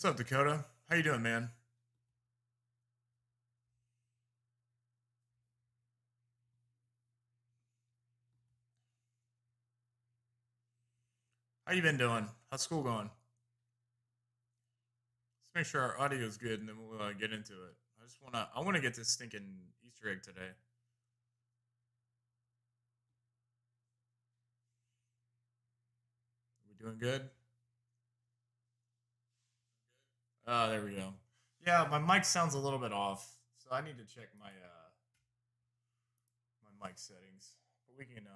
What's up, Dakota? How you doing, man? How you been doing? How's school going? Let's make sure our audio is good, and then we'll get into it. I wanna get this stinking Easter egg today. We doing good? Oh, there we go. Yeah, my mic sounds a little bit off, so I need to check my mic settings. But we can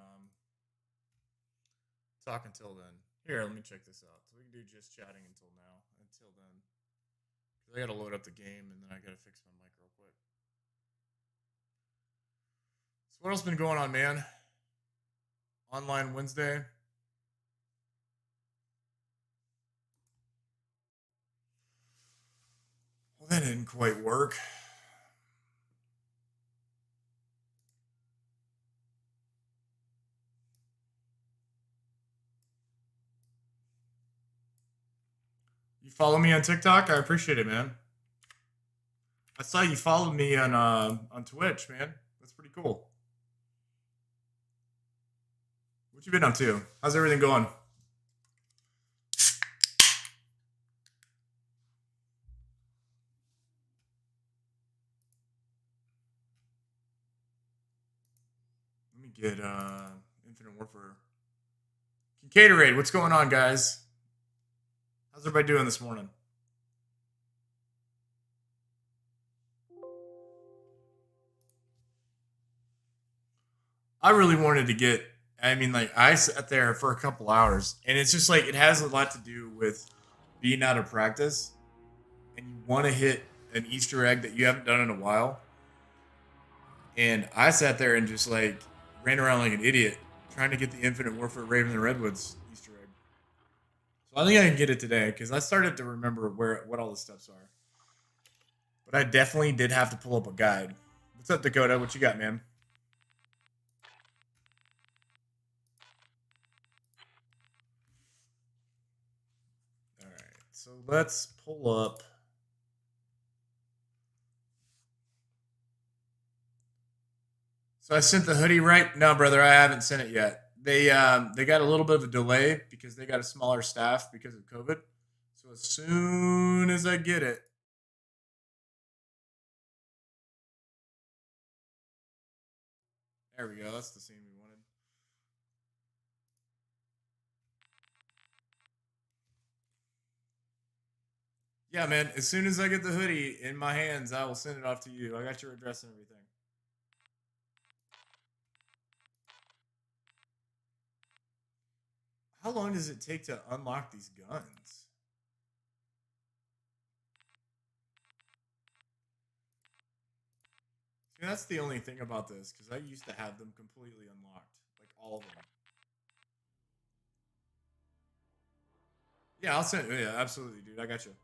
talk until then. Here, let me check this out. So we can do just chatting until now. Until then, 'cause I gotta load up the game, and then I gotta fix my mic real quick. So what else been going on, man? Online Wednesday. Well, that didn't quite work. You follow me on TikTok? I appreciate it, man. I saw you followed me on Twitch, man. That's pretty cool. What you been up to? How's everything going? Let me get Infinite Warfare. Kincaideraid, what's going on, guys? How's everybody doing this morning? I really wanted to get. I mean, like I sat there for a couple hours, and it's just like it has a lot to do with being out of practice, and you want to hit an Easter egg that you haven't done in a while. And I sat there and just like ran around like an idiot trying to get the Infinite Warfare Raven and Redwoods Easter egg. So I think I can get it today because I started to remember what all the steps are. But I definitely did have to pull up a guide. What's up, Dakota? What you got, man? All right, so let's pull up. So I sent the hoodie, right? No, brother, I haven't sent it yet. They got a little bit of a delay because they got a smaller staff because of COVID. So as soon as I get it, there we go. That's the scene we wanted. Yeah, man. As soon as I get the hoodie in my hands, I will send it off to you. I got your address and everything. How long does it take to unlock these guns? See, that's the only thing about this, because I used to have them completely unlocked. Like all of them. Yeah, I'll send it. Yeah, absolutely, dude. I got you.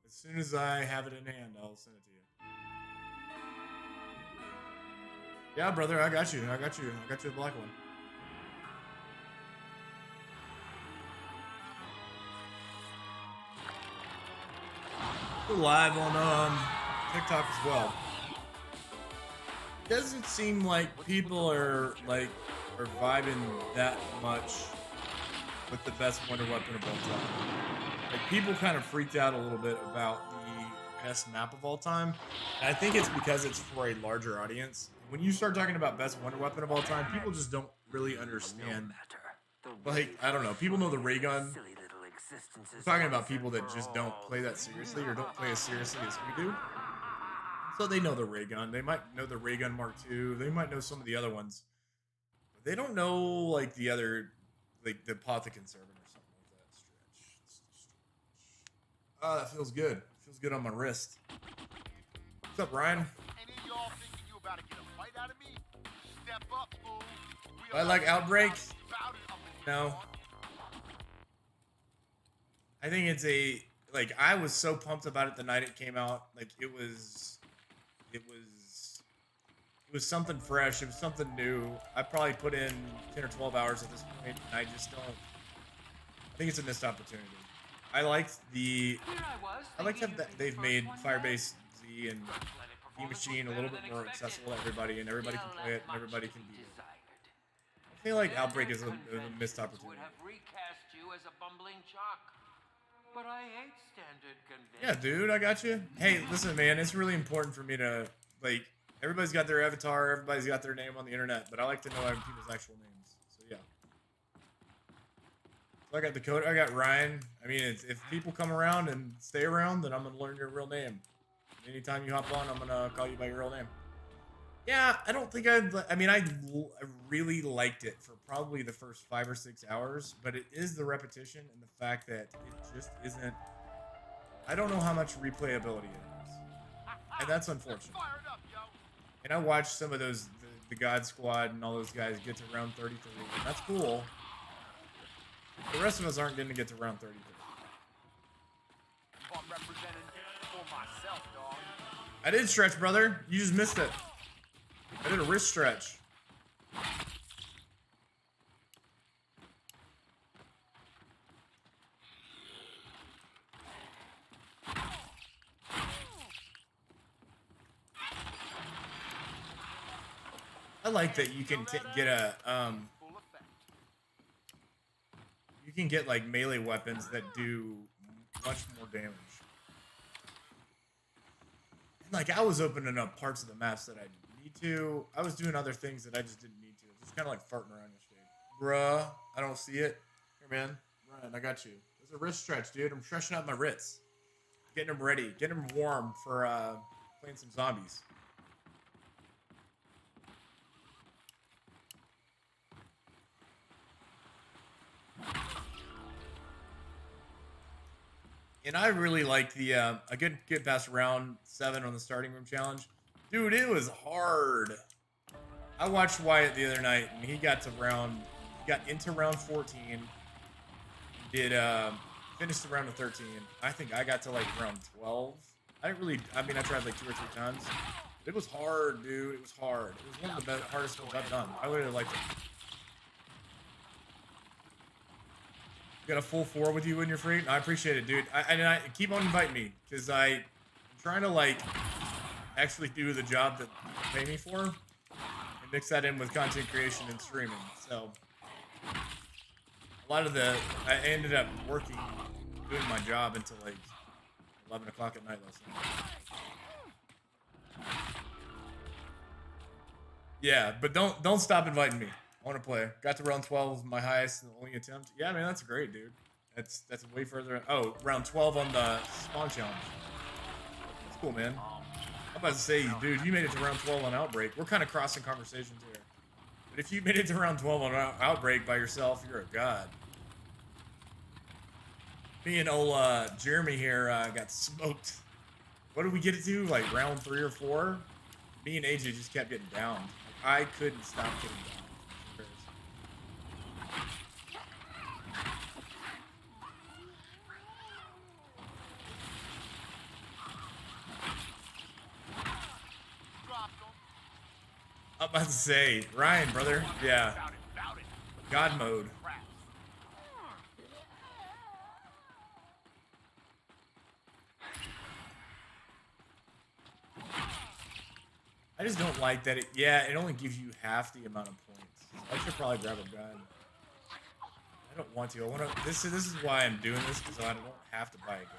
As soon as I have it in hand, I'll send it to you. Yeah, brother, I got you. I got you. I got you the black one. We're live on TikTok as well. Doesn't seem like people are vibing that much with the best wonder weapon of all time. Like people kind of freaked out a little bit about the best map of all time. And I think it's because it's for a larger audience. When you start talking about best wonder weapon of all time, people just don't really understand. Like, I don't know. People know the ray gun. We're talking about people that just don't play that seriously or don't play as seriously as we do. So they know the ray gun. They might know the ray gun Mark II. They might know some of the other ones. But they don't know like the other, like the Apothicon servant or something like that. Stretch. Oh, that feels good. Feels good on my wrist. What's up, Ryan? Do I like Outbreak? No. I think it's I was so pumped about it the night it came out. Like it was something fresh. It was something new. I probably put in 10 or 12 hours at this point, and I just don't. I think it's a missed opportunity. I liked that they've made Firebase Z and D Machine a little bit more accessible to everybody, and everybody can play it, and everybody can beat it. I feel like Outbreak is a missed opportunity. But I hate standard convention. Yeah, dude, I got you. Hey, listen, man, it's really important for me to, like, everybody's got their avatar, everybody's got their name on the internet, but I like to know other people's actual names. So, yeah. So I got Dakota, I got Ryan. I mean, if people come around and stay around, then I'm going to learn your real name. Anytime you hop on, I'm going to call you by your real name. Yeah, I don't think I really liked it for probably the first 5 or 6 hours, but it is the repetition and the fact that it just isn't, I don't know how much replayability it is. And that's unfortunate. And I watched some of those, the God Squad and all those guys get to round 33, and that's cool. The rest of us aren't going to get to round 33. I'm representing for myself, dog. I did stretch, brother. You just missed it. I did a wrist stretch. I like that you can get a you can get like melee weapons that do much more damage. And like I was opening up parts of the maps that I need to. I was doing other things that I just didn't need to. Just kind of like farting around yesterday. Bruh, I don't see it. Here, man. Ryan, I got you. There's a wrist stretch, dude. I'm stretching out my wrists. Getting them ready. Getting them warm for playing some zombies. And I really like the I could get past round 7 on the starting room challenge. Dude, it was hard. I watched Wyatt the other night and he got into round 14. Did finished the round of 13. I think I got to like round 12. I tried like 2 or 3 times. It was hard, dude. It was hard. It was one of the hardest ones I've done. I would have liked it. Got a full 4 with you when you're free. I appreciate it, dude. I keep on inviting me because I'm trying to like actually do the job that you pay me for and mix that in with content creation and streaming. So a lot of I ended up working, doing my job until like 11 o'clock at night last night. Yeah, but don't stop inviting me. I want to play. Got to round 12, my highest and only attempt. Yeah, man, that's great, dude. That's way further. Oh, round 12 on the spawn challenge. That's cool, man. I'm about to say, dude, you made it to round 12 on Outbreak. We're kind of crossing conversations here. But if you made it to round 12 on Outbreak by yourself, you're a god. Me and old Jeremy here got smoked. What did we get it to? Like round 3 or 4? Me and AJ just kept getting down. Like, I couldn't stop getting down. I'm about to say, Ryan, brother. Yeah. God mode. I just don't like that it only gives you half the amount of points. I should probably grab a gun. I don't want to. I want to. This is why I'm doing this, because I don't have to buy a gun.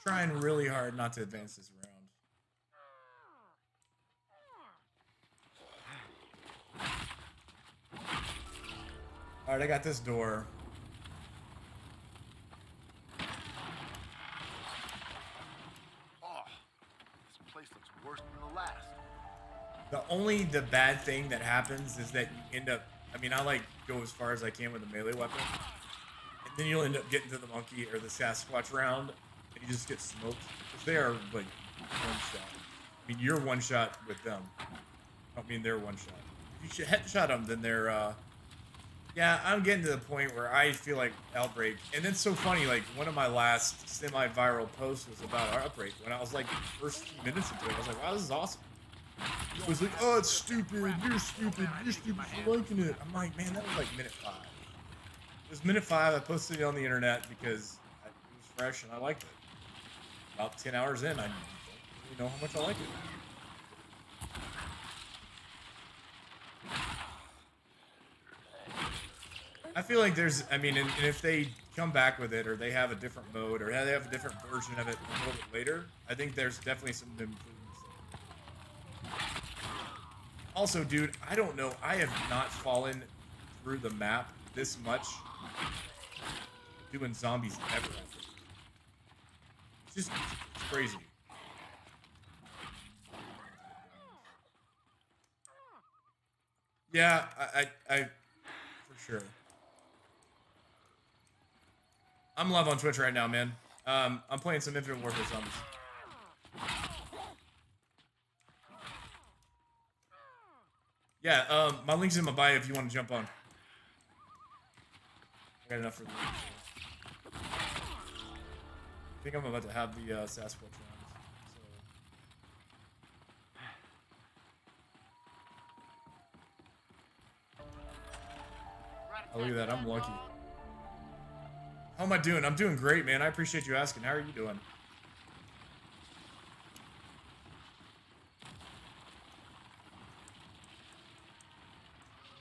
Trying really hard not to advance this round. Alright, I got this door. Oh, this place looks worse than the last. The bad thing that happens is that you end up, I like go as far as I can with a melee weapon. And then you'll end up getting to the monkey or the Sasquatch round, and you just get smoked. Because they are, like, one shot. You're one shot with them. I don't mean they're one shot. If you headshot them, then they're, yeah, I'm getting to the point where I feel like Outbreak. And it's so funny, like, one of my last semi-viral posts was about Outbreak. When I was, like, the first few minutes into it, I was like, wow, this is awesome. It was like, oh, it's stupid. You're stupid. You're stupid for liking it. I'm like, man, that was like minute 5. It was minute 5. I posted it on the internet because it was fresh and I liked it. About 10 hours in, I don't really know how much I like it. I feel like there's, I mean, and if they come back with it, or they have a different mode, or they have a different version of it a little bit later, I think there's definitely some improvements there. Also, dude, I don't know. I have not fallen through the map this much doing zombies ever. It's just it's crazy. Yeah, I for sure. I'm live on Twitch right now, man. I'm playing some Infinite Warfare Zombies. Yeah, my link's in my bio if you want to jump on. I got enough for the I think I'm about to have the Sasquatch rounds. Oh, look at that. I'm lucky. How am I doing? I'm doing great, man. I appreciate you asking. How are you doing?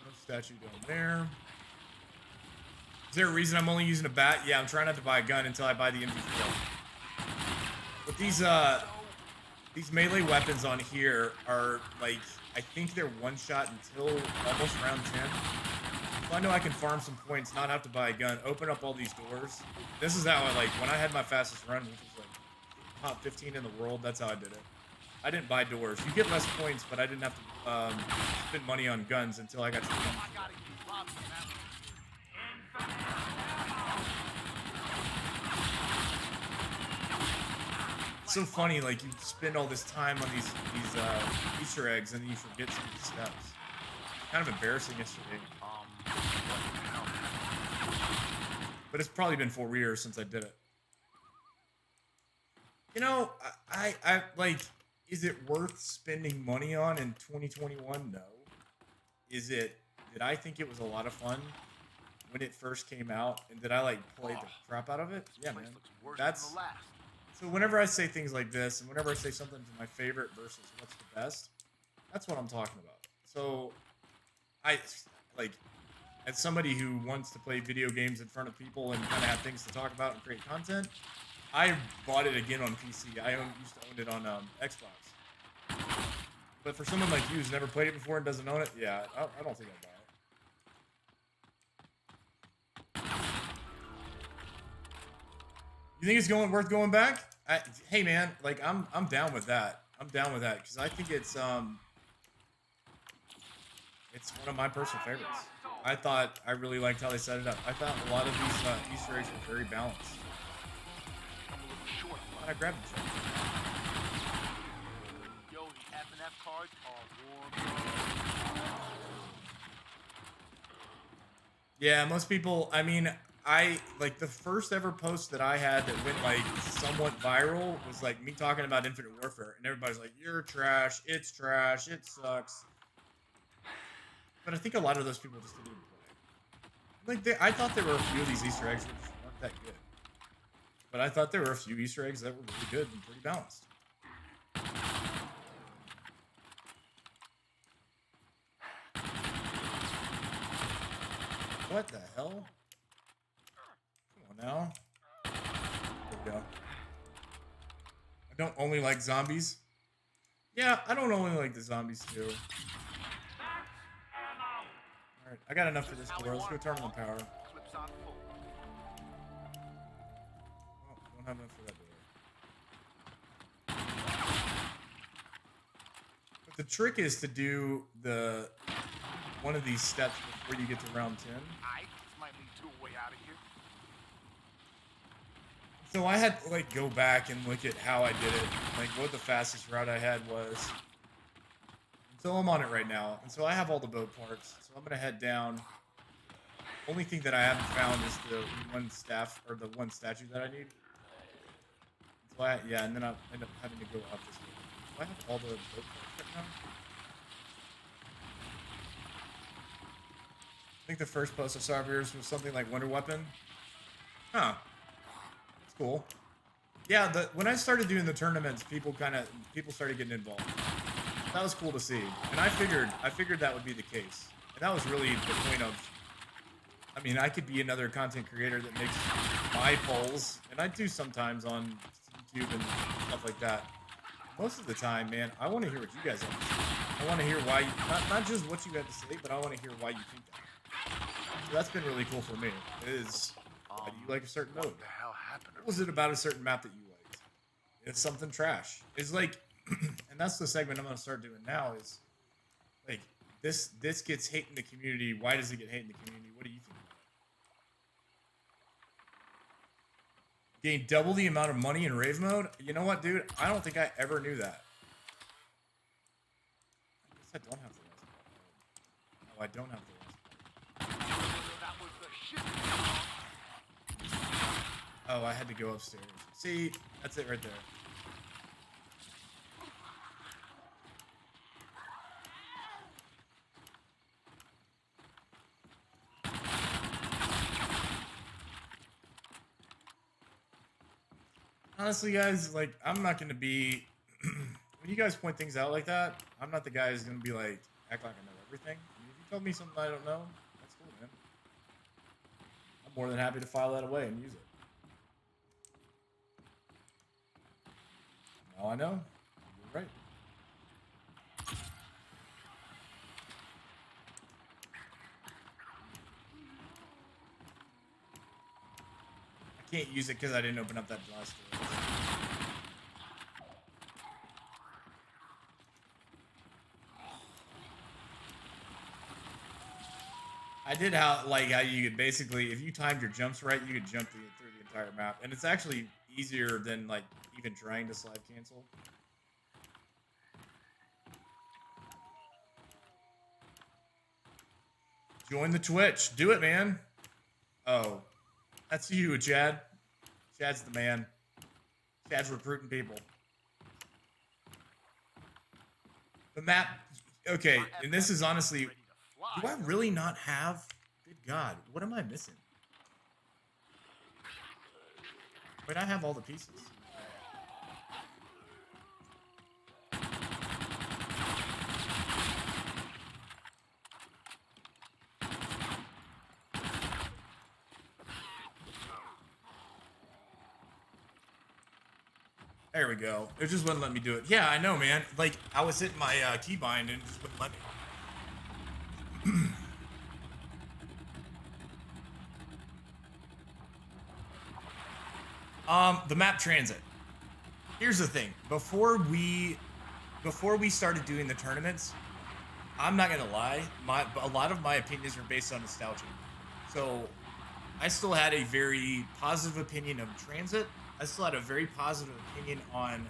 No statue down there. Is there a reason I'm only using a bat? Yeah, I'm trying not to buy a gun until I buy the MP4. But these melee weapons on here are like, I think they're one shot until almost round 10. So I know I can farm some points, not have to buy a gun, open up all these doors. This is how I like, when I had my fastest run, which was like top 15 in the world, that's how I did it. I didn't buy doors. You get less points, but I didn't have to spend money on guns until I got to the gun. It's so funny, like you spend all this time on these Easter eggs and then you forget some of the steps. Kind of embarrassing yesterday. But it's probably been 4 years since I did it. You know, I like, is it worth spending money on in 2021? No. Did I think it was a lot of fun when it first came out? And did I like play the crap out of it? Yeah, man. That's, so whenever I say things like this, and whenever I say something's my favorite versus what's the best, that's what I'm talking about. So, I, like, as somebody who wants to play video games in front of people and kind of have things to talk about and create content, I bought it again on PC. I used to own it on Xbox. But for someone like you who's never played it before and doesn't own it, yeah, I don't think I'd buy it. You think it's worth going back? Hey man, like I'm down with that. I'm down with that because I think it's one of my personal favorites. I really liked how they set it up. I thought a lot of these Easter eggs were very balanced. I grabbed it. Yo, the F&F cards are warm. Yeah, most people, I mean, like the first ever post that I had that went like somewhat viral was like me talking about Infinite Warfare, and everybody's like, "You're trash. It sucks." But I think a lot of those people just didn't play. Like I thought there were a few of these Easter eggs that just weren't that good. But I thought there were a few Easter eggs that were really good and pretty balanced. What the hell? Come on now. There we go. I don't only like zombies. Yeah, I don't only like the zombies too. Alright, I got enough for this door. Let's go turn on the power. Don't have enough for that door. But the trick is to do one of these steps before you get to round 10. So I had to like go back and look at how I did it, like what the fastest route I had was. So I'm on it right now, and so I have all the boat parts. So I'm gonna head down. Only thing that I haven't found is the one staff or the one statue that I need. So yeah, and then I end up having to go up this way. I have all the boat parts right now? I think the first post I saw of yours was something like Wonder Weapon. Huh. That's cool. Yeah, when I started doing the tournaments, people started getting involved. That was cool to see, and I figured that would be the case, and that was really the point of. I mean, I could be another content creator that makes my polls, and I do sometimes on YouTube and stuff like that. Most of the time, man, I want to hear what you guys have to say. I want to hear why, not just what you have to say, but I want to hear why you think that. So that's been really cool for me. Why do you like a certain mode? What the hell happened? What was it about a certain map that you liked? It's something trash. It's like, and that's the segment I'm going to start doing now is, like, this gets hate in the community. Why does it get hate in the community? What do you think about it? Gain double the amount of money in rave mode? You know what, dude? I don't think I ever knew that. I guess I don't have the last part. Oh, I don't have the last part. Oh, I had to go upstairs. See, that's it right there. Honestly, guys, like, I'm not gonna be when you guys point things out like that, I'm not the guy who's gonna be like act like I know everything. I mean, if you tell me something I don't know, that's cool, man. I'm more than happy to file that away and use it. Now I know. You're right. I can't use it because I didn't open up that glass door. I did how you could basically, if you timed your jumps right, you could jump through the entire map, and it's actually easier than like even trying to slide cancel. Join the Twitch, do it, man. Oh, that's you, Chad. Chad's the man. Chad's recruiting people. The map, okay, and this is honestly. Do I really not have? Good God, what am I missing? Wait, I have all the pieces. There we go. It just wouldn't let me do it. Yeah, I know, man. Like, I was hitting my keybind and it just wouldn't let me. The map transit. Here's the thing. Before we started doing the tournaments, I'm not gonna lie, a lot of my opinions are based on nostalgia. So I still had a very positive opinion of transit. I still had a very positive opinion on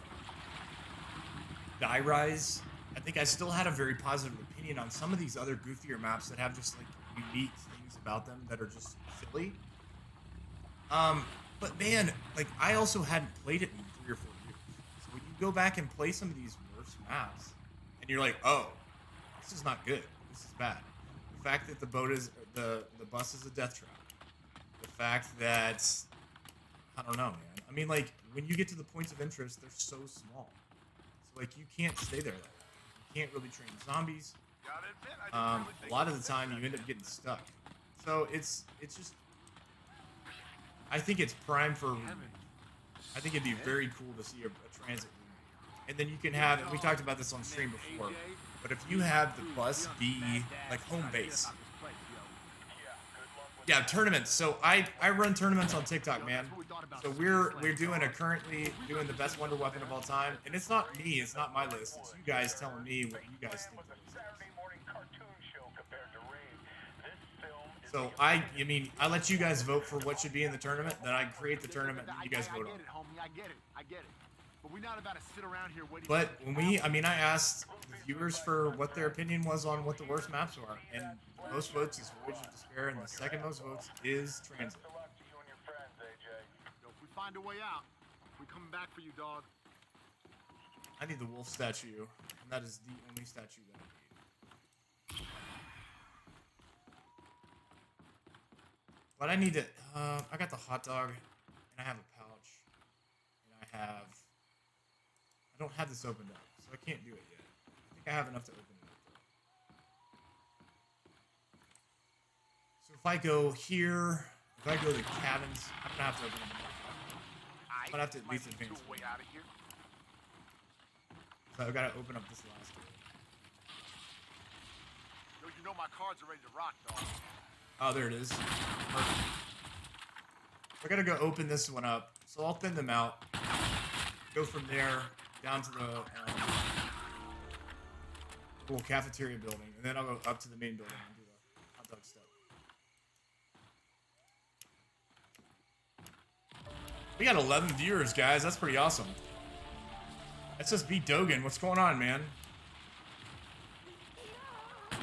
Die Rise. I think I still had a very positive opinion on some of these other goofier maps that have just like unique things about them that are just silly. But man, like, I also hadn't played it in 3 or 4 years. So when you go back and play some of these worst maps, and you're like, oh, this is not good. This is bad. The fact that the bus is a death trap. The fact that, I don't know, man. I mean, like, when you get to the points of interest, they're so small. So, like, you can't stay there that long. You can't really train zombies. A lot of the time, you end up getting stuck. So it's just. I think it's prime for. I think it'd be very cool to see a transit room. And then you can have. And we talked about this on stream before. But if you have the bus be like home base. Yeah, tournaments. So I run tournaments on TikTok, man. So we're currently doing the best Wonder Weapon of all time, and it's not me. It's not my list. It's you guys telling me what you guys think. So I let you guys vote for what should be in the tournament, then I create the tournament, and you guys vote on it. I get it. But we're not about to sit around here waiting. But when I asked the viewers for what their opinion was on what the worst maps are, and the most votes is Voyage of Despair, and the second most votes is Transit. If we find a way out, we're coming back for you, dog. I need the wolf statue, and that is the only statue that I need. But I need to, I got the hot dog, and I have a pouch, and I don't have this opened up, so I can't do it yet. I think I have enough to open it up, though. So if I go here, if I go to the cabins, I'm gonna have to open up the I'm gonna have to at least advance. So I've got to open up this last door. Yo, you know my cards are ready to rock, dog. Oh, there it is. Perfect. I gotta go open this one up. So I'll thin them out. Go from there down to the little cafeteria building, and then I'll go up to the main building and do the hot dog stuff. We got 11 viewers, guys. That's pretty awesome. That's just B Dogan. What's going on, man? Oh,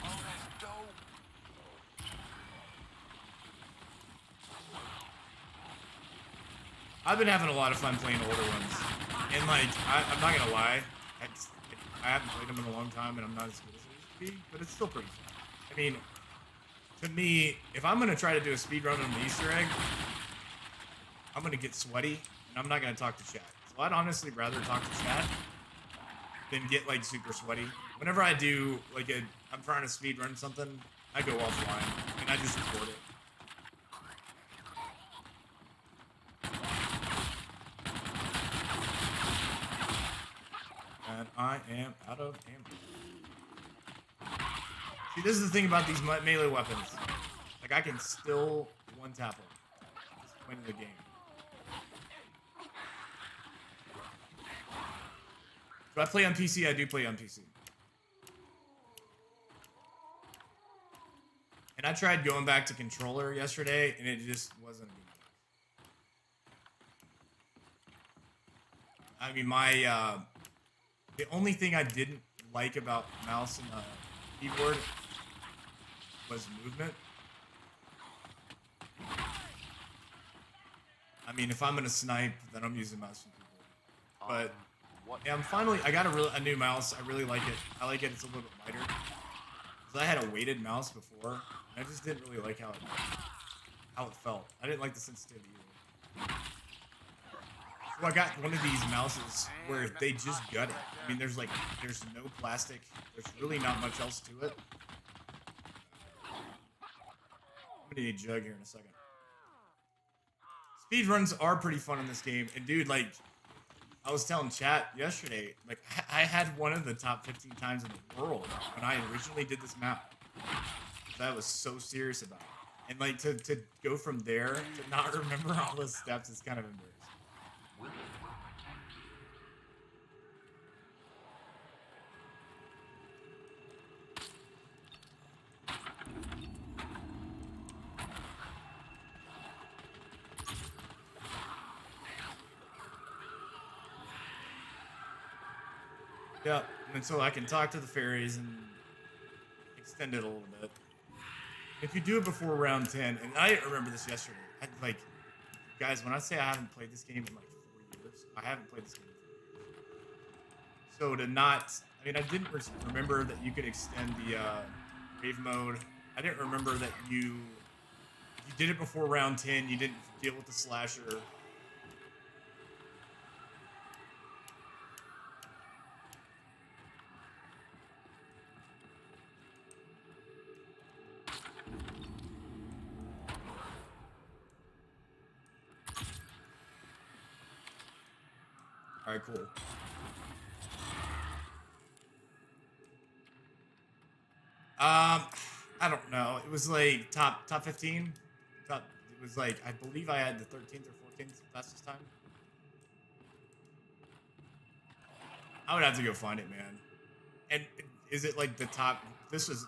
that's dope. I've been having a lot of fun playing older ones. And, like, I'm not gonna lie. I haven't played them in a long time, and I'm not as good as I used to be, but it's still pretty fun. I mean, to me, if I'm gonna try to do a speedrun on the Easter egg, I'm gonna get sweaty, and I'm not gonna talk to chat. So I'd honestly rather talk to chat than get like super sweaty. Whenever I do like I'm trying to speed run something, I go offline and I just record it. And I am out of ammo. See, this is the thing about these melee weapons. Like I can still one tap them at this point in the game. Do I play on PC? I do play on PC. And I tried going back to controller yesterday, and it just wasn't good enough. I mean, the only thing I didn't like about mouse and keyboard was movement. I mean, if I'm gonna snipe, then I'm using mouse and keyboard. But yeah, I got a new mouse. I really like it. I like it. It's a little bit lighter. Because I had a weighted mouse before, and I just didn't really like how it felt. I didn't like the sensitivity either. So I got one of these mouses where they just gut it. I mean, there's no plastic. There's really not much else to it. I'm gonna need a jug here in a second. Speedruns are pretty fun in this game, and dude, like, I was telling chat yesterday, like, I had one of the top 15 times in the world when I originally did this map. I was so serious about it. And, like, to go from there to not remember all the steps is kind of embarrassing. Yeah, and so I can talk to the fairies and extend it a little bit. If you do it before round 10, and I remember this yesterday, like, guys, when I say I haven't played this game in like 4 years, I haven't played this game in 4 years. So to not, I mean, I didn't remember that you could extend the rave mode. I didn't remember that if you did it before round 10, you didn't deal with the slasher. All right, cool. I don't know. It was like top 15. It was like, I believe I had the 13th or 14th fastest time. I would have to go find it, man. And is it like the top?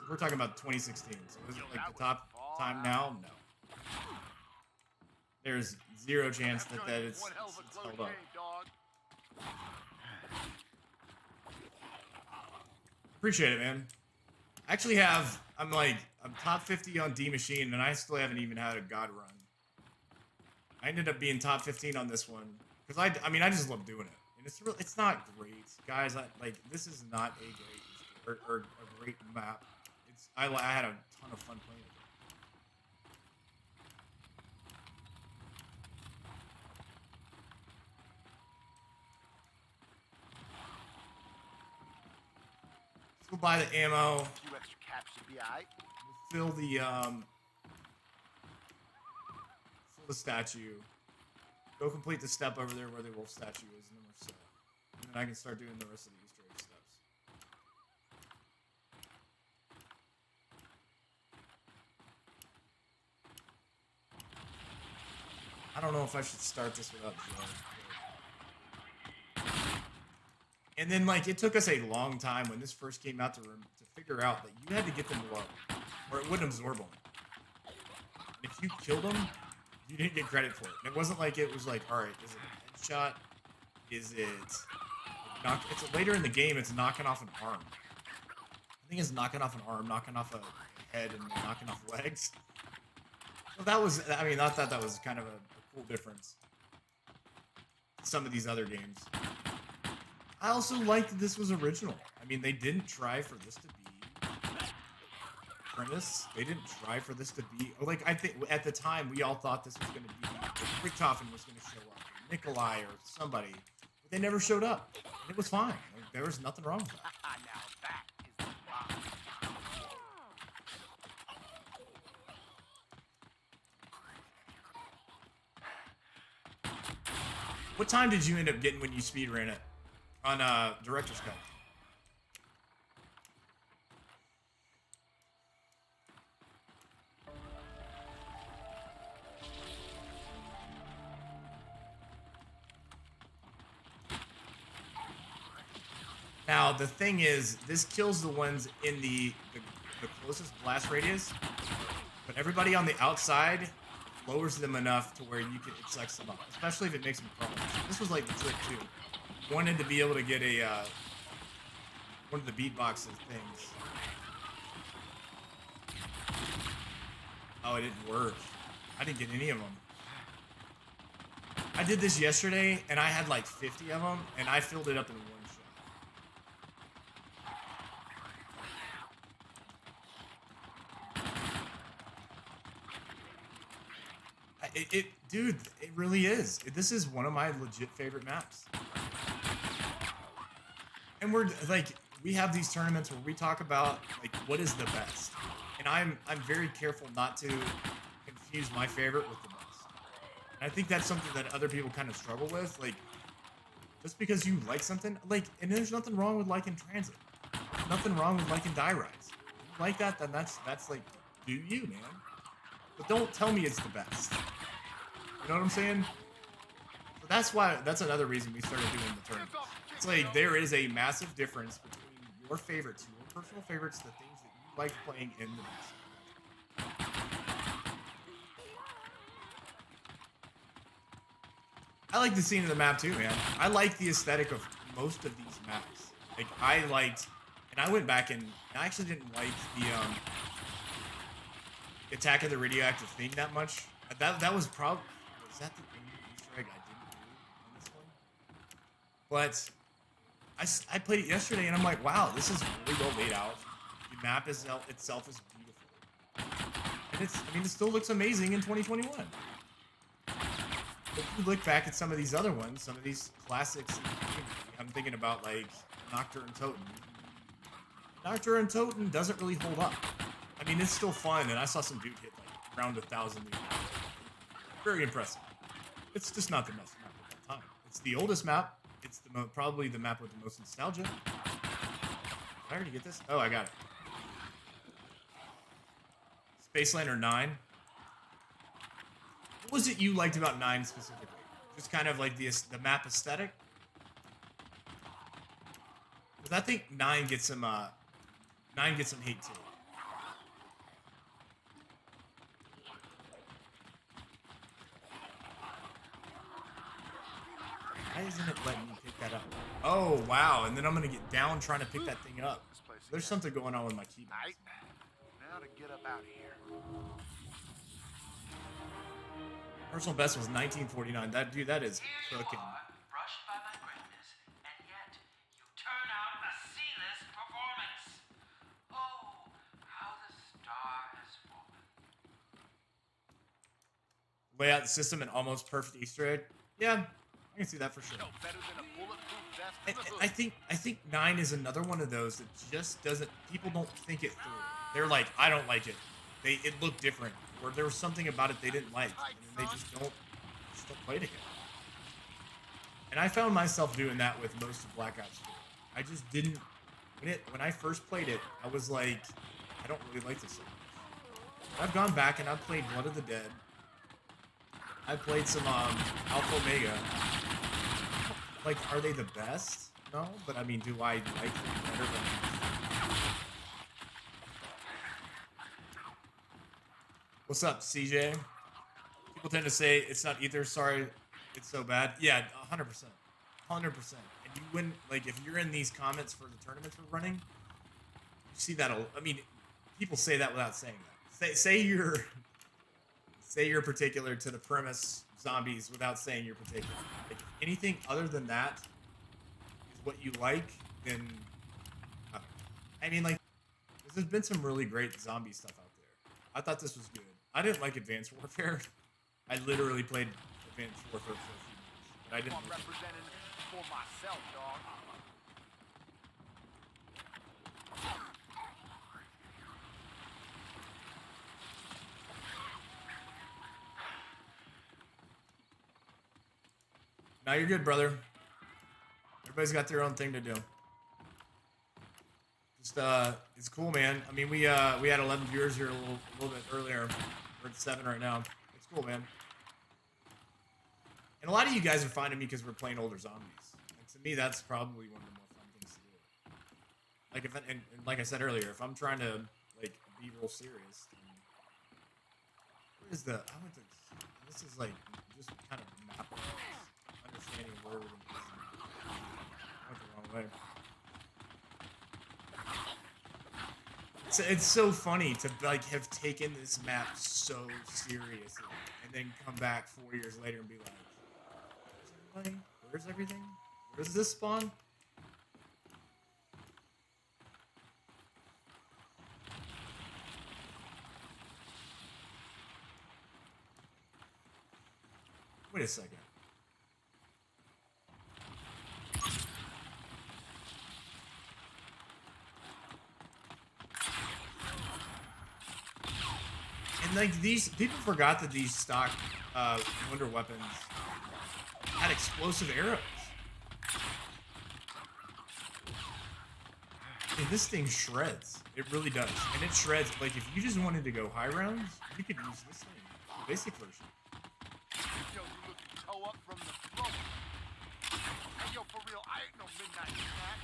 We're talking about 2016. So is it like the top time now? No. There's zero chance that it's held up. Appreciate it, man. I actually I'm top 50 on D Machine, and I still haven't even had a God run. I ended up being top 15 on this one because I mean, I just love doing it. And it's not great, guys. This is not a great or a great map. I had a ton of fun playing it. Let's go buy the ammo. A few extra caps should be alright. We'll fill the statue. Go complete the step over there where the wolf statue is, and then we're set. And then I can start doing the rest of the Easter egg steps. I don't know if I should start this without Joe. And then, like, it took us a long time when this first came out to figure out that you had to get them low, or it wouldn't absorb them. And if you killed them, you didn't get credit for it. And it wasn't like it was like, all right, is it a headshot? Is it it's later in the game, it's knocking off an arm. I think it's knocking off an arm, knocking off a head, and knocking off legs. So that was, I mean, I thought that was kind of a cool difference. Some of these other games. I also liked that this was original. I mean, they didn't try for this to be premise. They didn't try for this to be, like, I think at the time we all thought this was going to be, Richtofen was going to show up, or Nikolai or somebody, but they never showed up. And it was fine. Like, there was nothing wrong with that. Now that is the bomb. What time did you end up getting when you speedran it on Director's Cut? Now, the thing is, this kills the ones in the closest blast radius, but everybody on the outside lowers them enough to where you can, it sucks them up, especially if it makes them crawl. This was like the trick, too. Wanted to be able to get a, one of the beatboxes things. Oh, it didn't work. I didn't get any of them. I did this yesterday, and I had like 50 of them, and I filled it up in one shot. Dude, it really is. This is one of my legit favorite maps. And we're like, we have these tournaments where we talk about like what is the best, and I'm very careful not to confuse my favorite with the best. And I think that's something that other people kind of struggle with. Like, just because you like something, like, and there's nothing wrong with liking Transit. There's nothing wrong with liking Die Rise. If you like that, then that's like, do you, man? But don't tell me it's the best. You know what I'm saying? So that's another reason we started doing the tournaments. It's like there is a massive difference between your favorites, your personal favorites, the things that you like playing in the best. I like the scene of the map too, man. I like the aesthetic of most of these maps. Like I liked, and I went back and I actually didn't like the Attack of the Radioactive Thing that much. That was probably, was that the only Easter egg I didn't do on this one? But I played it yesterday and I'm like, wow, this is really well laid out. The map itself is beautiful. And it still looks amazing in 2021. If you look back at some of these other ones, some of these classics, I'm thinking about like Nocturne and Toten. Nocturne and Toten doesn't really hold up. I mean, it's still fun, and I saw some dude hit like around 1,000 meters. Very impressive. It's just not the best map of all time. It's the oldest map. It's probably the map with the most nostalgia. Did I already get this? Oh, I got it. Spacelander 9. What was it you liked about 9 specifically? Just kind of like the map aesthetic? Because I think 9 gets some hate too. Why isn't it letting me pick that up? Oh, wow. And then I'm going to get down trying to pick that thing up. There's something going on with my keyboard. Alright, now to get up out of here. Personal best was 1949. That is cooking. Brushed by my greatness, lay out the system and almost perfect Easter egg. Yeah, I can see that for sure. No better than a bulletproof vest in And the I hood. think 9 is another one of those that just doesn't. People don't think it through. They're like, I don't like it. It looked different, or there was something about it they didn't like, and then they just don't play together. And I found myself doing that with most of Black Ops 4. I just didn't. When I first played it, I was like, I don't really like this so much. I've gone back and I've played Blood of the Dead. I played some Alpha Omega. Like, are they the best? No, but I mean, do I like them better than? What's up, CJ? People tend to say it's not either. Sorry, it's so bad. Yeah, 100%, 100%. And you wouldn't like if you're in these comments for the tournaments we're running. You see that? I mean, people say that without saying that. Say you're particular to the premise zombies without saying you're particular. Like, if anything other than that is what you like, then I mean, like, there's been some really great zombie stuff out there. I thought this was good. I didn't like Advanced Warfare. I literally played Advanced Warfare for a few months, but I didn't. I'm representing for myself, dog. Now you're good, brother. Everybody's got their own thing to do. Just it's cool, man. I mean, we had 11 viewers here a little bit earlier. We're at 7 right now. It's cool, man. And a lot of you guys are finding me because we're playing older zombies. And to me, that's probably one of the more fun things to do. Like if and like I said earlier, if I'm trying to like be real serious, then where is the? I went to. This is like just kind of map understanding where we're going. I went the wrong way. It's so funny to like have taken this map so seriously and then come back 4 years later and be like, "Where's everybody? Where's everything? Where's this spawn?" Wait a second. And like these people forgot that these stock wonder weapons had explosive arrows. And this thing shreds. It really does. And it shreds. Like if you just wanted to go high rounds, you could use this thing. The basic version. Yo, you looking toe up from the throat. Hey, yo, for real, I ain't no midnight snack.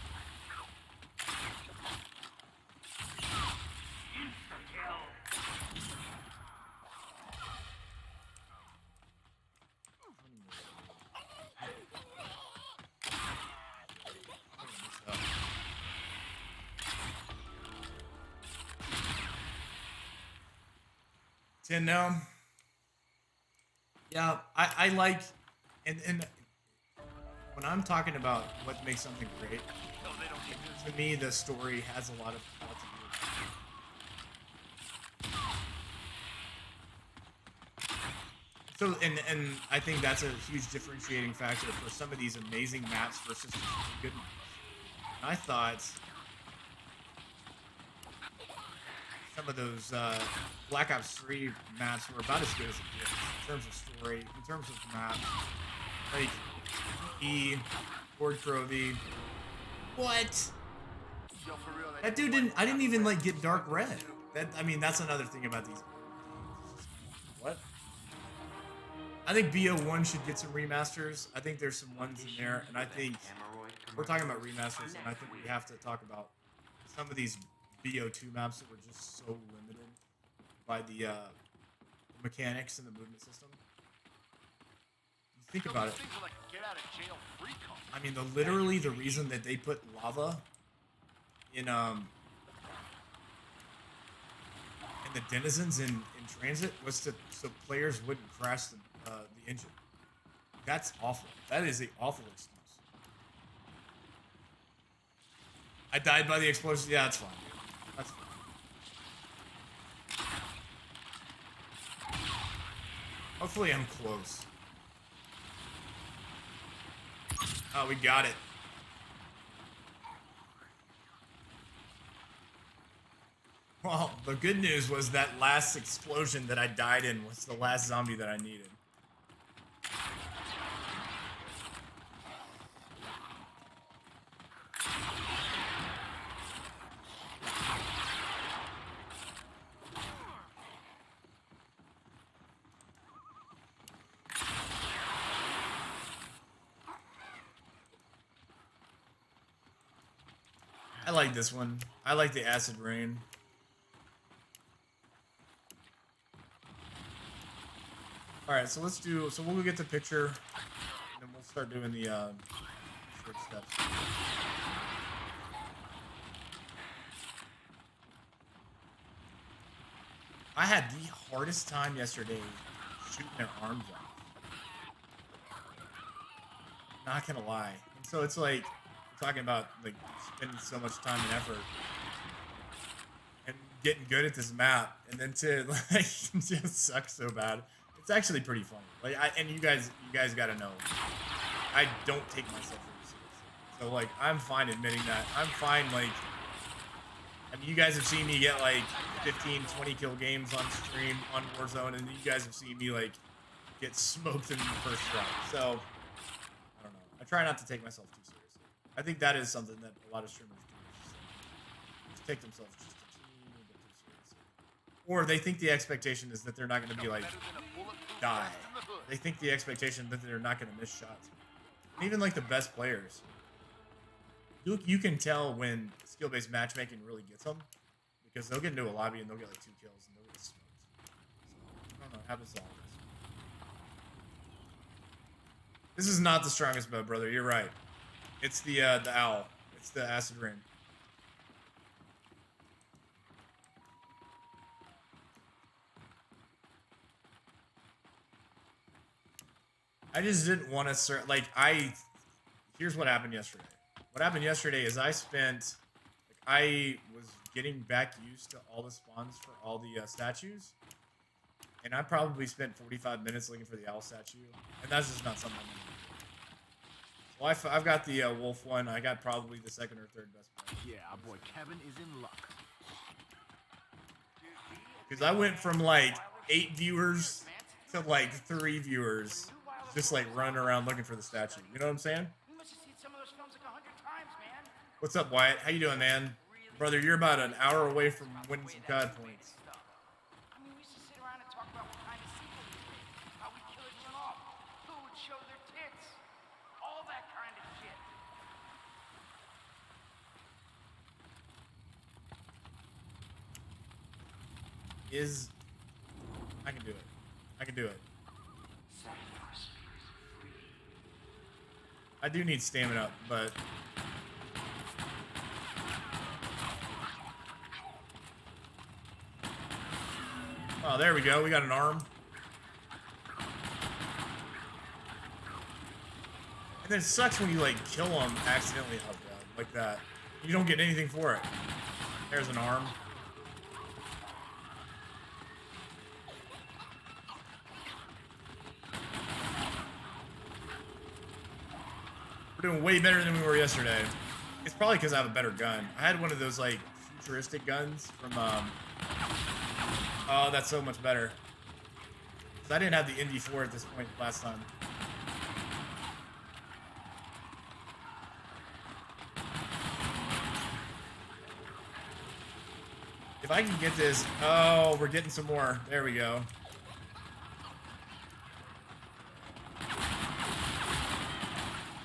And yeah, I like, and when I'm talking about what makes something great, to me the story has a lot to do. So and I think that's a huge differentiating factor for some of these amazing maps versus some good maps. And I thought some of those Black Ops 3 maps were about as good as it gets in terms of story, in terms of maps. Like Ford Crovey. What? Yo, for real, That dude didn't. I didn't even like get dark red. I mean, that's another thing about these. What? I think BO1 should get some remasters. I think there's some ones in there, and I think we're talking about remasters, and I think we have to talk about some of these BO2 maps that were just so limited by the mechanics and the movement system. You think about it. Like get out of jail free card. I mean, literally the reason that they put lava in the denizens in transit was so players wouldn't crash the engine. That's awful. That is an awful excuse. I died by the explosion. Yeah, that's fine. That's fine. Hopefully I'm close. Oh, we got it. Well, the good news was that last explosion that I died in was the last zombie that I needed. I like this one. I like the acid rain. All right, so let's do. So we'll go get the picture, and then we'll start doing the short steps. I had the hardest time yesterday shooting their arms off. Not gonna lie. And so it's like we're talking about like spending so much time and effort and getting good at this map, and then to like just suck so bad. It's actually pretty funny. Like and you guys gotta know, I don't take myself really seriously. So like I'm fine admitting that. I'm fine like. I mean, you guys have seen me get like 15, 20 kill games on stream on Warzone, and you guys have seen me like get smoked in the first round. So, I don't know. I try not to take myself too seriously. I think that is something that a lot of streamers do. Just take themselves just a teeny bit too seriously. Or they think the expectation is that they're not going to be like, die. They think the expectation that they're not going to miss shots. And even like the best players. You can tell when skill-based matchmaking really gets them, because they'll get into a lobby and they'll get like 2 kills and they'll get smoked. So, I don't know, it happens to all of us. This is not the strongest bow, brother. You're right. It's the owl. It's the acid rain. I just didn't want to like here's what happened yesterday. What happened yesterday is I was getting back used to all the spawns for all the statues, and I probably spent 45 minutes looking for the owl statue, and that's just not something I'm gonna do. Well, I've got the wolf one. I got probably the second or third best player. Yeah, our boy Kevin is in luck. Because I went from like 8 viewers to like 3 viewers, just like running around looking for the statue. You know what I'm saying? What's up, Wyatt? How you doing, man? Brother, you're about an hour away from winning some COD points. I mean, we used to sit around and talk about what kind of sequel we did, how we kill everyone off, who would show their tits, all that kind of shit. I can do it. I can do it. I do need stamina, but oh, there we go. We got an arm. And then it sucks when you like kill them accidentally like that. You don't get anything for it. There's an arm. We're doing way better than we were yesterday. It's probably because I have a better gun. I had one of those like futuristic guns from oh, that's so much better. So I didn't have the Indy 4 at this point last time. If I can get this, oh, we're getting some more. There we go.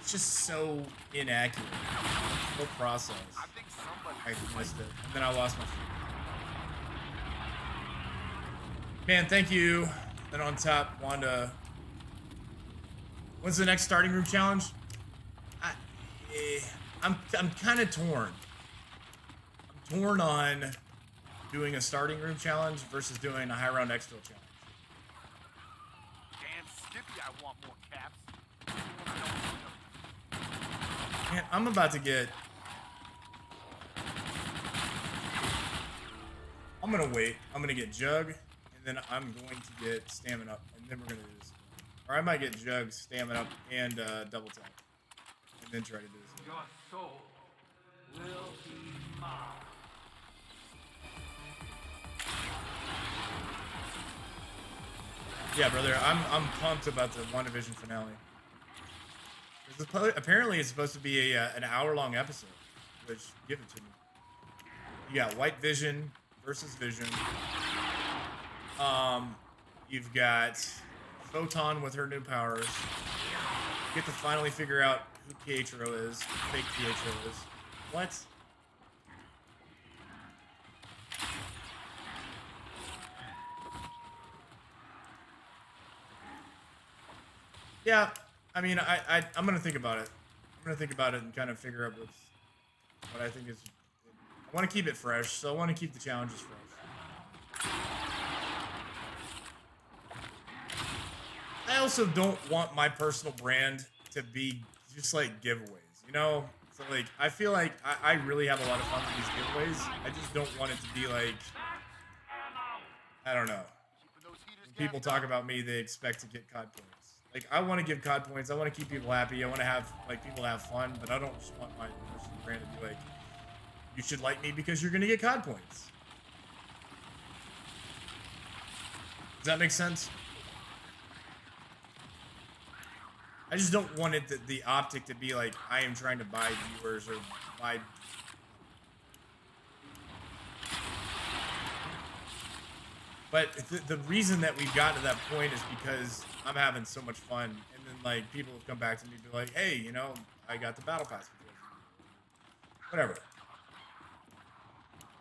It's just so inaccurate. No process. I missed it. And then I lost my feet. Man, thank you. Then on top, Wanda. When's the next starting room challenge? I'm kind of torn. I'm torn on doing a starting room challenge versus doing a high round exfil challenge. Damn Skippy, I want more caps. Man, I'm about to get. I'm gonna wait. I'm gonna get Jug, and and then I'm going to get stamina up, and then we're gonna do this. Or I might get jugs, stamina up, and double tap, and then try to do this. Your soul will be mine. Yeah, brother, I'm pumped about the WandaVision finale. Apparently, it's supposed to be an hour-long episode, which give it to me. You got White Vision versus Vision. You've got Photon with her new powers. You get to finally figure out who Pietro is, fake Pietro is. What? Yeah, I mean, I'm gonna think about it. I'm gonna think about it and kind of figure out what I think is. I want to keep it fresh, so I want to keep the challenges fresh. I also don't want my personal brand to be just like giveaways, you know? So like, I feel like I really have a lot of fun with these giveaways. I just don't want it to be like, I don't know. When people talk about me, they expect to get COD points. Like, I want to give COD points. I want to keep people happy. I want to have like people have fun, but I don't just want my personal brand to be like, you should like me because you're gonna get COD points. Does that make sense? I just don't want it the optic to be like I am trying to buy viewers or buy. But the reason that we've gotten to that point is because I'm having so much fun, and then like people have come back to me and be like, "Hey, you know, I got the battle pass because of you." Whatever.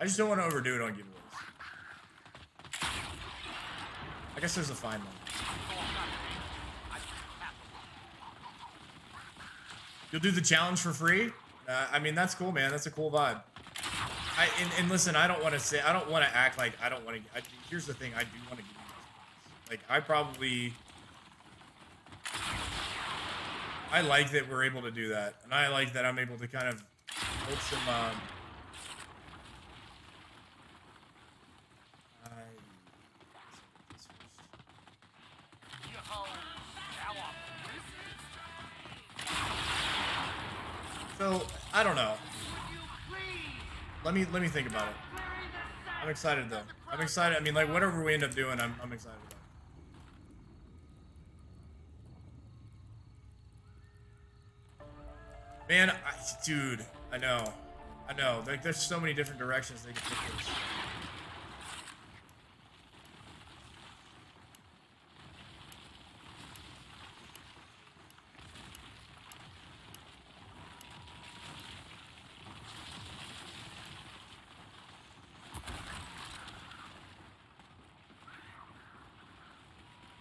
I just don't want to overdo it on giveaways. I guess there's a fine one. You'll do the challenge for free? I mean, that's cool, man. That's a cool vibe. And listen, I don't want to act like I don't want to. Here's the thing, I do want to give you guys points. Like, I like that we're able to do that, and I like that I'm able to kind of hold some. So I don't know. Let me think about it. I'm excited though. I'm excited. I mean, like whatever we end up doing, I'm excited about. Man, dude, I know. Like, there's so many different directions they can take this.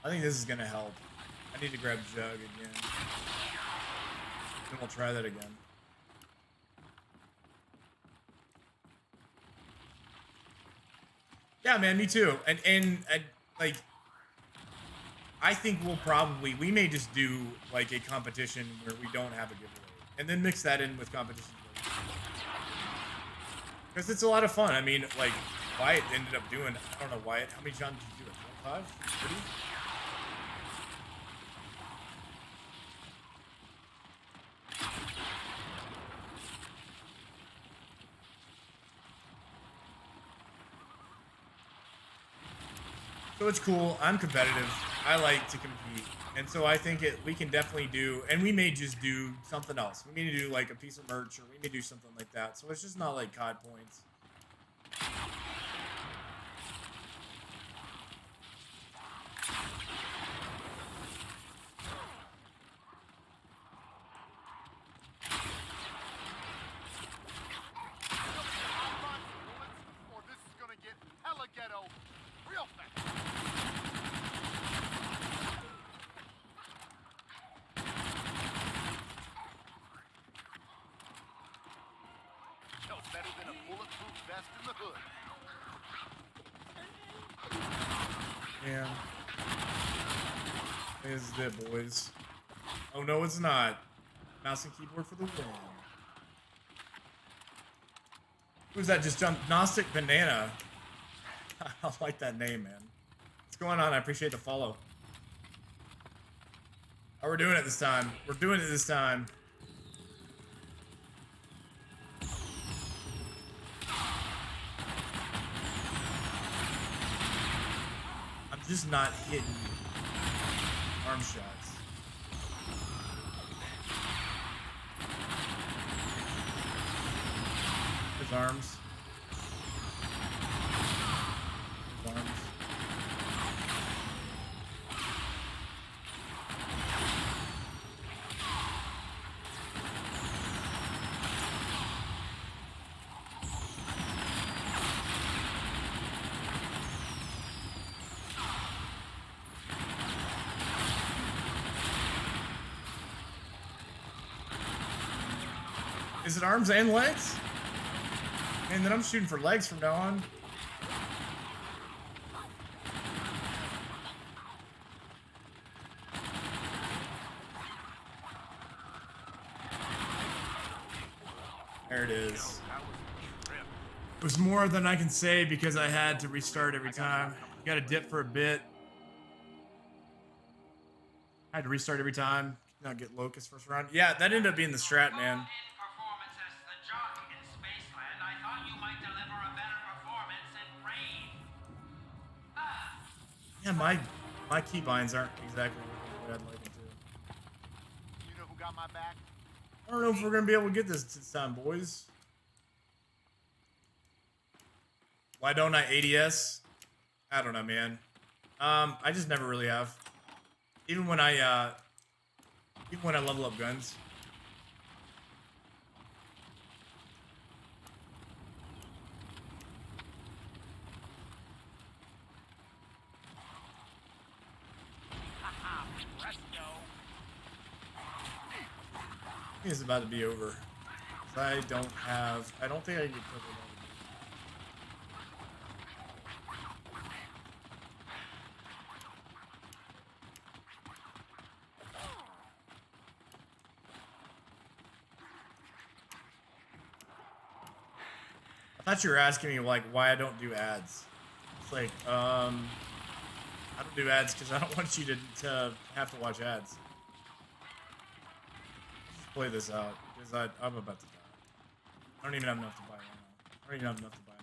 I think this is gonna help. I need to grab Jug again. Then we'll try that again. Yeah, man, me too. And like, I think we may just do like a competition where we don't have a giveaway, and then mix that in with competitions. Because it's a lot of fun. I mean, like, Wyatt ended up doing, I don't know, Wyatt, how many times did you do it? 25? 30? So it's cool. I'm competitive. I like to compete. And so I think we can definitely do, and we may just do something else. We may do like a piece of merch, or we may do something like that. So it's just not like COD points. Or this is gonna get hella ghetto real fast. Yo, better than a bulletproof vest in the hood. Yeah. This is it, boys. Oh, no, it's not. Mouse and keyboard for the win. Who's that just jumped? Gnostic Banana. I like that name, man. going on? I appreciate the follow. Oh, we're doing it this time. We're doing it this time. I'm just not hitting arm shots. His arms. His arms. Is it arms and legs? And then I'm shooting for legs from now on. There it is. It was more than I can say because I had to restart every time. You gotta dip for a bit. I had to restart every time. Not get Locust first round. Yeah, that ended up being the strat, man. Yeah, my keybinds aren't exactly what I'd like them to. You know who got my back? I don't know if we're gonna be able to get this time, boys. Why don't I ADS? I don't know, man. I just never really have. Even when I level up guns. I think it's about to be over. I don't think I can get purple. I thought you were asking me like why I don't do ads. It's like, I don't do ads because I don't want you to have to watch ads. Let's play this out because I'm about to die. I don't even have enough to buy one now. I don't even have enough to buy one.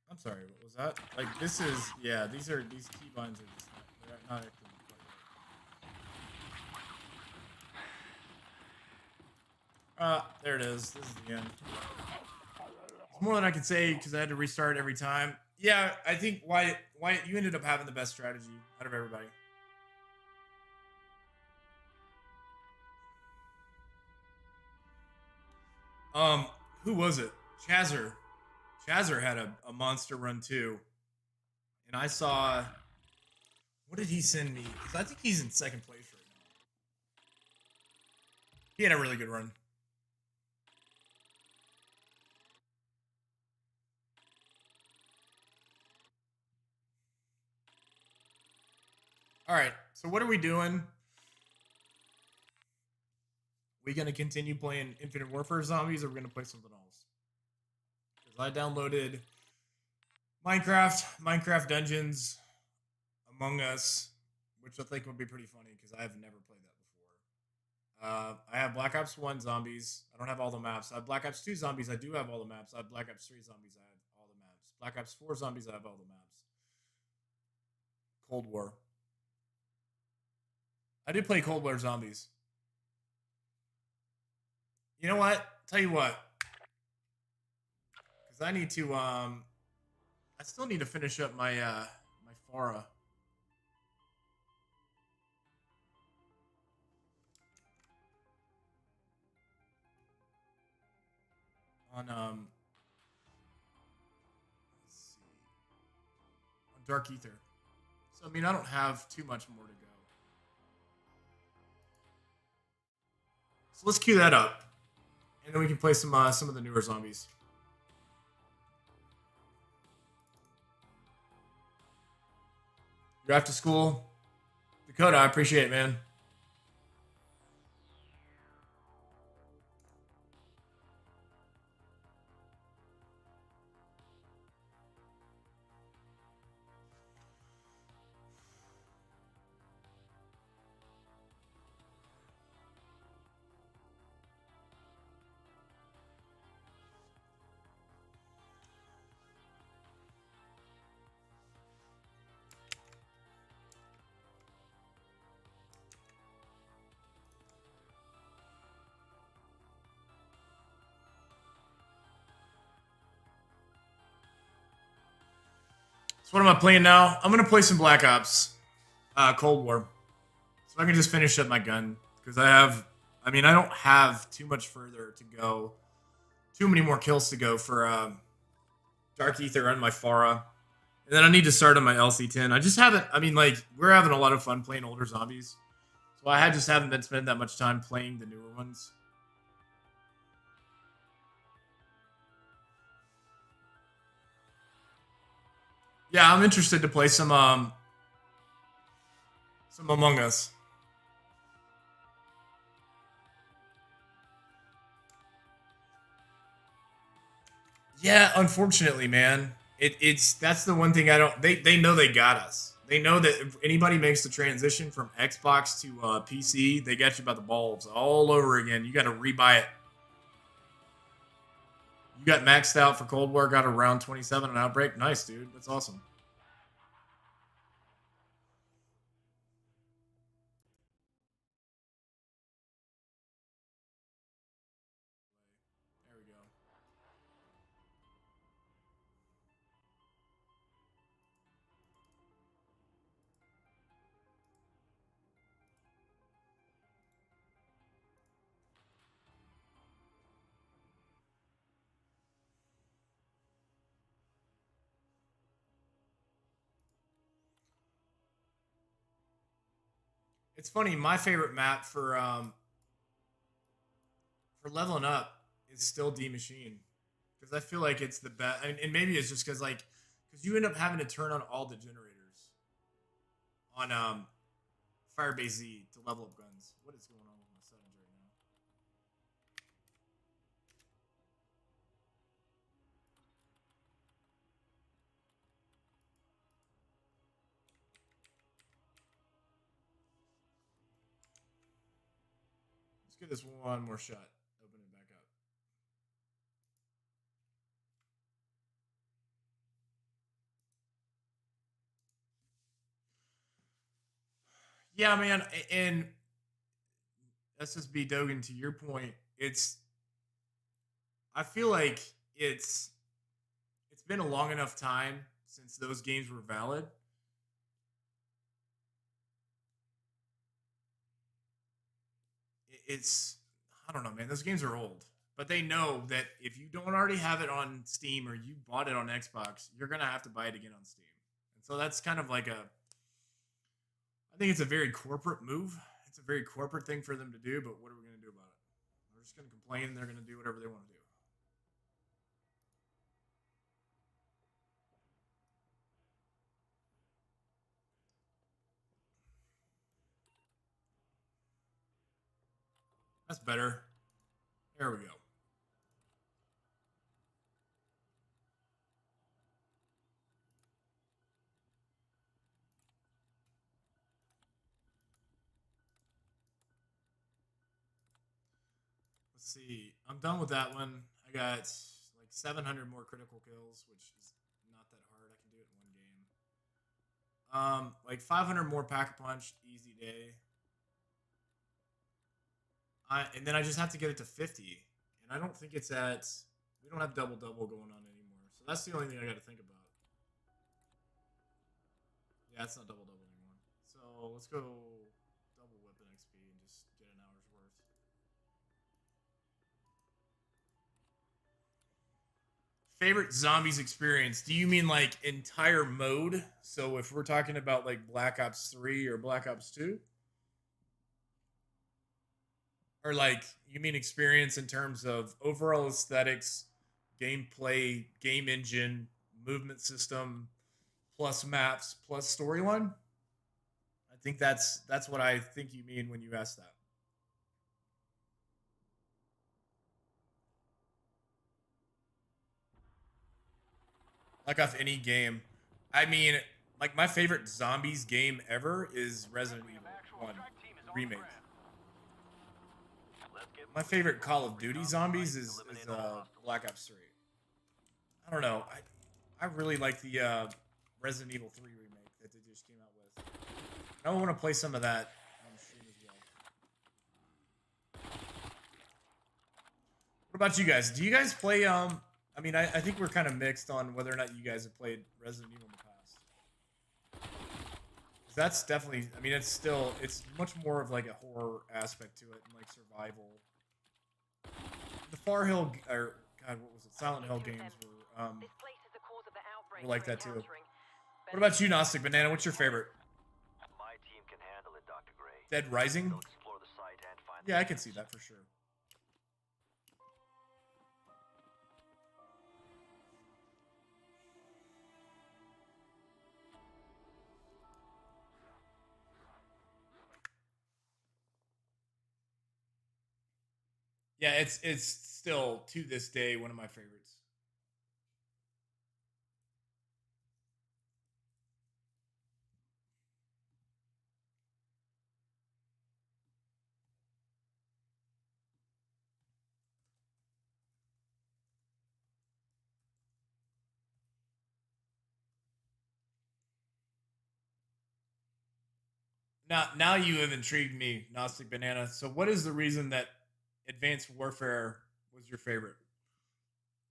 I'm sorry, what was that? Like, this is, yeah, these keybinds are just they're not acting quite right. There it is. This is the end. It's more than I can say because I had to restart every time. Yeah, I think Wyatt, you ended up having the best strategy out of everybody. Who was it? Chazzer. Chazzer had a monster run too. And I saw, what did he send me? Because I think he's in second place right now. He had a really good run. All right, so what are we doing? We gonna continue playing Infinite Warfare Zombies, or we're gonna play something else? Because I downloaded Minecraft Dungeons, Among Us, which I think would be pretty funny because I have never played that before. I have Black Ops 1 Zombies. I don't have all the maps. I have Black Ops 2 Zombies. I do have all the maps. I have Black Ops 3 Zombies. I have all the maps. Black Ops 4 Zombies. I have all the maps. Cold War. I did play Cold War Zombies. You know what? Tell you what. Because I need to, I still need to finish up my, my Farah. On, let's see. On Dark Ether. So, I mean, I don't have too much more to go. So let's queue that up. And then we can play some of the newer zombies. Draft to school. Dakota, I appreciate it, man. So what am I playing now? I'm gonna play some Black Ops, Cold War, so I can just finish up my gun because I don't have too much further to go, too many more kills to go for Dark Ether and my Farah, and then I need to start on my LC10. I just haven't. I mean, like we're having a lot of fun playing older zombies, so just haven't been spending that much time playing the newer ones. Yeah, I'm interested to play some Among Us. Yeah, unfortunately, man. It's that's the one thing I don't. They know they got us. They know that if anybody makes the transition from Xbox to PC, they got you by the balls all over again. You got to rebuy it. You got maxed out for Cold War. Got around 27 on Outbreak. Nice, dude. That's awesome. There we go. It's funny. My favorite map for leveling up is still D Machine because I feel like it's the best. And maybe it's just because you end up having to turn on all the generators on Firebase Z to level up guns. What is going on with my settings right now? Let's give this one more shot. Open it back up. Yeah, man. And SSB Dogan, to your point, I feel like it's been a long enough time since those games were valid. It's I don't know, man. Those games are old, but they know that if you don't already have it on Steam or you bought it on Xbox, you're gonna have to buy it again on Steam. And so that's kind of like I think it's a very corporate move. It's a very corporate thing for them to do. But what are we gonna do about it? We're just gonna complain. And they're gonna do whatever they want to do. That's better. There we go. Let's see. I'm done with that one. I got like 700 more critical kills, which is not that hard. I can do it in one game. Like 500 more pack a punch, easy day. And then I just have to get it to 50, and I don't think it's at. We don't have double double going on anymore, so that's the only thing I got to think about. Yeah, it's not double double anymore. So let's go double weapon XP and just get an hour's worth. Favorite zombies experience? Do you mean like entire mode? So if we're talking about like Black Ops 3 or Black Ops 2? Or like you mean experience in terms of overall aesthetics, gameplay, game engine, movement system, plus maps, plus storyline? think that's what I think you mean when you ask that. Like off any game. I mean, like my favorite zombies game ever is Resident Evil 1 remake. My favorite Call of Duty zombies is Black Ops 3. I don't know. I really like the Resident Evil 3 remake that they just came out with. I want to play some of that on stream as well. What about you guys? Do you guys play I mean, I think we're kind of mixed on whether or not you guys have played Resident Evil in the past. 'Cause that's definitely, I mean, it's much more of like a horror aspect to it and like survival. The Far Hill, or God, what was it? Silent Hill games were like that too. What about you, Gnostic Banana? What's your favorite? My team can handle it, Dr. Gray. Dead Rising? They'll explore the site and find Yeah, I can see that for sure. Yeah, it's still to this day one of my favorites. Now you have intrigued me, Gnostic Banana. So what is the reason that Advanced Warfare was your favorite?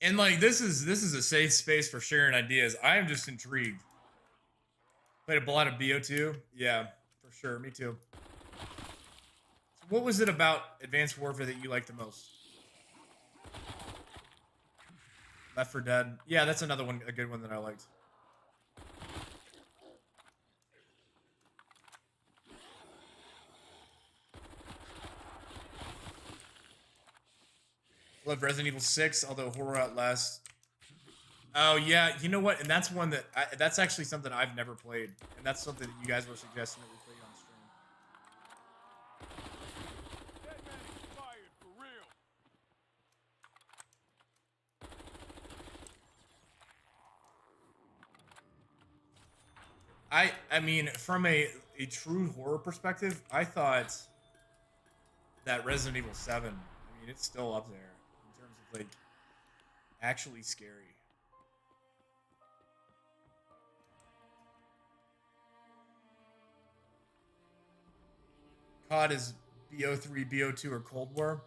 And like this is a safe space for sharing ideas. I am just intrigued. Played a lot of BO2. Yeah, for sure. Me too. So what was it about Advanced Warfare that you liked the most? Left 4 Dead. Yeah, that's another one, a good one that I liked. Love Resident Evil 6, although Horror Outlast. Oh yeah, you know what? And that's one that that's actually something I've never played, and that's something that you guys were suggesting that we play on stream. That man expired for real. I mean, from a true horror perspective, I thought that Resident Evil 7. I mean, it's still up there in terms of like actually scary. COD is BO3, BO2, or Cold War,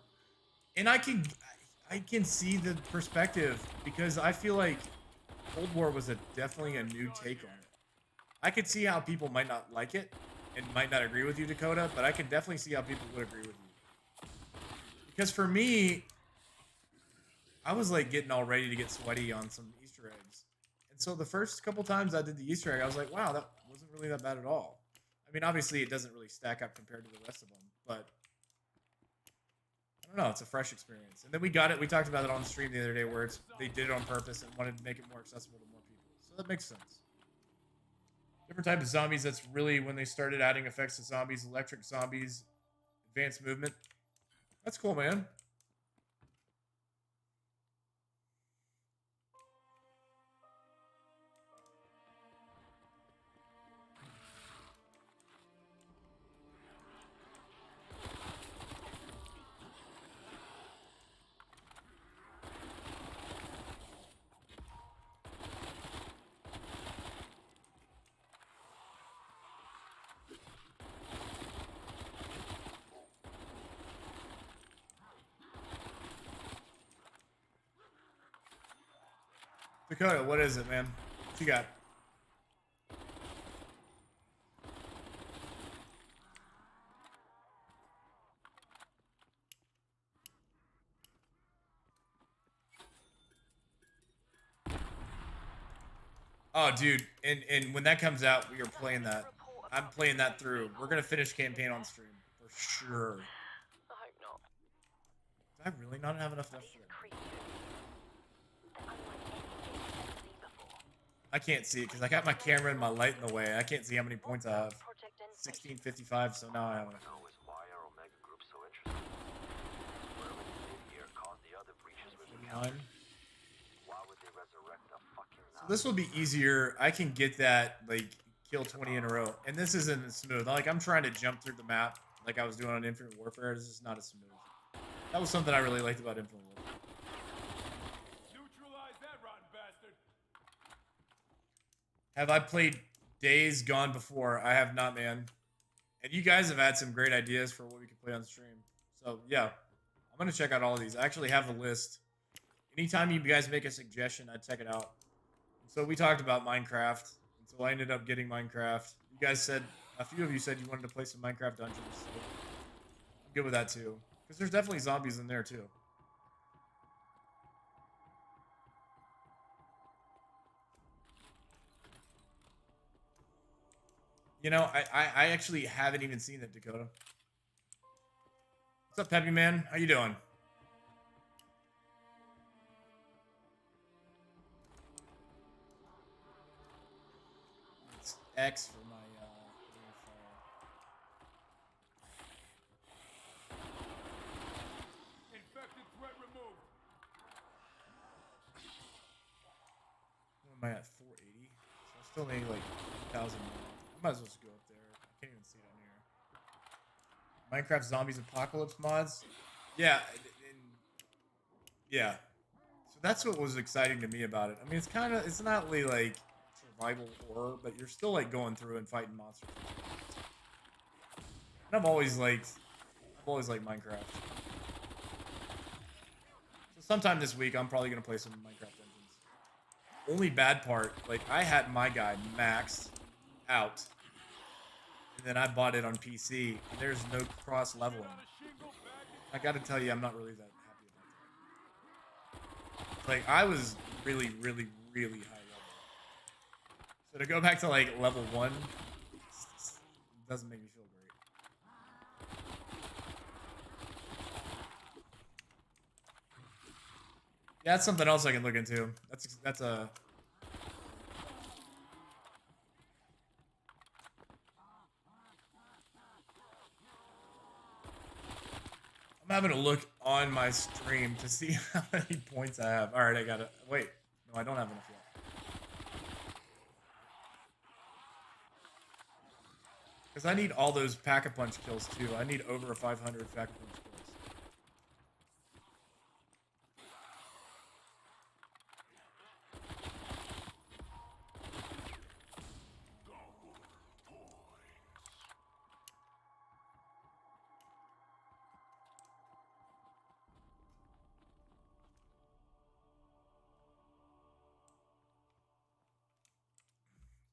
and I can see the perspective because I feel like Cold War was definitely a new take on it. I could see how people might not like it and might not agree with you, Dakota, but I can definitely see how people would agree with you. Because for me, I was like getting all ready to get sweaty on some Easter eggs. And so the first couple times I did the Easter egg, I was like, wow, that wasn't really that bad at all. I mean, obviously it doesn't really stack up compared to the rest of them, but I don't know, it's a fresh experience. And then we talked about it on the stream the other day where they did it on purpose and wanted to make it more accessible to more people. So that makes sense. Different type of zombies, that's really when they started adding effects to zombies, electric zombies, advanced movement. That's cool, man. Dakota, what is it, man? What you got? Oh, dude, and when that comes out, we are playing that. I'm playing that through. We're gonna finish campaign on stream for sure. I hope not. Did I really not have enough left for that? I can't see it because I got my camera and my light in the way. I can't see how many points I have. 16:55, so now I have it. Know is why are Omega Group so interested? Whatever they did here caused the other breaches we've encountered. Why would they resurrect a fucking So this will be easier. I can get that, like, kill 20 in a row. And this isn't smooth. Like, I'm trying to jump through the map like I was doing on Infinite Warfare. This is not as smooth. That was something I really liked about Infinite Warfare. Neutralize that rotten bastard. Have I played Days Gone before? I have not, man. And you guys have had some great ideas for what we can play on stream. So, yeah. I'm going to check out all of these. I actually have a list. Anytime you guys make a suggestion, I'd check it out. So we talked about Minecraft. And so I ended up getting Minecraft. You guys said, a few of you said you wanted to play some Minecraft Dungeons. So I'm good with that too. Because there's definitely zombies in there too. You know, I actually haven't even seen it, Dakota. What's up, Peppy Man? How you doing? It's X for my Infected threat removed. what am I at? 480? So I still need like 1,000 more. I might as well just go up there. I can't even see it on here. Minecraft Zombies Apocalypse mods? Yeah. Yeah. So that's what was exciting to me about it. I mean, it's not really like survival horror, but you're still like going through and fighting monsters. And I've always liked Minecraft. So sometime this week, I'm probably gonna play some Minecraft Dungeons. Only bad part, like I had my guy maxed out, and then I bought it on PC, and there's no cross leveling. I gotta tell you, I'm not really that happy about that. Like, I was really, really, really high level. So to go back to like level 1 doesn't make me feel great. Yeah, that's something else I can look into. That's a I'm having a look on my stream to see how many points I have. All right, I got it. Wait, no, I don't have enough yet. Because I need all those pack-a-punch kills too. I need over 500 pack-a-punch kills.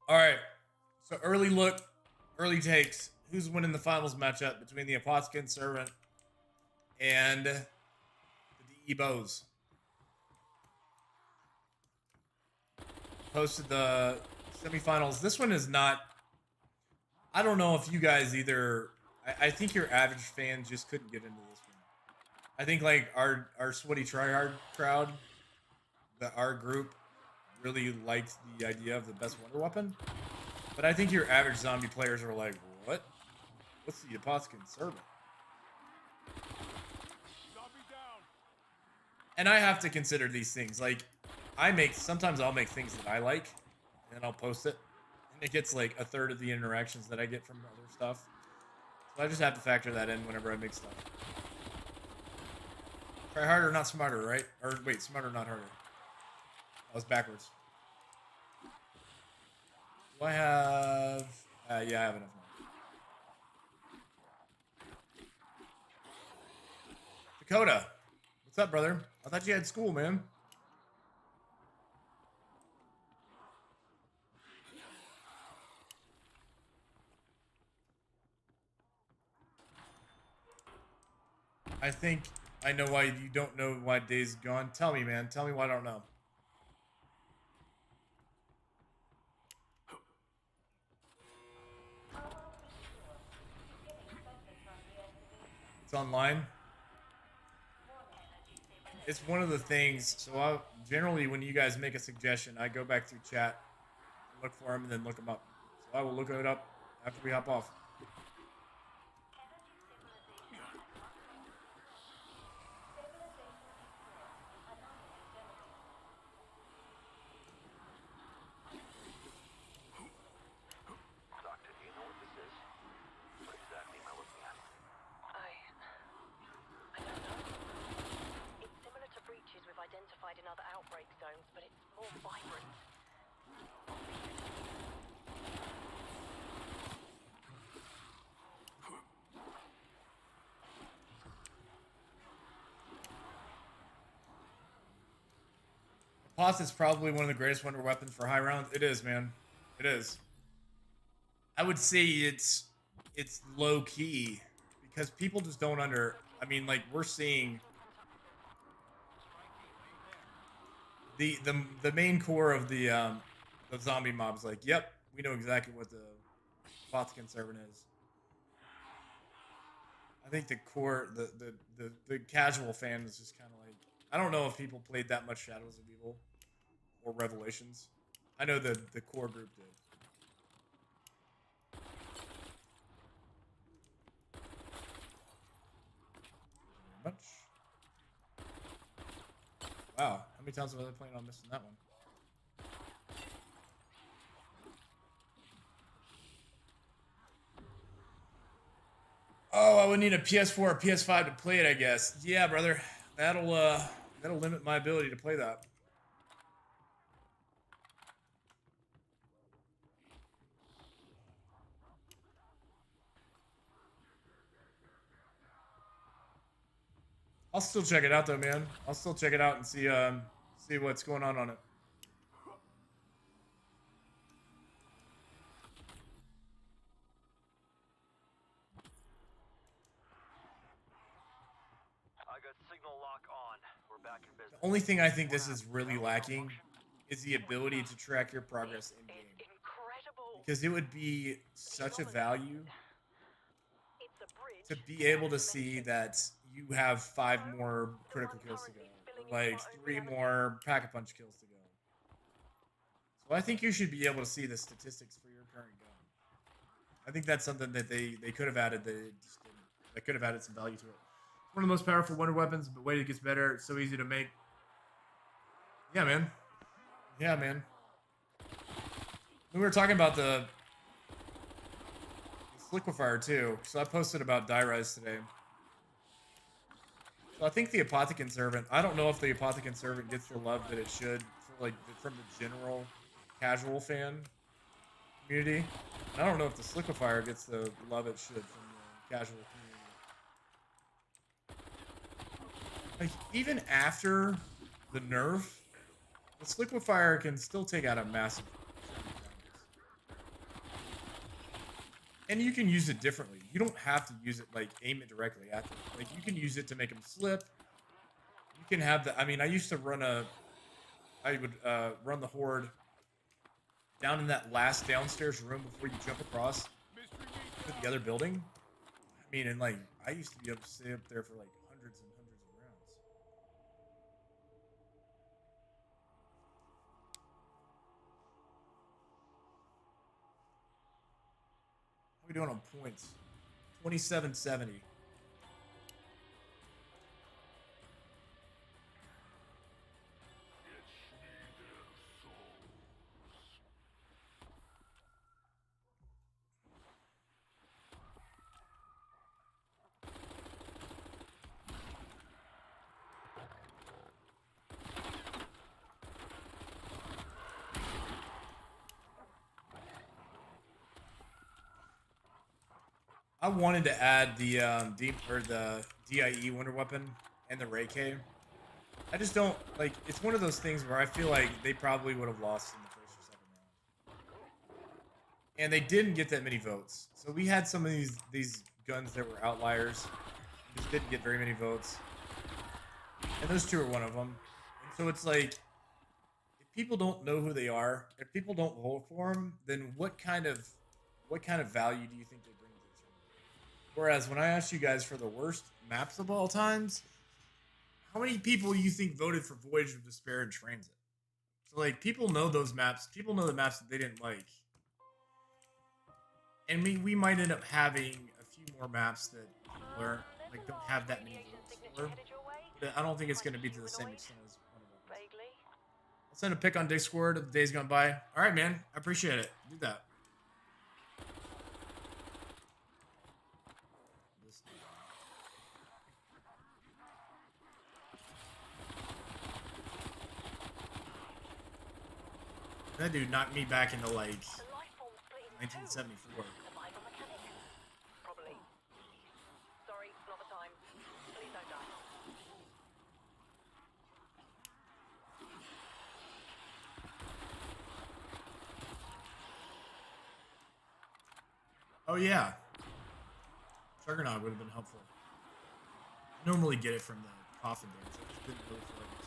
All right, so early look, early takes. Who's winning the finals matchup between the Apothicon Servant and the DE Bows? Posted the semifinals. This one is not. I don't know if you guys either. I think your average fan just couldn't get into this one. I think like our sweaty tryhard crowd, our group, really liked the idea of the best wonder weapon. But I think your average zombie players are like, what? What's the Apothicon Servant? And I have to consider these things. Like, sometimes I'll make things that I like, and then I'll post it. And it gets like a third of the interactions that I get from other stuff. So I just have to factor that in whenever I make stuff. Try harder, not smarter, right? Or wait, smarter, not harder. That was backwards. Do I have... yeah, I have enough money. Dakota, what's up, brother? I thought you had school, man. I think I know why you don't know why Days Gone. Tell me, man. Tell me why I don't know. It's online. It's one of the things. So generally, when you guys make a suggestion, I go back through chat, look for them, and then look them up. So I will look it up after we hop off. Pots is probably one of the greatest wonder weapons for high rounds. It is, man. It is. I would say it's low key because people just don't I mean, like, we're seeing the main core of the zombie mobs. Like, yep, we know exactly what the Apothicon servant is. I think the core, the casual fan is just kind of like, I don't know if people played that much Shadows of Evil or Revelations. I know the core group did. Much. Wow, how many times have I played on missing that one? Oh, I would need a PS4 or PS5 to play it, I guess. Yeah, brother. That'll limit my ability to play that. I'll still check it out though, man. I'll still check it out and see what's going on it. I got signal lock on. We're back in business. The only thing I think this is really lacking is the ability to track your progress in game. Because it would be such a value to be able to see that you have 5 more critical kills to go, or like 3 more pack-a-punch kills to go. So I think you should be able to see the statistics for your current gun. I think that's something that they could have added that could have added some value to it. One of the most powerful wonder weapons, but wait, it gets better. It's so easy to make. Yeah, man. Yeah, man. We were talking about the liquefier too, so I posted about die rise today. So I think the Apothicon servant. I don't know if the Apothicon servant gets the love that it should, from the general casual fan community. I don't know if the liquefier gets the love it should from the casual community. Like, even after the nerf, the liquefier can still take out a massive. And you can use it differently. You don't have to use it, like, aim it directly at them. Like, you can use it to make them slip. You can have the, I mean, I used to run I would run the horde down in that last downstairs room before you jump across to the other building. I mean, and, like, I used to be able to stay up there for, like, hundreds and hundreds of rounds. How are we doing on points? 2770. I wanted to add the the DIE wonder weapon and the Ray K. I just don't like. It's one of those things where I feel like they probably would have lost in the first or second round, and they didn't get that many votes. So we had some of these guns that were outliers, just didn't get very many votes, and those two are one of them. And so it's like, if people don't know who they are, if people don't vote for them, then what kind of value do you think they bring to the tournament? Whereas when I asked you guys for the worst maps of all times, how many people you think voted for Voyage of Despair and Transit? So, like, people know those maps. People know the maps that they didn't like. And we might end up having a few more maps that people are, like, don't have that many votes for. But I don't think it's going to be to the same extent as one of them. I'll send a pic on Discord of the days gone by. All right, man. I appreciate it. Do that. That dude knocked me back into, like, 1974. Probably. Sorry, not the time. Please don't die. Oh yeah, Juggernaut would have been helpful. I normally get it from the coffin dance. I just didn't really feel like it.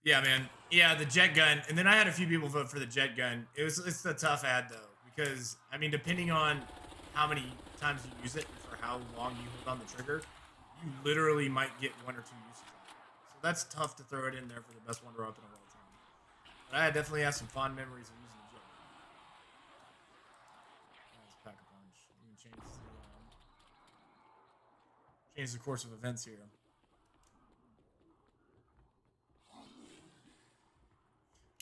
Yeah, man. Yeah, the jet gun, and then I had a few people vote for the jet gun. It's a tough ad though, because I mean, depending on how many times you use it and for how long you hold on the trigger, you literally might get 1 or 2 uses of it. So that's tough to throw it in there for the best wonder weapon of all time. But I definitely have some fond memories of using the jet gun. Let's pack a punch. You can change the course of events here.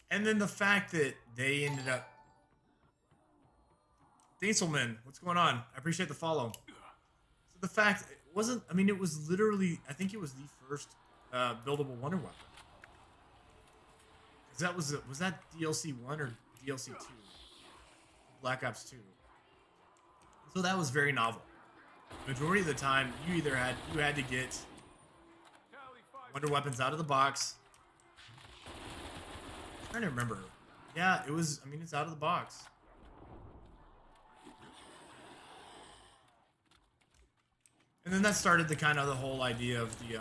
And then the fact that they ended up... Dieselman, what's going on? I appreciate the follow. So the fact, it wasn't... I mean, it was literally... I think it was the first buildable wonder weapon. Because that was that DLC 1 or DLC 2? Black Ops 2. So that was very novel. The majority of the time, you had to get wonder weapons out of the box. I'm trying to remember. Yeah, it was. I mean, it's out of the box. And then that started the kind of the whole idea of the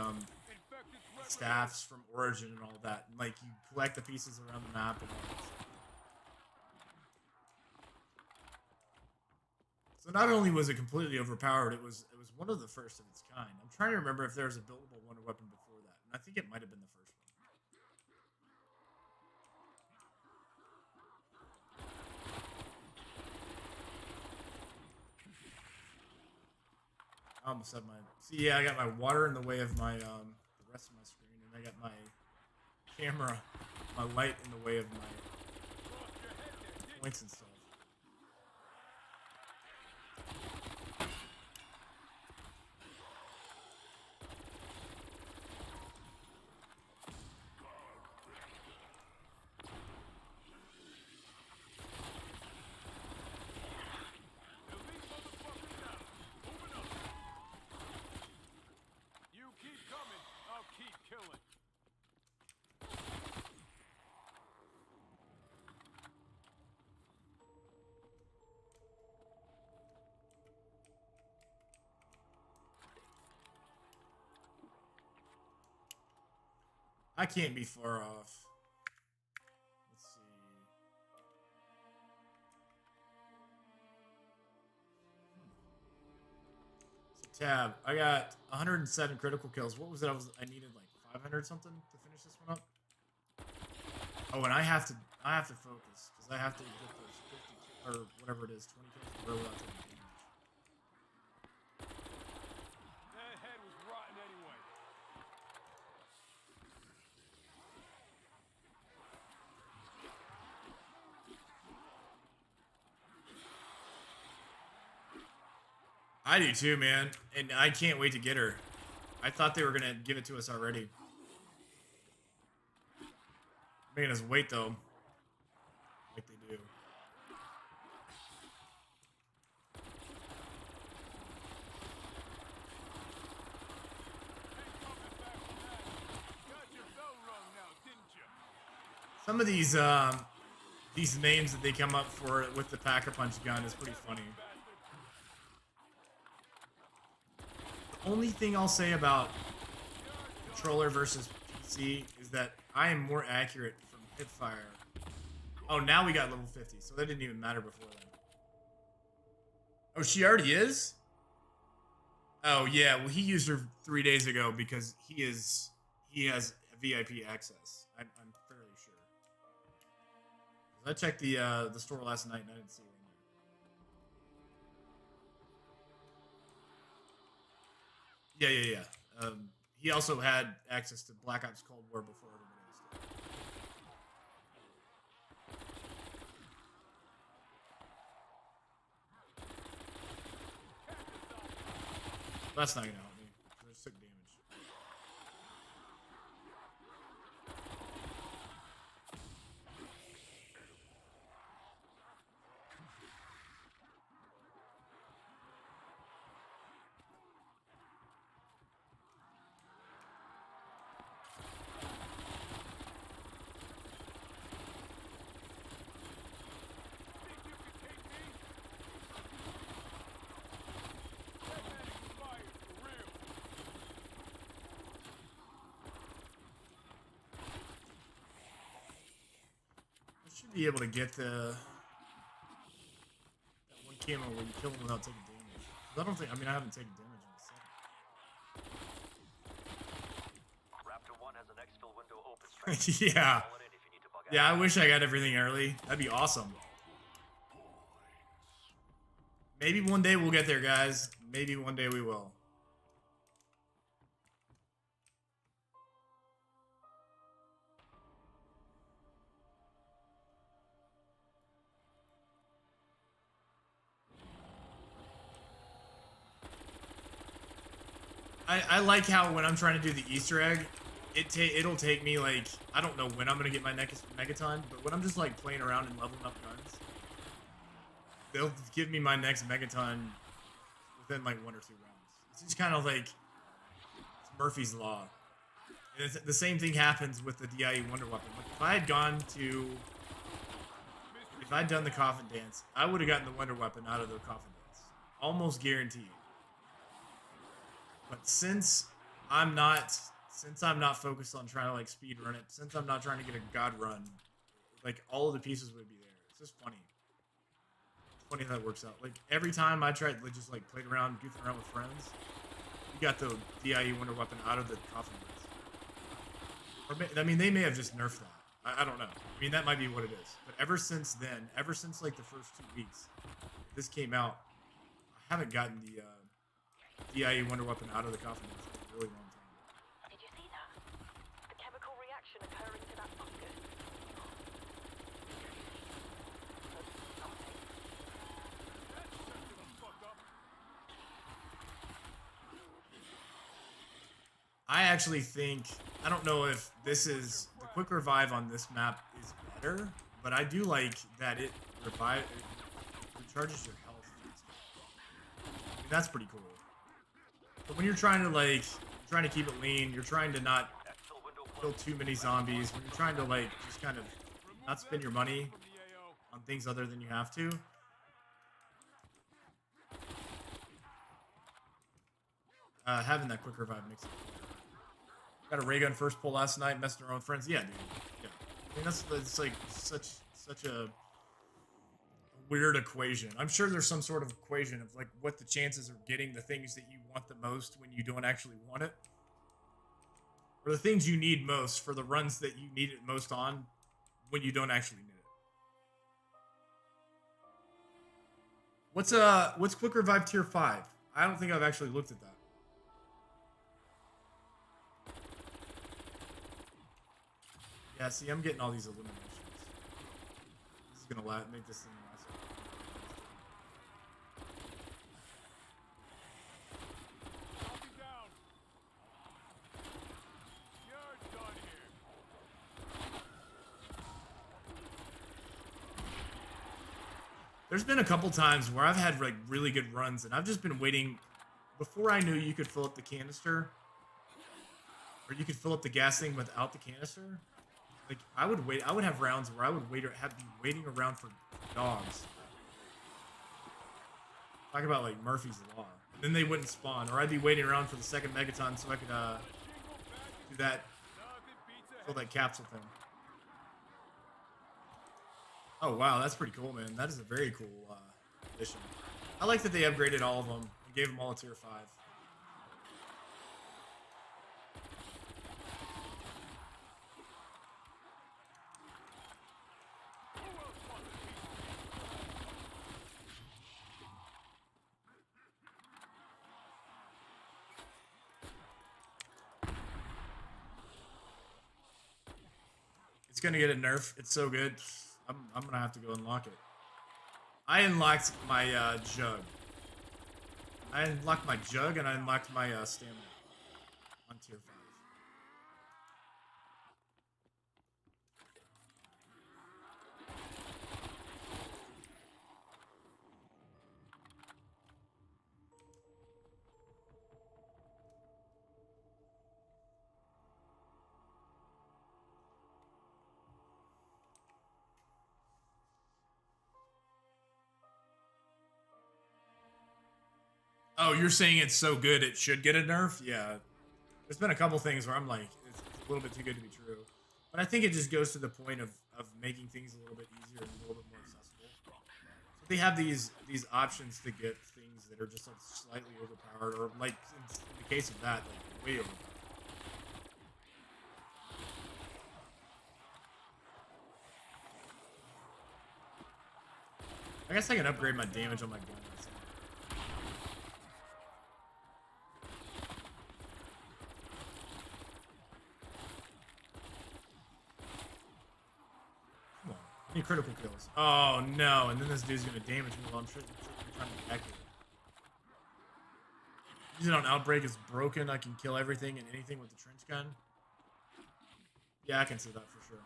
staffs from Origin and all that. And, like, you collect the pieces around the map and all that stuff. So not only was it completely overpowered, it was one of the first of its kind. I'm trying to remember if there was a buildable wonder weapon before that, and I think it might have been the first one. I almost had my... See, yeah, I got my water in the way of my the rest of my screen, and I got my camera, my light in the way of my points and stuff. I can't be far off. Let's see. So tab, I got 107 critical kills. What was it? I needed like 500 something to finish this one up. Oh, and I have to focus because I have to get those 50 or whatever it is, 20 kills in a row without taking damage. That head was rotten anyway. I do too, man, and I can't wait to get her. I thought they were gonna give it to us already. Making us wait though, like they do. Some of these names that they come up for with the Pack-a-Punch gun is pretty funny. The only thing I'll say about controller versus PC is that I am more accurate from hipfire. Oh, now we got level 50, so that didn't even matter before then. Oh, she already is? Oh yeah, well he used her 3 days ago because he has VIP access. I'm fairly sure. I checked the store last night and I didn't see her in there. Yeah. He also had access to Black Ops Cold War before everybody else did. That's not gonna help me. There's sick damage. be able to get that one camo where you kill them without taking damage. 'Cause I don't think. I mean, I haven't taken damage in a second. Raptor 1 has an exfil window open. Yeah. Call it in if you need to bug out. Yeah, I wish I got everything early. That'd be awesome. Maybe one day we'll get there, guys. Maybe one day we will. I like how when I'm trying to do the Easter egg, it'll take me like, I don't know when I'm gonna get my next Megaton, but when I'm just like playing around and leveling up guns, they'll give me my next Megaton within like 1 or 2 rounds. It's just kind of like it's Murphy's Law. And the same thing happens with the DIE Wonder Weapon. Like if I had done the coffin dance, I would have gotten the Wonder Weapon out of the coffin dance, almost guaranteed. But since I'm not focused on trying to like speed run it, since I'm not trying to get a god run, like all of the pieces would be there. It's just funny. It's funny how that works out. Like every time I tried to just like played around, goofing around with friends, you got the DIE Wonder Weapon out of the coffin dance. Or I mean, they may have just nerfed that. I don't know. I mean, that might be what it is. But ever since then, ever since like the first 2 weeks, this came out, I haven't gotten the DIE Wonder Weapon out of the coffin in a really long time. Did you see that? The chemical reaction occurring to that fungus. I actually think, I don't know if this is, the quick revive on this map is better, but I do like that it recharges your health. I mean, that's pretty cool. But when you're trying to keep it lean, you're trying to not kill too many zombies, when you're trying to like just kind of not spend your money on things other than you have to. Having that quick revive makes it cool. Got a ray gun first pull last night, messing around with friends. Yeah, dude. Yeah. I mean, that's like such a weird equation. I'm sure there's some sort of equation of like what the chances of getting the things that you want the most when you don't actually want it, or the things you need most for the runs that you need it most on when you don't actually need it. What's quick revive tier 5? I don't think I've actually looked at that. Yeah, see, I'm getting all these eliminations. This is gonna make this thing last. There's been a couple times where I've had like really good runs, and I've just been waiting. Before I knew you could fill up the canister, or you could fill up the gas thing without the canister. Like I would wait. I would have rounds where I would be waiting around for dogs. Talk about like Murphy's Law. And then they wouldn't spawn, or I'd be waiting around for the second Megaton so I could do that, fill that capsule thing. Oh wow, that's pretty cool, man. That is a very cool addition. I like that they upgraded all of them and gave them all a tier 5. It's gonna get a nerf. It's so good. I'm gonna have to go unlock it. I unlocked my jug. I unlocked my jug and I unlocked my stamina on tier 5. Oh, you're saying it's so good it should get a nerf? Yeah. There's been a couple things where I'm like, it's a little bit too good to be true. But I think it just goes to the point of of making things a little bit easier and a little bit more accessible. So they have these options to get things that are just like slightly overpowered, or like in the case of that, like way overpowered. I guess I can upgrade my damage on my gun. Come on. Any critical kills. Oh no, and then this dude's gonna damage me while I'm trying to be accurate. Using it on Outbreak is broken. I can kill everything and anything with the trench gun. Yeah, I can see that for sure.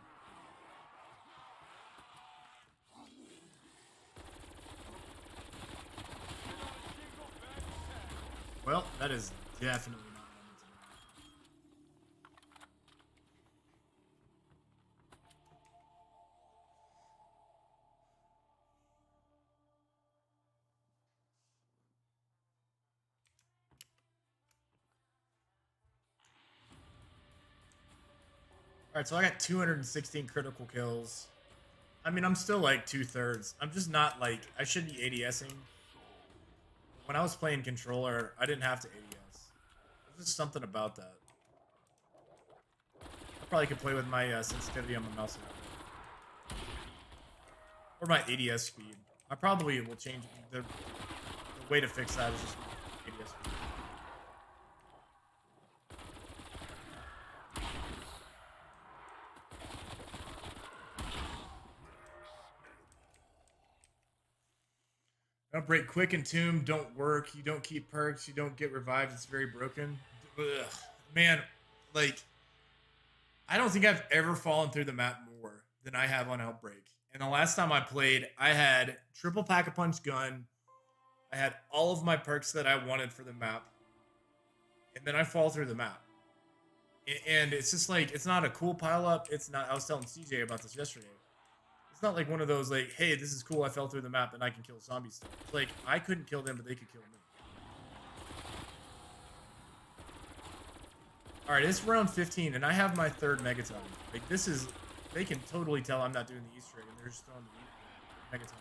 Well, that is definitely not what I need to do. Alright, so I got 216 critical kills. I mean, I'm still like 2/3. I'm just not like, I should be ADSing. When I was playing controller, I didn't have to ADS. There's just something about that. I probably could play with my sensitivity on my mouse a little bit. Or my ADS speed. I probably will change the way to fix that is just ADS speed. Outbreak quick and tomb don't work. You don't keep perks. You don't get revived. It's very broken. Ugh. Man, like, I don't think I've ever fallen through the map more than I have on Outbreak. And the last time I played, I had triple pack-a-punch gun. I had all of my perks that I wanted for the map. And then I fall through the map. And it's just like, it's not a cool pile-up. It's not, I was telling CJ about this yesterday. It's not like one of those like, hey, this is cool, I fell through the map and I can kill zombies still. It's like, I couldn't kill them, but they could kill me. Alright, it's round 15, and I have my third Megaton. Like, this is, they can totally tell I'm not doing the Easter egg, and they're just throwing the Megaton.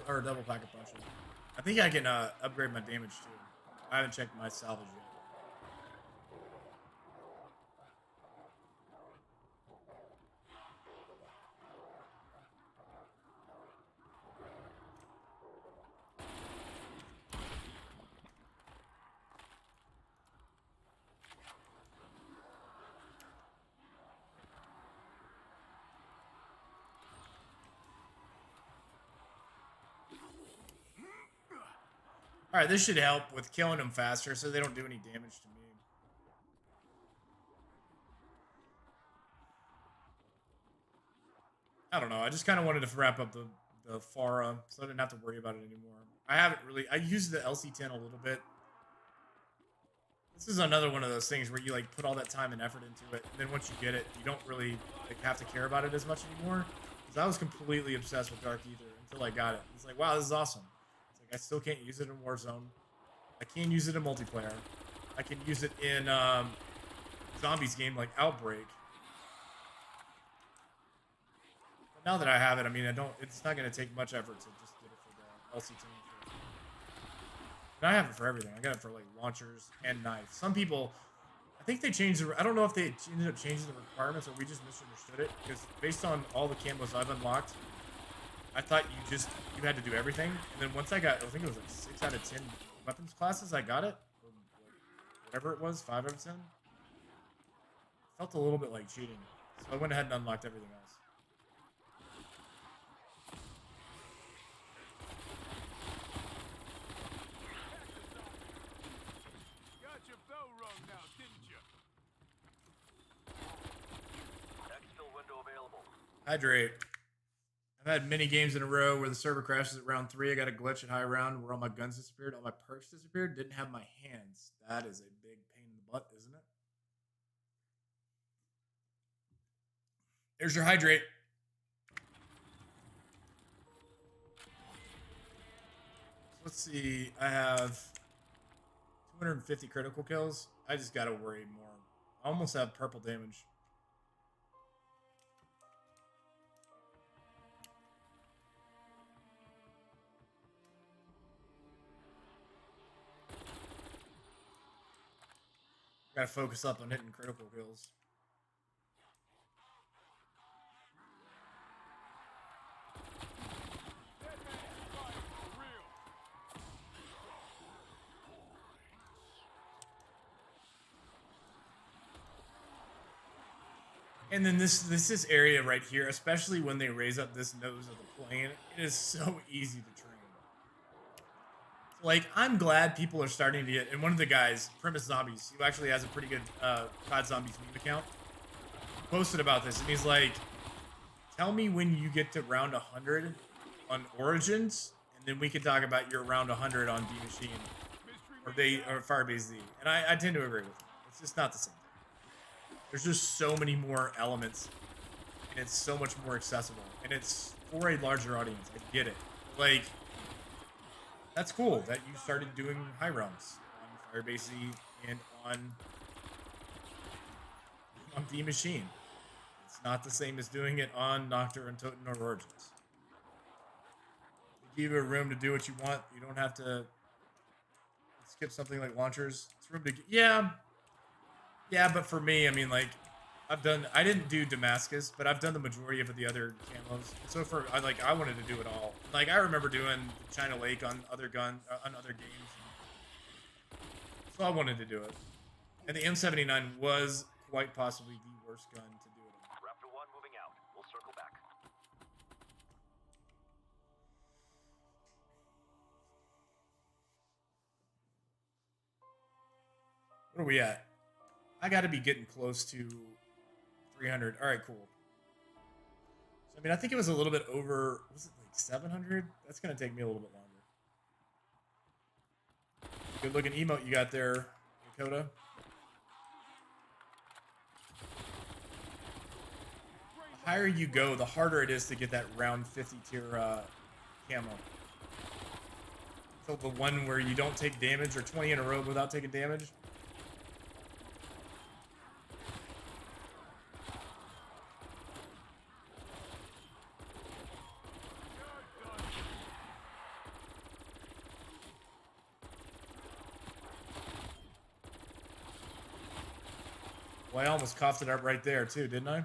Or double pack a punch. I think I can upgrade my damage too. I haven't checked my salvage yet. Alright, this should help with killing them faster so they don't do any damage to me. I don't know. I just kind of wanted to wrap up the Farah so I didn't have to worry about it anymore. I haven't really... I used the LC-10 a little bit. This is another one of those things where you like put all that time and effort into it, and then once you get it, you don't really like have to care about it as much anymore. Because I was completely obsessed with Dark Ether until I got it. It's like, wow, this is awesome. I still can't use it in Warzone. I can use it in multiplayer. I can use it in zombies game like Outbreak. But now that I have it, I mean, it's not going to take much effort to just get it for the LC team. And I have it for everything. I got it for like launchers and knives. Some people, I think they changed I don't know if they ended up changing the requirements or we just misunderstood it. Because based on all the camos I've unlocked, I thought you had to do everything, and then once I got, I think it was like 6 out of 10 weapons classes, I got it, or whatever it was, 5 out of 10. Felt a little bit like cheating, so I went ahead and unlocked everything else. Got your bell rung now, didn't you? Exfil window available. Hydrate. I've had many games in a row where the server crashes at round 3. I got a glitch at high round where all my guns disappeared, all my perks disappeared, didn't have my hands. That is a big pain in the butt, isn't it? There's your hydrate. Let's see. I have 250 critical kills. I just gotta worry more. I almost have purple damage. Gotta focus up on hitting critical kills. And then this area right here, especially when they raise up this nose of the plane, it is so easy to train. Like, I'm glad people are starting to get, and one of the guys, Premise Zombies, who actually has a pretty good COD Zombies meme account, posted about this, and he's like, tell me when you get to round 100 on Origins, and then we can talk about your round 100 on D-Machine, or Firebase Z. And I tend to agree with him. It's just not the same thing. There's just so many more elements, and it's so much more accessible, and it's for a larger audience. I get it. Like, that's cool that you started doing high realms on Firebase Z and on D-Machine. It's not the same as doing it on Nocturne and Toten or Origins. They give you a room to do what you want. You don't have to skip something like launchers. It's room to yeah, but for me, I mean, like, I didn't do Damascus, but I've done the majority of the other camos. So I wanted to do it all. Like, I remember doing China Lake on other games. So I wanted to do it. And the M79 was quite possibly the worst gun to do it on. Raptor 1 moving out. We'll circle back. What are we at? I got to be getting close to 300. All right, cool. So, I mean, I think it was a little bit over, was it like 700? That's going to take me a little bit longer. Good looking emote you got there, Dakota. The higher you go, the harder it is to get that round 50 tier camo. So the one where you don't take damage, or 20 in a row without taking damage. Well, I almost coughed it up right there, too, didn't I?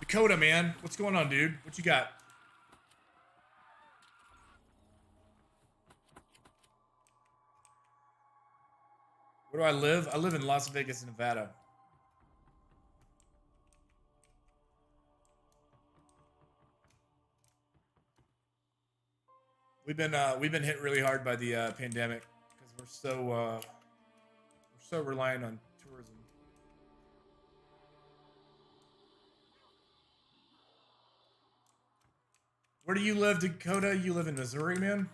Dakota, man. What's going on, dude? What you got? Where do I live? I live in Las Vegas, Nevada. We've been hit really hard by the pandemic because we're so reliant on tourism. Where do you live, Dakota? You live in Missouri, man?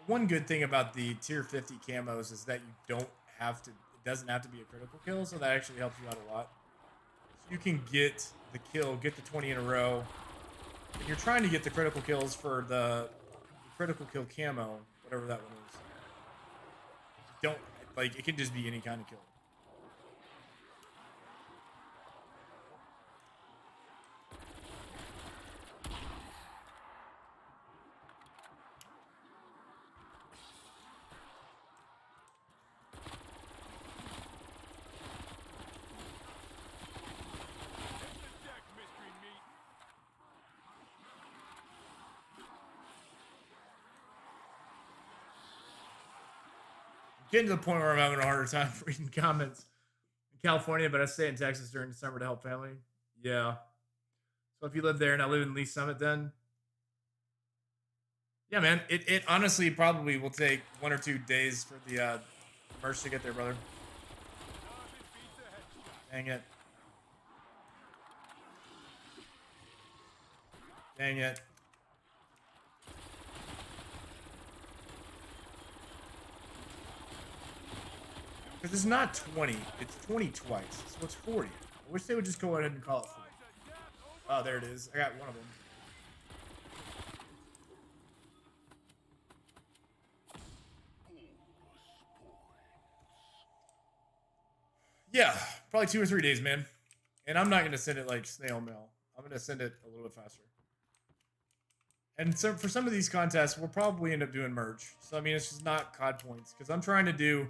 One good thing about the tier 50 camos is that you don't have to, it doesn't have to be a critical kill, so that actually helps you out a lot. So you can get the kill, get the 20 in a row. If you're trying to get the critical kills for the critical kill camo, whatever that one is, don't, like, it can just be any kind of kill. Getting to the point where I'm having a harder time reading comments in California, but I stay in Texas during December to help family. Yeah. So if you live there and I live in Lee Summit, then yeah, man, it honestly probably will take 1 or 2 days for the merch to get there, brother. Dang it. Dang it. Because it's not 20, it's 20 twice, so it's 40. I wish they would just go ahead and call it 40. Oh, there it is. I got one of them. Yeah, probably 2 or 3 days, man. And I'm not going to send it like snail mail. I'm going to send it a little bit faster. And so for some of these contests, we'll probably end up doing merch. So, I mean, it's just not COD points. Because I'm trying to do...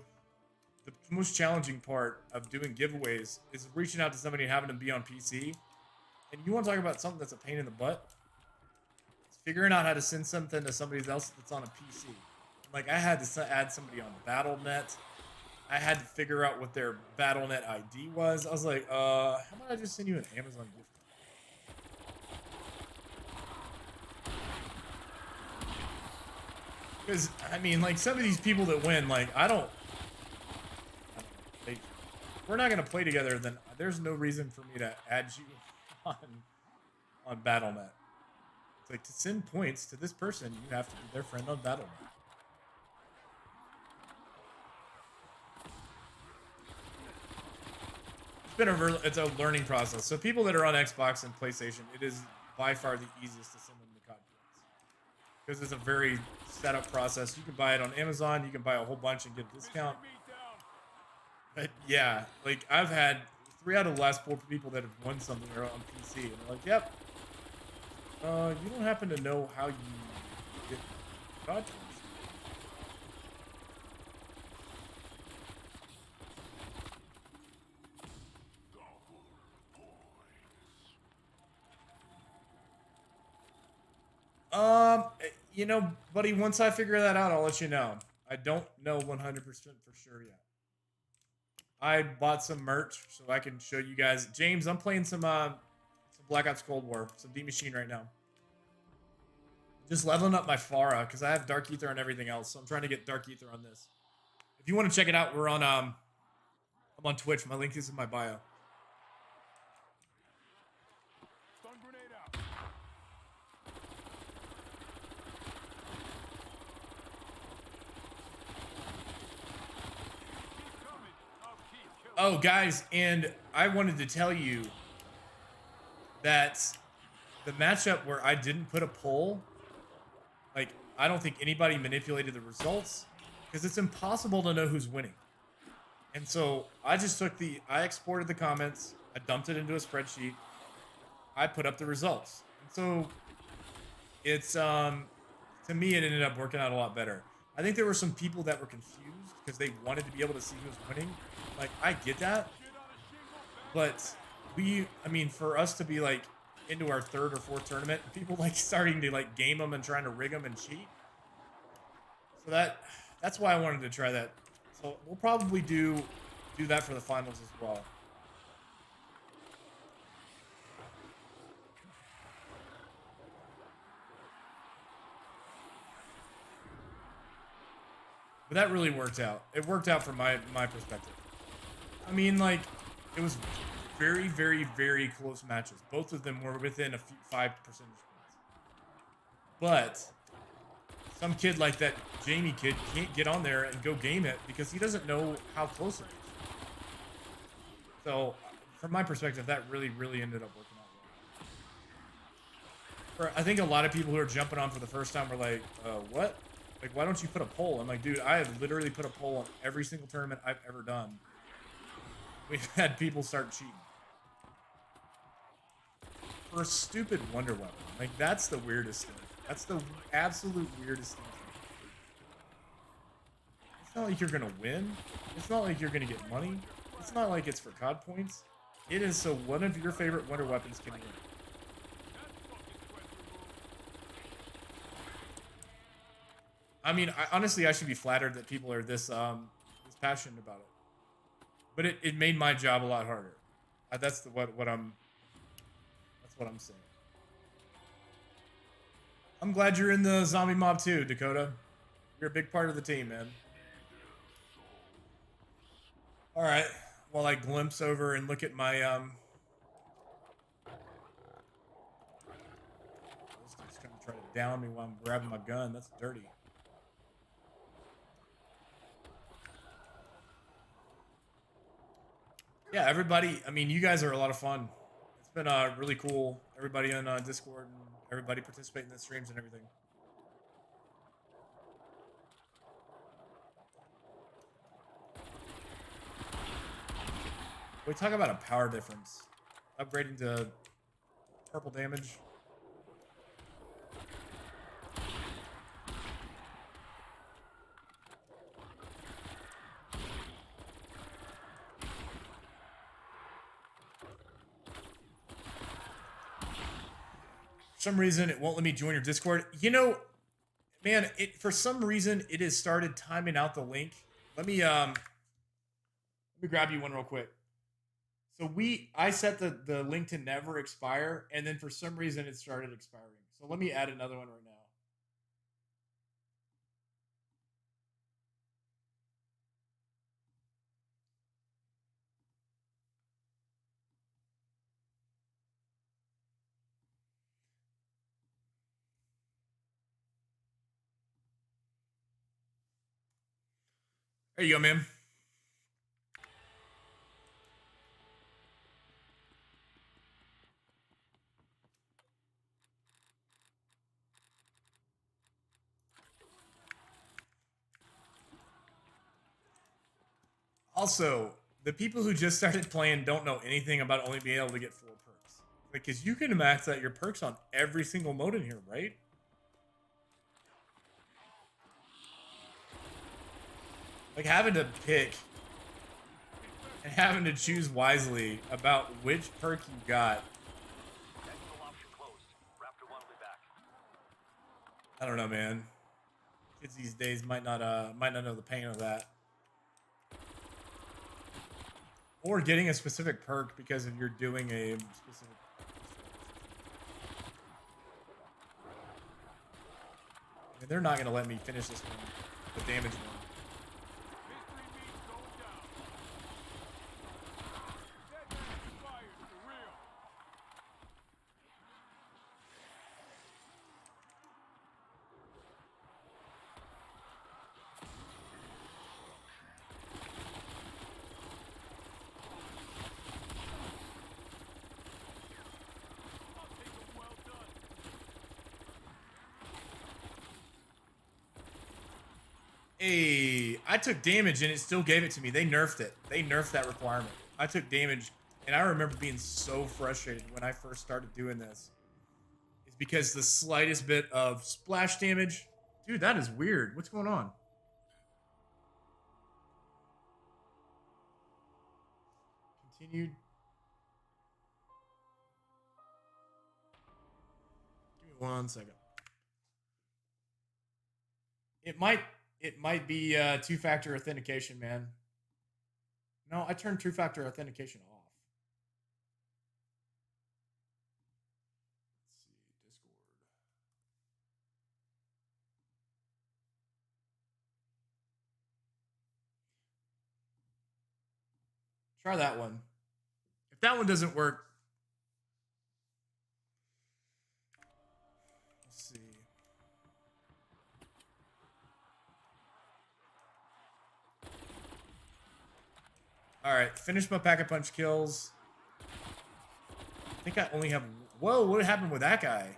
The most challenging part of doing giveaways is reaching out to somebody and having them be on PC. And you want to talk about something that's a pain in the butt? It's figuring out how to send something to somebody else that's on a PC. Like, I had to add somebody on Battle.net. I had to figure out what their Battle.net ID was. I was like, how about I just send you an Amazon gift card? Because, I mean, like, some of these people that win, like, I don't if we're not going to play together, then there's no reason for me to add you on Battle.net. It's like, to send points to this person, you have to be their friend on Battle.net. It's a learning process. So people that are on Xbox and PlayStation, it is by far the easiest to send them the COD points. Because it's a very set up process. You can buy it on Amazon, you can buy a whole bunch and get a discount. But yeah, like I've had 3 out of the last 4 people that have won something are on PC, and they're like, "Yep, you don't happen to know how you get COD points?" You know, buddy, once I figure that out, I'll let you know. I don't know 100% for sure yet. I bought some merch so I can show you guys. James, I'm playing some Black Ops Cold War, some D Machine right now. Just leveling up my Pharah because I have Dark Ether and everything else, so I'm trying to get Dark Ether on this. If you want to check it out, we're on I'm on Twitch. My link is in my bio. Stun grenade out. Oh, guys, and I wanted to tell you that the matchup where I didn't put a poll, like, I don't think anybody manipulated the results because it's impossible to know who's winning. And so I just took I exported the comments, I dumped it into a spreadsheet, I put up the results. And so it's, to me, it ended up working out a lot better. I think there were some people that were confused because they wanted to be able to see who was winning. Like, I get that, but I mean, for us to be like into our 3rd or 4th tournament, people like starting to like game them and trying to rig them and cheat. So that's why I wanted to try that. So we'll probably do that for the finals as well. But that really worked out. It worked out from my perspective. I mean, like, it was very, very, very close matches. Both of them were within a few 5 percentage points. But some kid like that Jamie kid can't get on there and go game it because he doesn't know how close it is. So, from my perspective, that really, really ended up working out well. I think a lot of people who are jumping on for the first time were like, what? Like, why don't you put a poll? I'm like, dude, I have literally put a poll on every single tournament I've ever done. We've had people start cheating. For a stupid wonder weapon. Like, that's the weirdest thing. That's the absolute weirdest thing. It's not like you're going to win. It's not like you're going to get money. It's not like it's for COD points. It is so one of your favorite wonder weapons can win. I mean, honestly, I should be flattered that people are this passionate about it. But it made my job a lot harder. That's what I'm saying. I'm glad you're in the zombie mob too, Dakota. You're a big part of the team, man. All right. While I glimpse over and look at my this dude's gonna try to down me while I'm grabbing my gun. That's dirty. Yeah, everybody. I mean, you guys are a lot of fun. It's been really cool. Everybody on Discord and everybody participating in the streams and everything. We talk about a power difference. Upgrading to purple damage. For some reason, it won't let me join your Discord. You know, man, for some reason it has started timing out the link. Let me grab you one real quick. So I set the link to never expire, and then for some reason it started expiring. So let me add another one right now. There you go, man. Also, the people who just started playing don't know anything about only being able to get 4 perks. Because you can max out your perks on every single mode in here, right? Like having to pick and having to choose wisely about which perk you got. I don't know, man. Kids these days might not know the pain of that. Or getting a specific perk because if you're doing a specific. I mean, they're not gonna let me finish this one, the damage one. Hey, I took damage and it still gave it to me. They nerfed it. They nerfed that requirement. I took damage, and I remember being so frustrated when I first started doing this. It's because the slightest bit of splash damage. Dude, that is weird. What's going on? Continued. Give me 1 second. It might be 2-factor authentication, man. No, I turned 2-factor authentication off. Let's see, Discord. Try that one. If that one doesn't work, let's see. All right, finish my pack-a-punch kills. I think I only have. Whoa, what happened with that guy?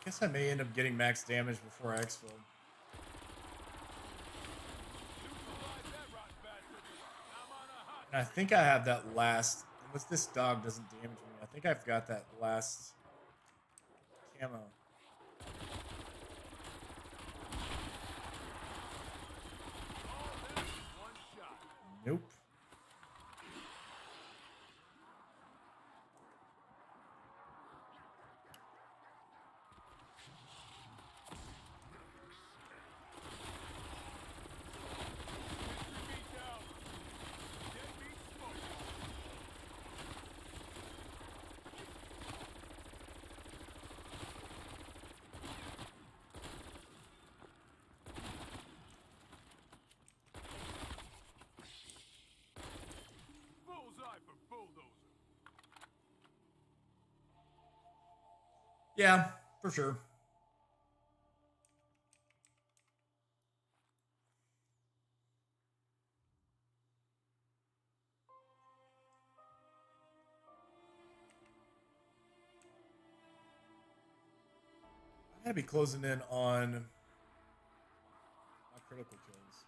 Guess I may end up getting max damage before I exfil. And I think I have that last. Unless this dog doesn't damage me, I think I've got that last camo. Nope. Yeah, for sure. I gotta be closing in on my critical kills.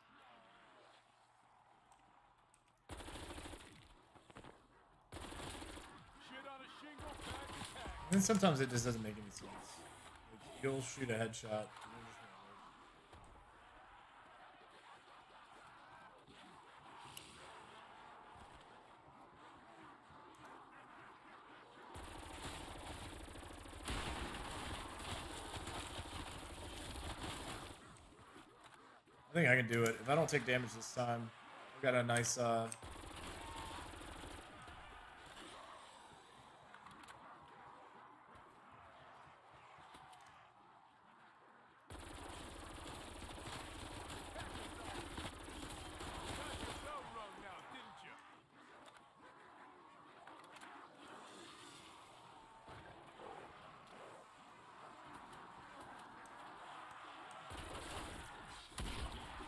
And then sometimes it just doesn't make any sense. Like, you'll shoot a headshot. And you're just gonna live. I think I can do it. If I don't take damage this time, I've got a nice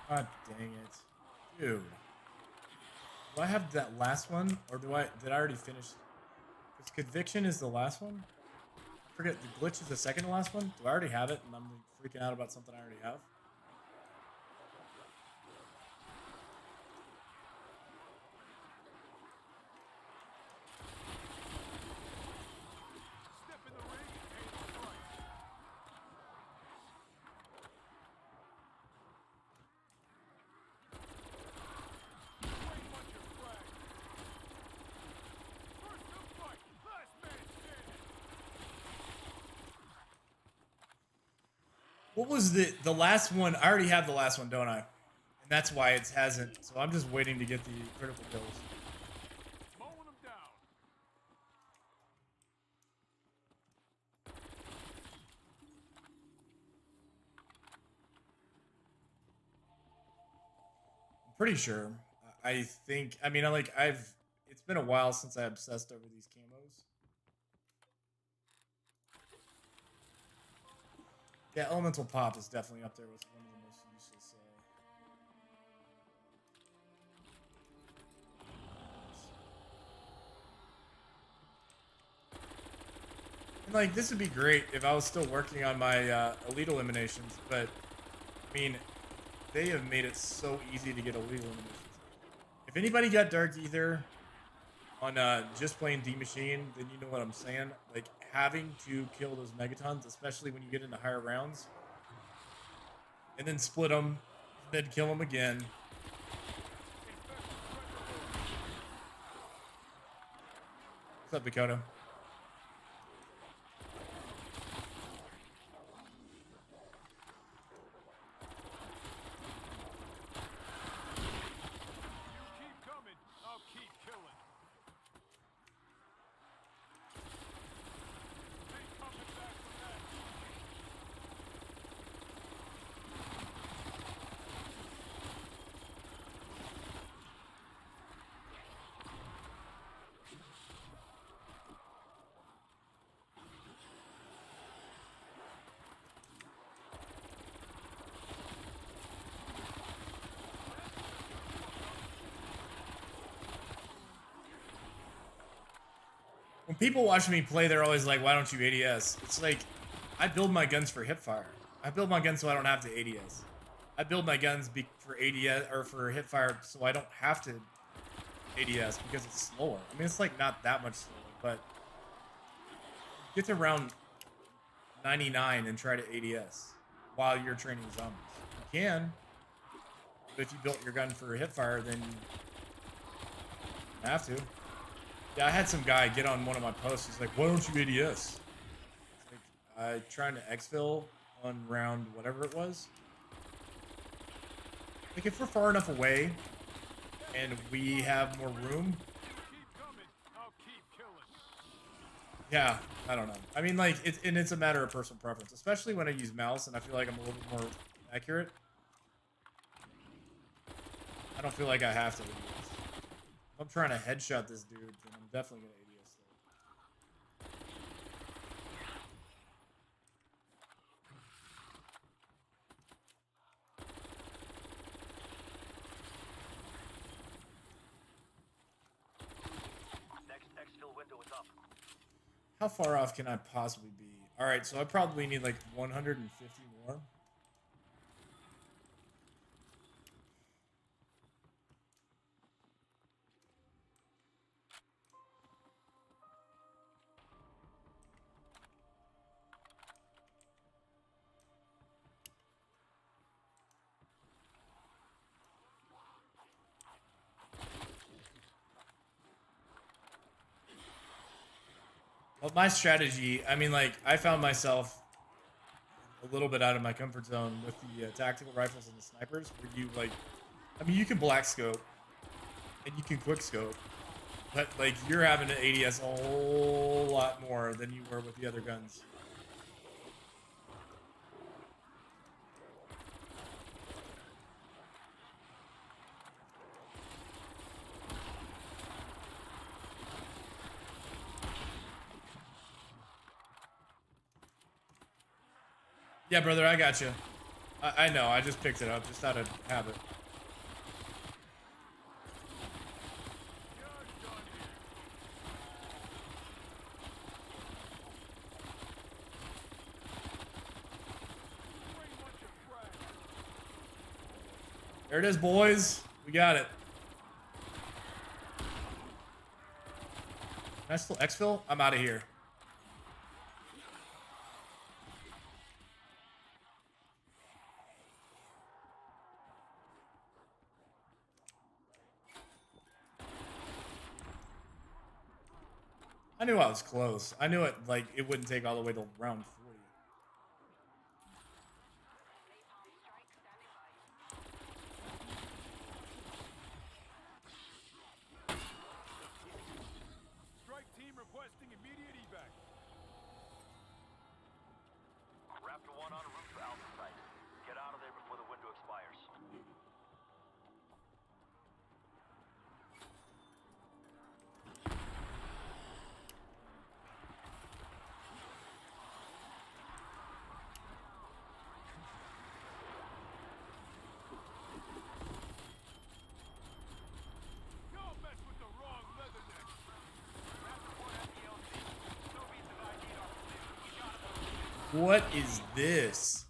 God dang it. Dude. Do I have that last one? Or did I already finish? Because Conviction is the last one? I forget, the Glitch is the second to last one? Do I already have it and I'm freaking out about something I already have? What was the last one? I already have the last one, don't I? And that's why it hasn't. So I'm just waiting to get the critical kills. I'm pretty sure. I think. I mean, It's been a while since I obsessed over these camos. Yeah, Elemental Pop is definitely up there with one of the most useless. And like, this would be great if I was still working on my elite eliminations, but I mean, they have made it so easy to get elite eliminations. If anybody got Dark Ether on just playing D Machine, then you know what I'm saying. Like, having to kill those Megatons, especially when you get into higher rounds, and then split them, then kill them again. What's up, Dakota? When people watch me play, they're always like, why don't you ADS? It's like, I build my guns for hipfire. I build my guns so I don't have to ADS. I build my guns for ADS or for hipfire so I don't have to ADS because it's slower. I mean, it's like not that much slower, but get to round 99 and try to ADS while you're training zombies. You can, but if you built your gun for hipfire, then you have to. Yeah, I had some guy get on one of my posts. He's like, why don't you ADS? It's like, trying to exfil on round whatever it was. Like, if we're far enough away and we have more room. Yeah, I don't know. I mean, like, it's a matter of personal preference, especially when I use mouse and I feel like I'm a little bit more accurate. I don't feel like I have to ADS. If I'm trying to headshot this dude, then I'm definitely going to ADS though. How far off can I possibly be? All right, so I probably need like 150 more. Well, my strategy, I mean, like, I found myself a little bit out of my comfort zone with the tactical rifles and the snipers, where you, like, I mean, you can black scope and you can quick scope, but, like, you're having to ADS a whole lot more than you were with the other guns. Yeah, brother, I got you. I know, I just picked it up, just out of habit. There it is, boys. We got it. Can I still exfil? I'm out of here. I knew I was close. I knew it, like, it wouldn't take all the way to round 40. Strike team requesting immediate evac. Raptor 1 en route for Alpha Site. Get out of there before the window expires. Y'all mess with the wrong leatherneck. What is this?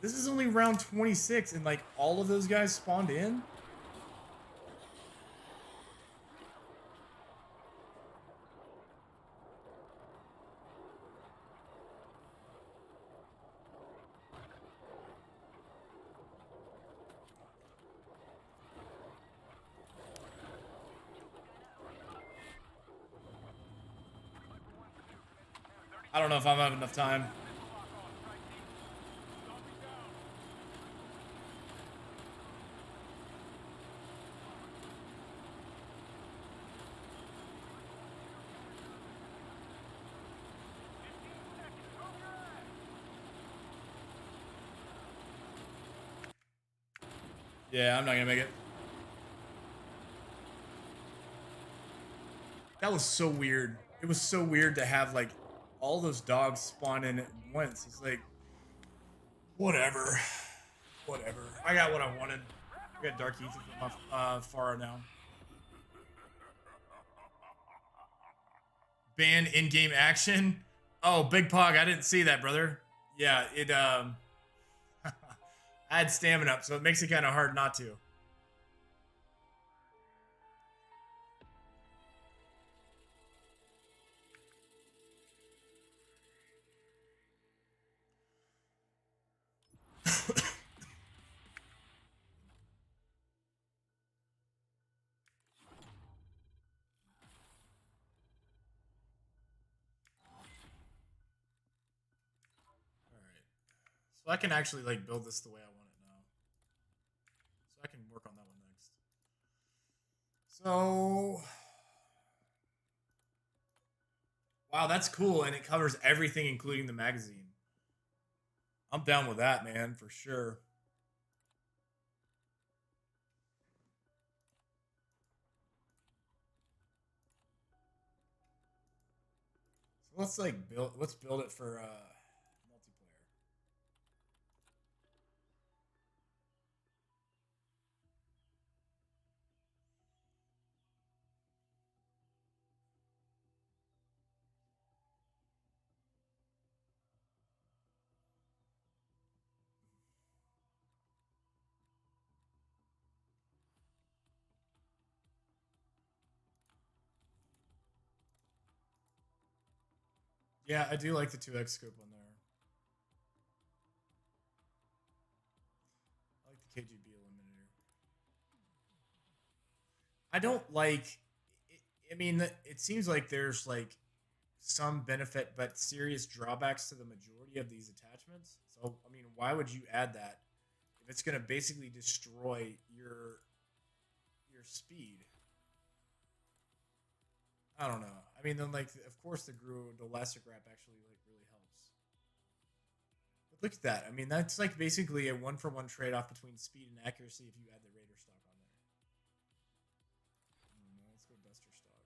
This is only round 26 and, like, all of those guys spawned in? I don't know if I'm having enough time. Yeah, I'm not gonna make it. That was so weird. It was so weird to have, like, all those dogs spawn in at once. It's like, whatever. Whatever. I got what I wanted. I got Dark Ether from my Pharah now. Ban in-game action? Oh, Big Pog, I didn't see that, brother. Yeah, it, I had stamina up, so it makes it kind of hard not to. So I can actually, like, build this the way I want it now. So I can work on that one next. So, wow, that's cool, and it covers everything, including the magazine. I'm down with that, man, for sure. So let's build it for multiplayer. Yeah, I do like the 2x scope on there. I like the KGB eliminator. I don't like. I mean, it seems like there's like some benefit, but serious drawbacks to the majority of these attachments. So, I mean, why would you add that if it's going to basically destroy your speed? I don't know. I mean, then like, of course, the elastic wrap actually like really helps. But look at that. I mean, that's like basically a 1-for-1 trade-off between speed and accuracy if you add the Raider stock on there. I don't know. Let's go Duster stock.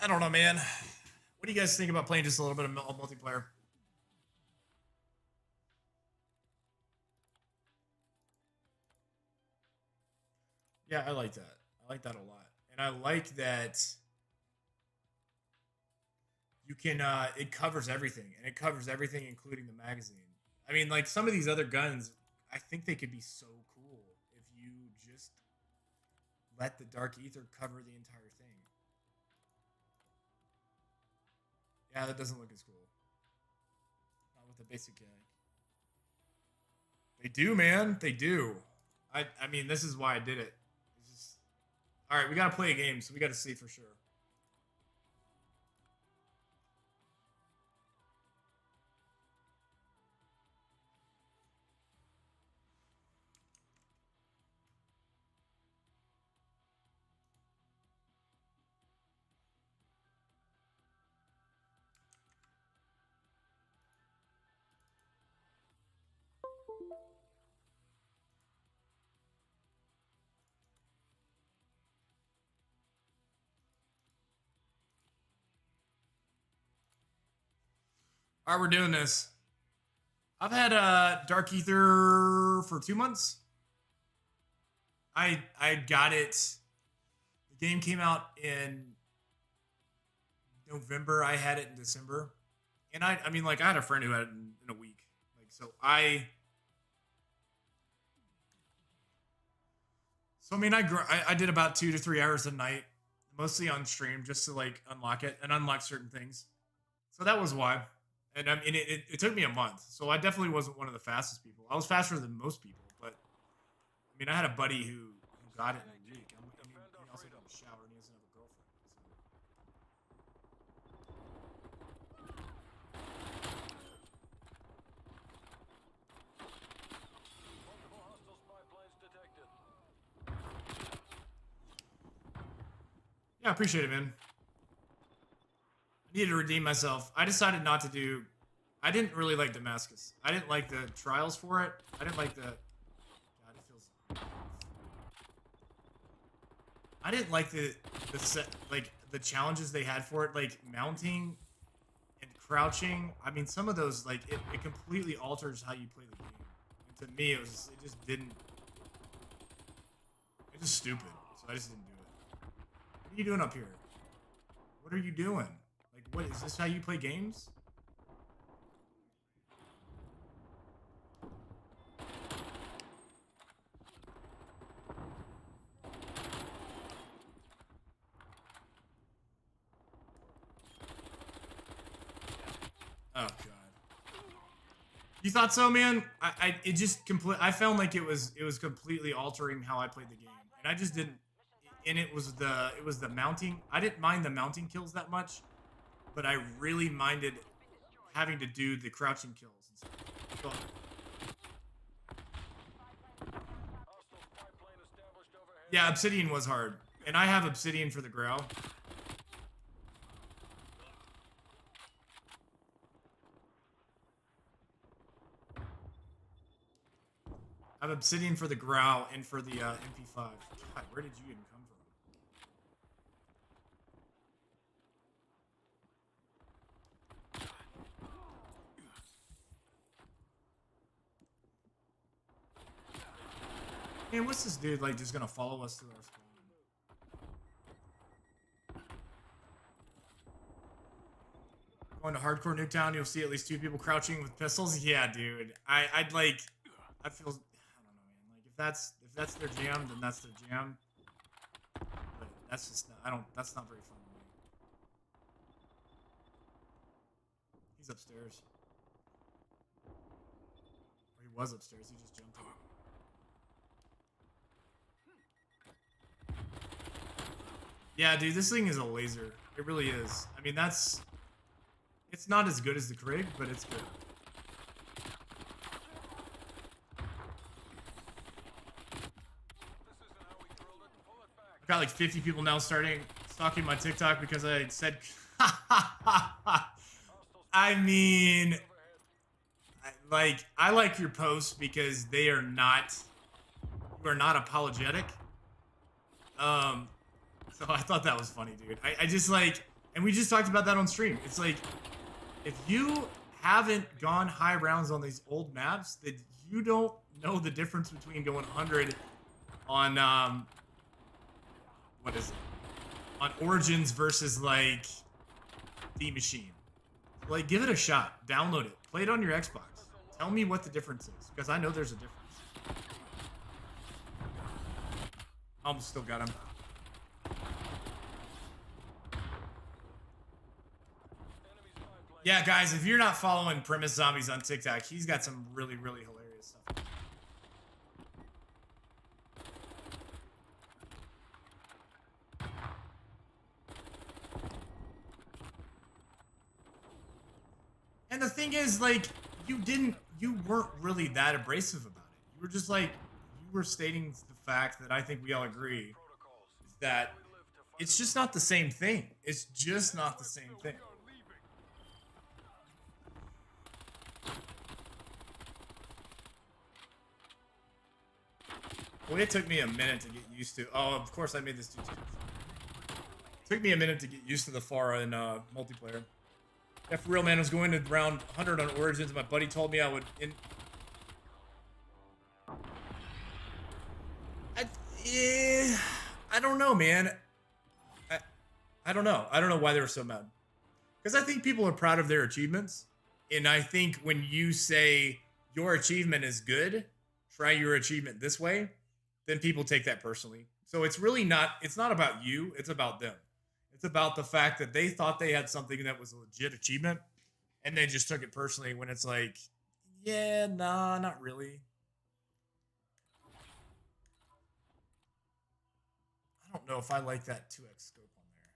I don't know, man. What do you guys think about playing just a little bit of multiplayer? Yeah, I like that. I like that a lot. And I like that you can it covers everything. And it covers everything including the magazine. I mean, like some of these other guns, I think they could be so cool if you just let the Dark Ether cover the entire thing. Yeah, that doesn't look as cool. Not with the basic gag. They do, man. They do. I mean, this is why I did it. All right, we got to play a game, so we got to see for sure. All right, we're doing this. I've had Dark Ether for 2 months. I got it. The game came out in November. I had it in December, and I mean, like I had a friend who had it in a week. Like, so I mean, I did about 2 to 3 hours a night, mostly on stream, just to like unlock it and unlock certain things. So that was why. And I mean, it took me a month, so I definitely wasn't one of the fastest people. I was faster than most people, but I mean, I had a buddy who got it in a week. I mean, he also didn't shower and he doesn't have a girlfriend. Yeah, I appreciate it, man. I needed to redeem myself. I decided not to do. I didn't really like Damascus. I didn't like the trials for it. I didn't like the. God, it feels. I didn't like the set, like the challenges they had for it, like mounting and crouching. I mean, some of those like it completely alters how you play the game. And to me, it just didn't. It's just stupid. So I just didn't do it. What are you doing up here? What are you doing? Like, what is this? How you play games? Oh god. You thought so, man? It just I found like it was completely altering how I played the game, and I just didn't. And it was the mounting. I didn't mind the mounting kills that much, but I really minded having to do the crouching kills and stuff. So, yeah, Obsidian was hard, and I have Obsidian for the Grau. I have Obsidian for the Grau and for the MP5. God, where did you even come from? Man, what's this dude like just gonna follow us to our spawn? Going to Hardcore Nuketown, you'll see at least 2 people crouching with pistols. Yeah, dude. I'd like. I feel. I don't know, man. Like that's their jam, then that's their jam. But that's just that's not very fun to me. He's upstairs. Or he was upstairs. He just jumped up. Yeah, dude, this thing is a laser. It really is. I mean, it's not as good as the Krig, but it's good. I've got like 50 people now stalking my TikTok because I said, I mean, I like your posts because you are not apologetic. So I thought that was funny, dude. I just like, and we just talked about that on stream. It's like, if you haven't gone high rounds on these old maps, that you don't know the difference between going 100 on, what is it? On Origins versus like D Machine. Like, give it a shot. Download it. Play it on your Xbox. Tell me what the difference is, because I know there's a difference. Almost still got him. Yeah, guys, if you're not following Premise Zombies on TikTok, he's got some really, really hilarious stuff. And the thing is, like, you weren't really that abrasive about it. You were just like, you were stating the fact that I think we all agree is that it's just not the same thing. It's just not the same thing. Well, it took me a minute to get used to. Oh, of course I made this too. It took me a minute to get used to the Pharah in multiplayer. Yeah, for real, man. I was going to round 100 on Origins. My buddy told me I would. I don't know, man. I don't know. I don't know why they were so mad. Because I think people are proud of their achievements, and I think when you say your achievement is good, try your achievement this way, then people take that personally. So it's really not, it's not about you, it's about them. It's about the fact that they thought they had something that was a legit achievement, and they just took it personally when it's like, yeah, nah, not really. I don't know if I like that 2x scope on there.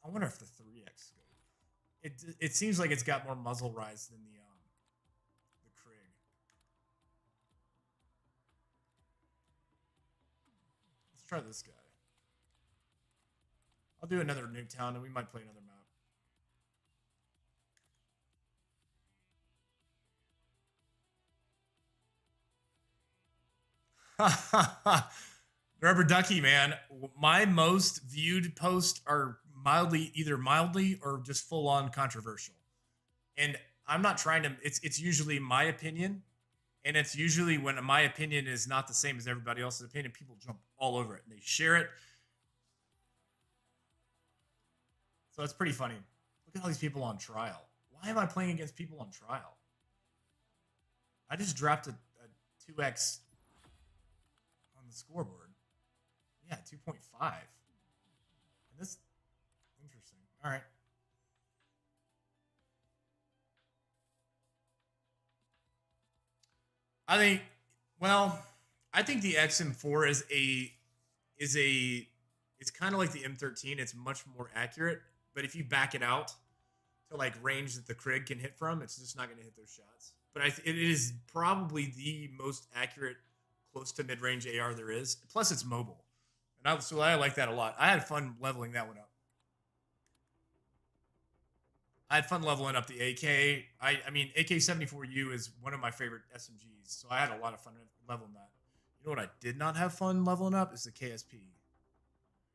I wonder if the 3x scope. It seems like it's got more muzzle rise than the Krig. Let's try this guy. I'll do another Nuketown and we might play another map. Rubber Ducky, man. My most viewed posts are either mildly or just full on controversial. And I'm not trying to, it's usually my opinion. And it's usually when my opinion is not the same as everybody else's opinion, people jump all over it and they share it. So it's pretty funny. Look at all these people on trial. Why am I playing against people on trial? I just dropped a 2x on the scoreboard. Yeah, 2.5. And this, interesting. All right. I think, well, I think the XM4 it's kind of like the M13. It's much more accurate, but if you back it out to like range that the Krig can hit from, it's just not going to hit those shots. But it is probably the most accurate close to mid-range AR there is. Plus, it's mobile. And so I like that a lot. I had fun leveling that one up. I had fun leveling up the AK. I mean, AK-74U is one of my favorite SMGs, so I had a lot of fun leveling that. You know what I did not have fun leveling up is the KSP.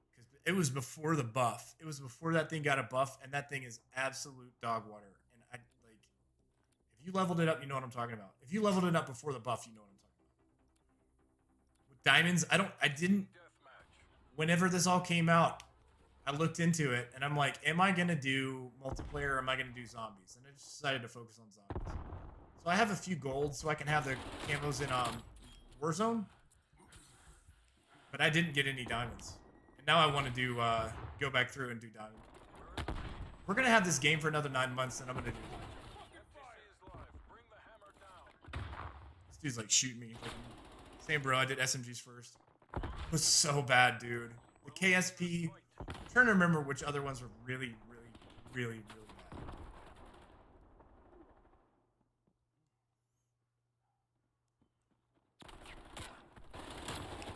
Because it was before the buff. It was before that thing got a buff, and that thing is absolute dog water. And I like, if you leveled it up, you know what I'm talking about. If you leveled it up before the buff, you know what I'm talking about. With diamonds, I didn't. Whenever this all came out, I looked into it, and I'm like, am I going to do multiplayer or am I going to do zombies? And I just decided to focus on zombies. So I have a few golds so I can have the camos in Warzone. But I didn't get any diamonds. And now I want to do go back through and do diamond. We're gonna have this game for another 9 months, and I'm gonna do diamond. This dude's like shooting me. Like, same bro, I did SMGs first. It was so bad, dude. The KSP. I'm trying to remember which other ones were really bad.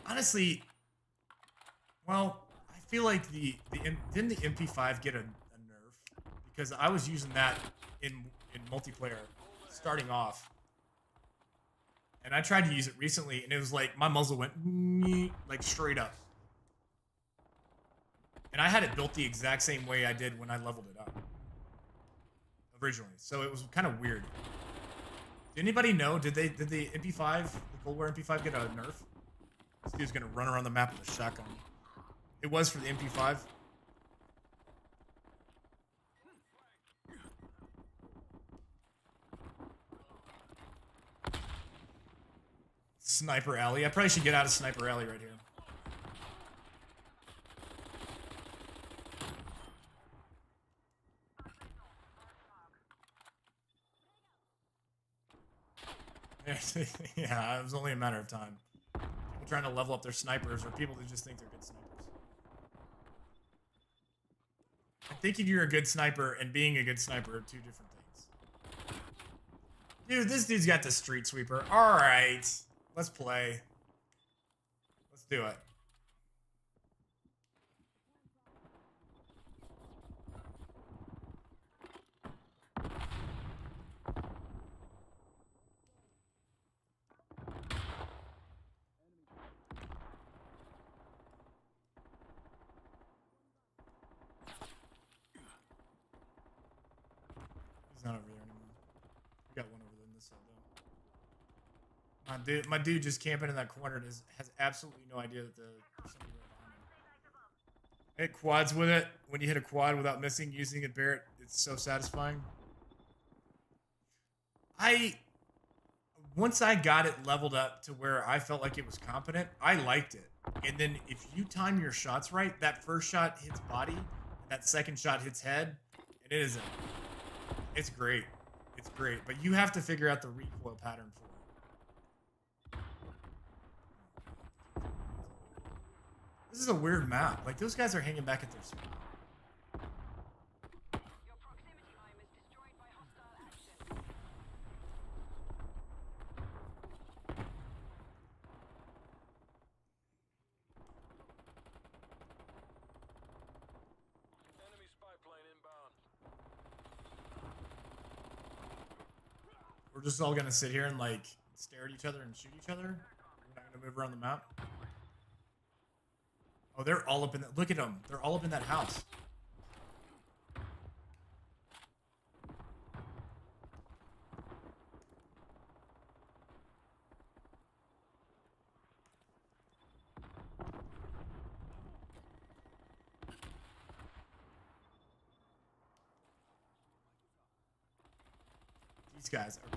Honestly, well, I feel like didn't the MP5 get a nerf? Because I was using that in multiplayer starting off. And I tried to use it recently, and it was like my muzzle went like straight up. And I had it built the exact same way I did when I leveled it up originally, so it was kind of weird. Did anybody know? Did the MP5, the Cold War MP5, get a nerf? This dude's gonna run around the map with a shotgun. It was for the MP5. Sniper Alley. I probably should get out of Sniper Alley right here. Yeah, it was only a matter of time. People trying to level up their snipers, or people that just think they're good snipers. And thinking you're a good sniper and being a good sniper are two different things. Dude, this dude's got the street sweeper. Alright. Let's play. Let's do it. He's not over there anymore. We got one over there in this side though. My dude just camping in that corner has absolutely no idea that there's somebody right behind him. Hit quads with it. When you hit a quad without missing using it, Barrett, it's so satisfying. Once I got it leveled up to where I felt like it was competent, I liked it. And then if you time your shots right, that first shot hits body, that second shot hits head, and it's great. It's great. But you have to figure out the recoil pattern for it. This is a weird map. Like, those guys are hanging back at their spot. Your proximity mine was destroyed by hostile action. Enemy spy plane inbound. We're just all gonna sit here and like stare at each other and shoot each other. We're not gonna move around the map. Oh, they're all up in that. Look at them. They're all up in that house. These guys are.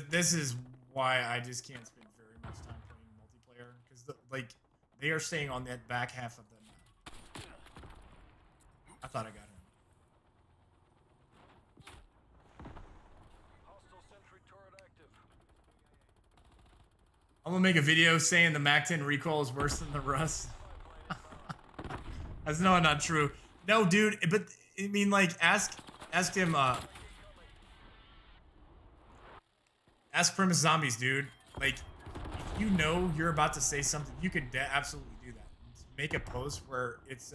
This is why I just can't spend very much time playing multiplayer, because like they are staying on that back half of the map. I thought I got him. Hostile sentry turret active. I'm gonna make a video saying the MAC-10 recoil is worse than the Rust. That's not true. No, dude. But I mean, like, ask him. Ask Premise Zombies, dude. Like, if you know you're about to say something, you could absolutely do that. Make a post where it's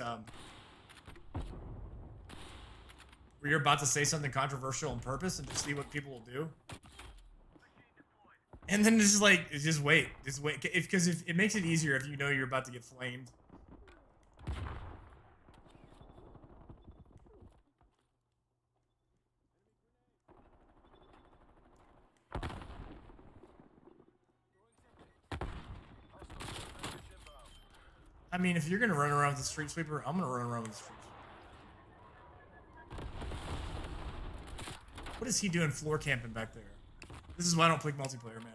where you're about to say something controversial on purpose, and just see what people will do. And then just like, just wait, because if it makes it easier if you know you're about to get flamed. I mean, if you're gonna run around with the street sweeper, I'm gonna run around with the street sweeper. What is he doing floor camping back there? This is why I don't play multiplayer, man.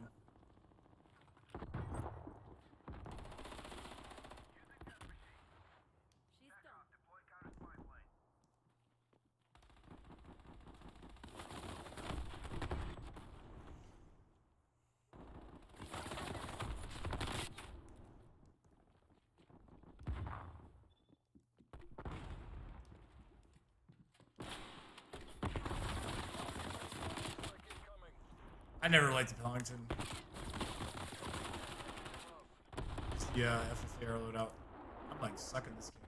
I never liked the Pellington. Yeah, FFA loadout. I'm like sucking this game.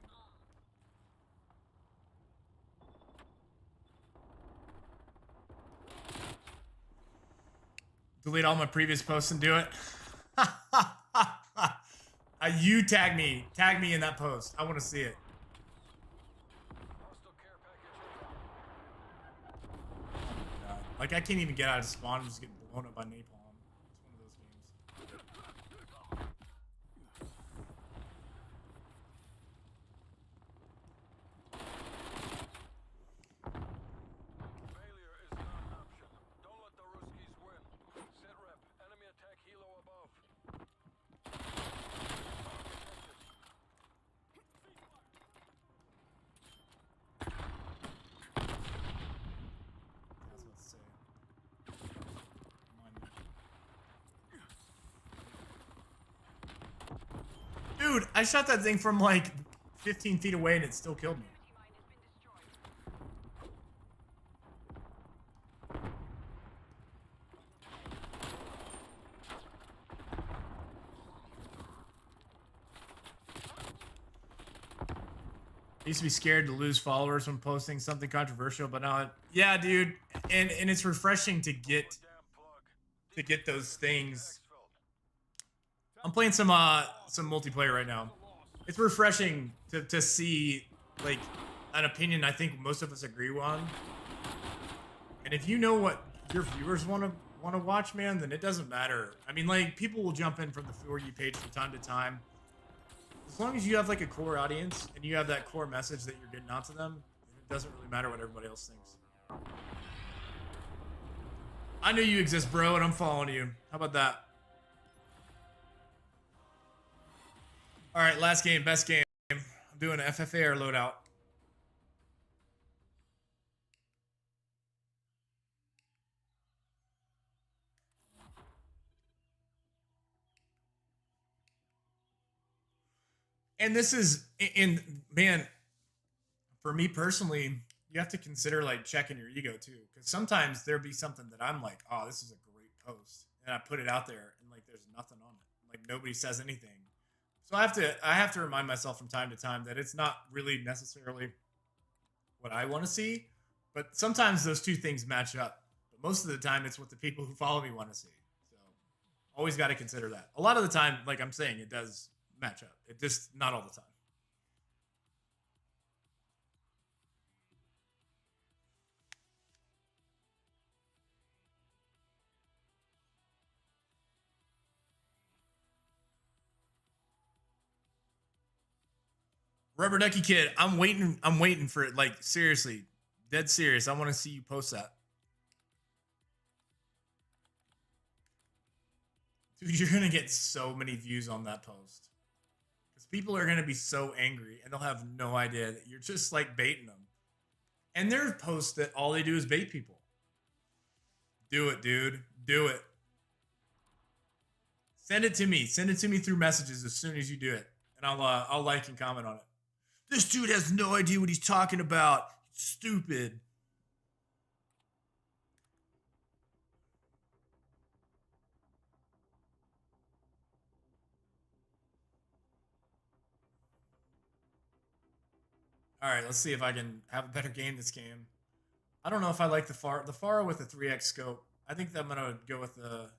Delete all my previous posts and do it. You tag me in that post. I want to see it. God. Like I can't even get out of spawn and just get blown up by napalm. It's one of those games. Failure is not an option. Don't let the Ruskies win. Set rep. Enemy attack helo above. That's what to say. Dude, I shot that thing from like 15 feet away and it still killed me. I used to be scared to lose followers when posting something controversial, but now, yeah, dude, and it's refreshing to get those things. I'm playing some multiplayer right now. It's refreshing to see like an opinion I think most of us agree on. And if you know what your viewers want to watch, man, then it doesn't matter. I mean, like people will jump in from the For You page from time to time. As long as you have like a core audience and you have that core message that you're getting out to them, it doesn't really matter what everybody else thinks. I know you exist, bro, and I'm following you. How about that? All right, last game, best game. I'm doing an FFA loadout. And this is, and man, for me personally, you have to consider like checking your ego too, because sometimes there'll be something that I'm like, oh, this is a great post, and I put it out there, and like there's nothing on it, like nobody says anything. So I have to remind myself from time to time that it's not really necessarily what I want to see, but sometimes those two things match up. But most of the time, it's what the people who follow me want to see. So always got to consider that. A lot of the time, like I'm saying, it does match up. It just not all the time. Rubber Ducky Kid, I'm waiting for it. Like seriously, dead serious. I want to see you post that. Dude, you're gonna get so many views on that post. Because people are gonna be so angry and they'll have no idea that you're just like baiting them. And there are posts that all they do is bait people. Do it, dude. Do it. Send it to me. Send it to me through messages as soon as you do it. And I'll like and comment on it. This dude has no idea what he's talking about. Stupid. All right, let's see if I can have a better game this game. I don't know if I like the Faro with the 3x scope. I think that I'm gonna go with the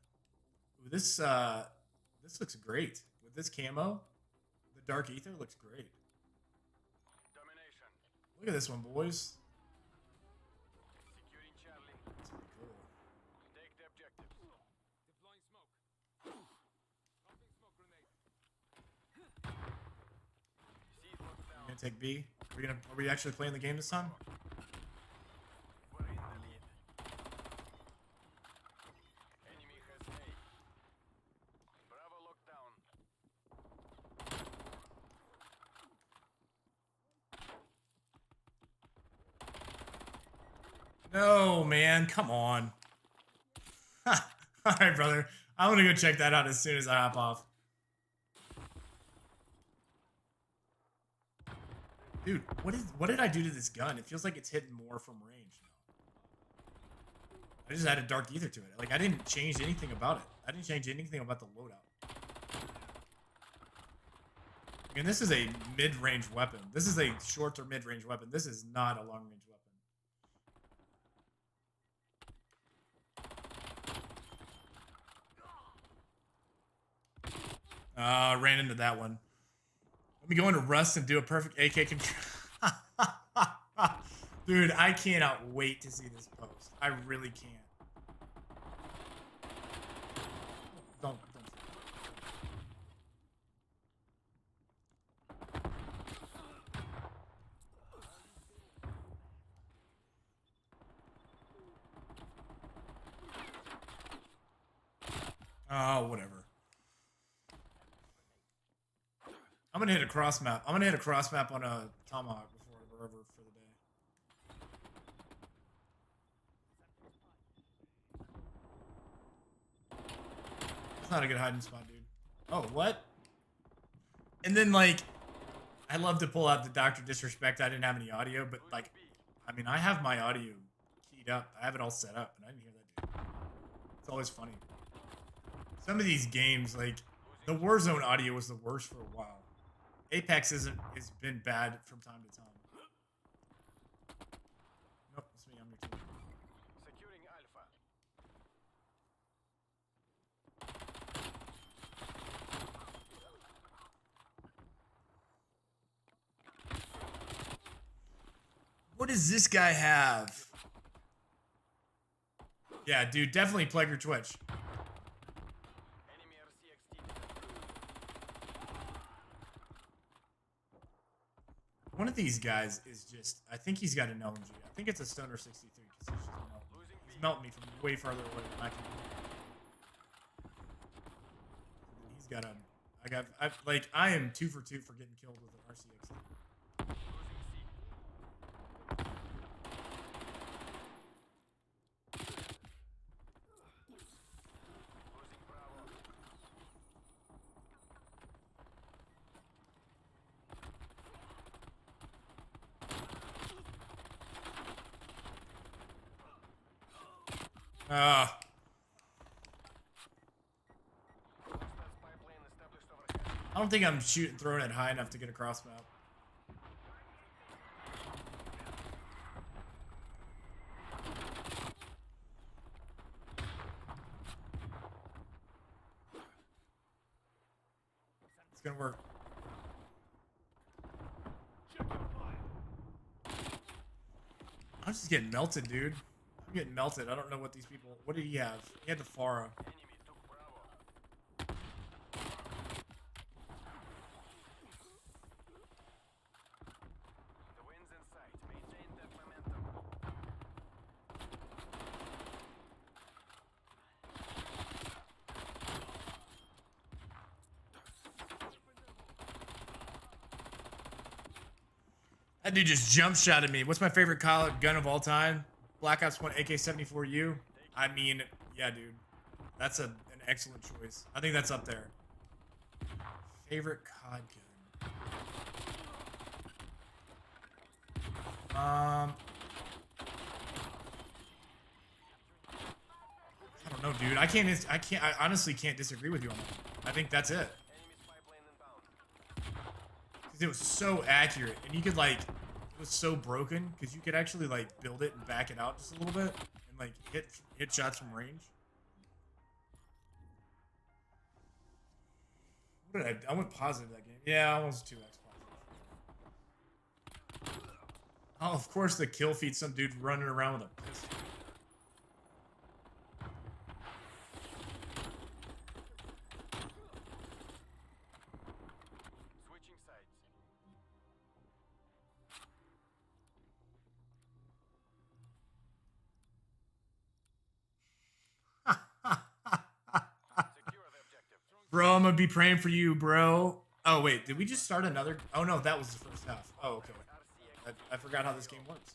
this looks great with this camo. The dark ether looks great. Domination. Look at this one, boys. Securing Charlie. That's pretty cool. Take the objectives. Deploying smoke. Dropping smoke grenade. See what's We're down. gonna take B. Are we actually playing the game this time? We're in the lead. No, man. Come on. All right, brother. I'm gonna go check that out as soon as I hop off. Dude, what did I do to this gun? It feels like it's hitting more from range now. I just added dark ether to it. Like, I didn't change anything about it. I didn't change anything about the loadout. And this is a mid-range weapon. This is a short or mid-range weapon. This is not a long-range weapon. Ran into that one. Let me go into Rust and do a perfect AK control. Dude, I cannot wait to see this post. I really can't. Don't. Oh, whatever. I'm gonna hit a cross map. I'm gonna hit a cross map on a Tomahawk before we're over for the day. That's not a good hiding spot, dude. Oh, what? And then, like, I love to pull out the Dr. Disrespect. I didn't have any audio, but, like, I mean, I have my audio keyed up. I have it all set up, and I didn't hear that dude. It's always funny. Some of these games, like, the Warzone audio was the worst for a while. Apex has been bad from time to time. Nope, it's me. I'm your team. Securing Alpha. What does this guy have? Yeah, dude, definitely plug your Twitch. Enemy RCXT. One of these guys is just, I think he's got an LMG. I think it's a Stoner 63 because he's melting me from way farther away than I can. He's got a, I am 2 for 2 for getting killed with an RCXT. I don't think I'm throwing it high enough to get a cross map. It's gonna work. I'm just getting melted, dude. I'm getting melted. I don't know what these people... What did he have? He had the Farah. That dude just jump shot at me. What's my favorite gun of all time? Black Ops 1 AK-74U. I mean, yeah, dude. That's an excellent choice. I think that's up there. Favorite COD gun. I don't know, dude. I honestly can't disagree with you on that. I think that's it. Because it was so accurate, and you could, like, it was so broken because you could actually, like, build it and back it out just a little bit and, like, hit shots from range. What did I went positive that game. Yeah, I was 2x positive. Oh, of course the kill feed, some dude running around with a pistol. Bro, I'm gonna be praying for you, bro. Oh, wait, did we just start another? Oh, no, that was the first half. Oh, okay. I forgot how this game works.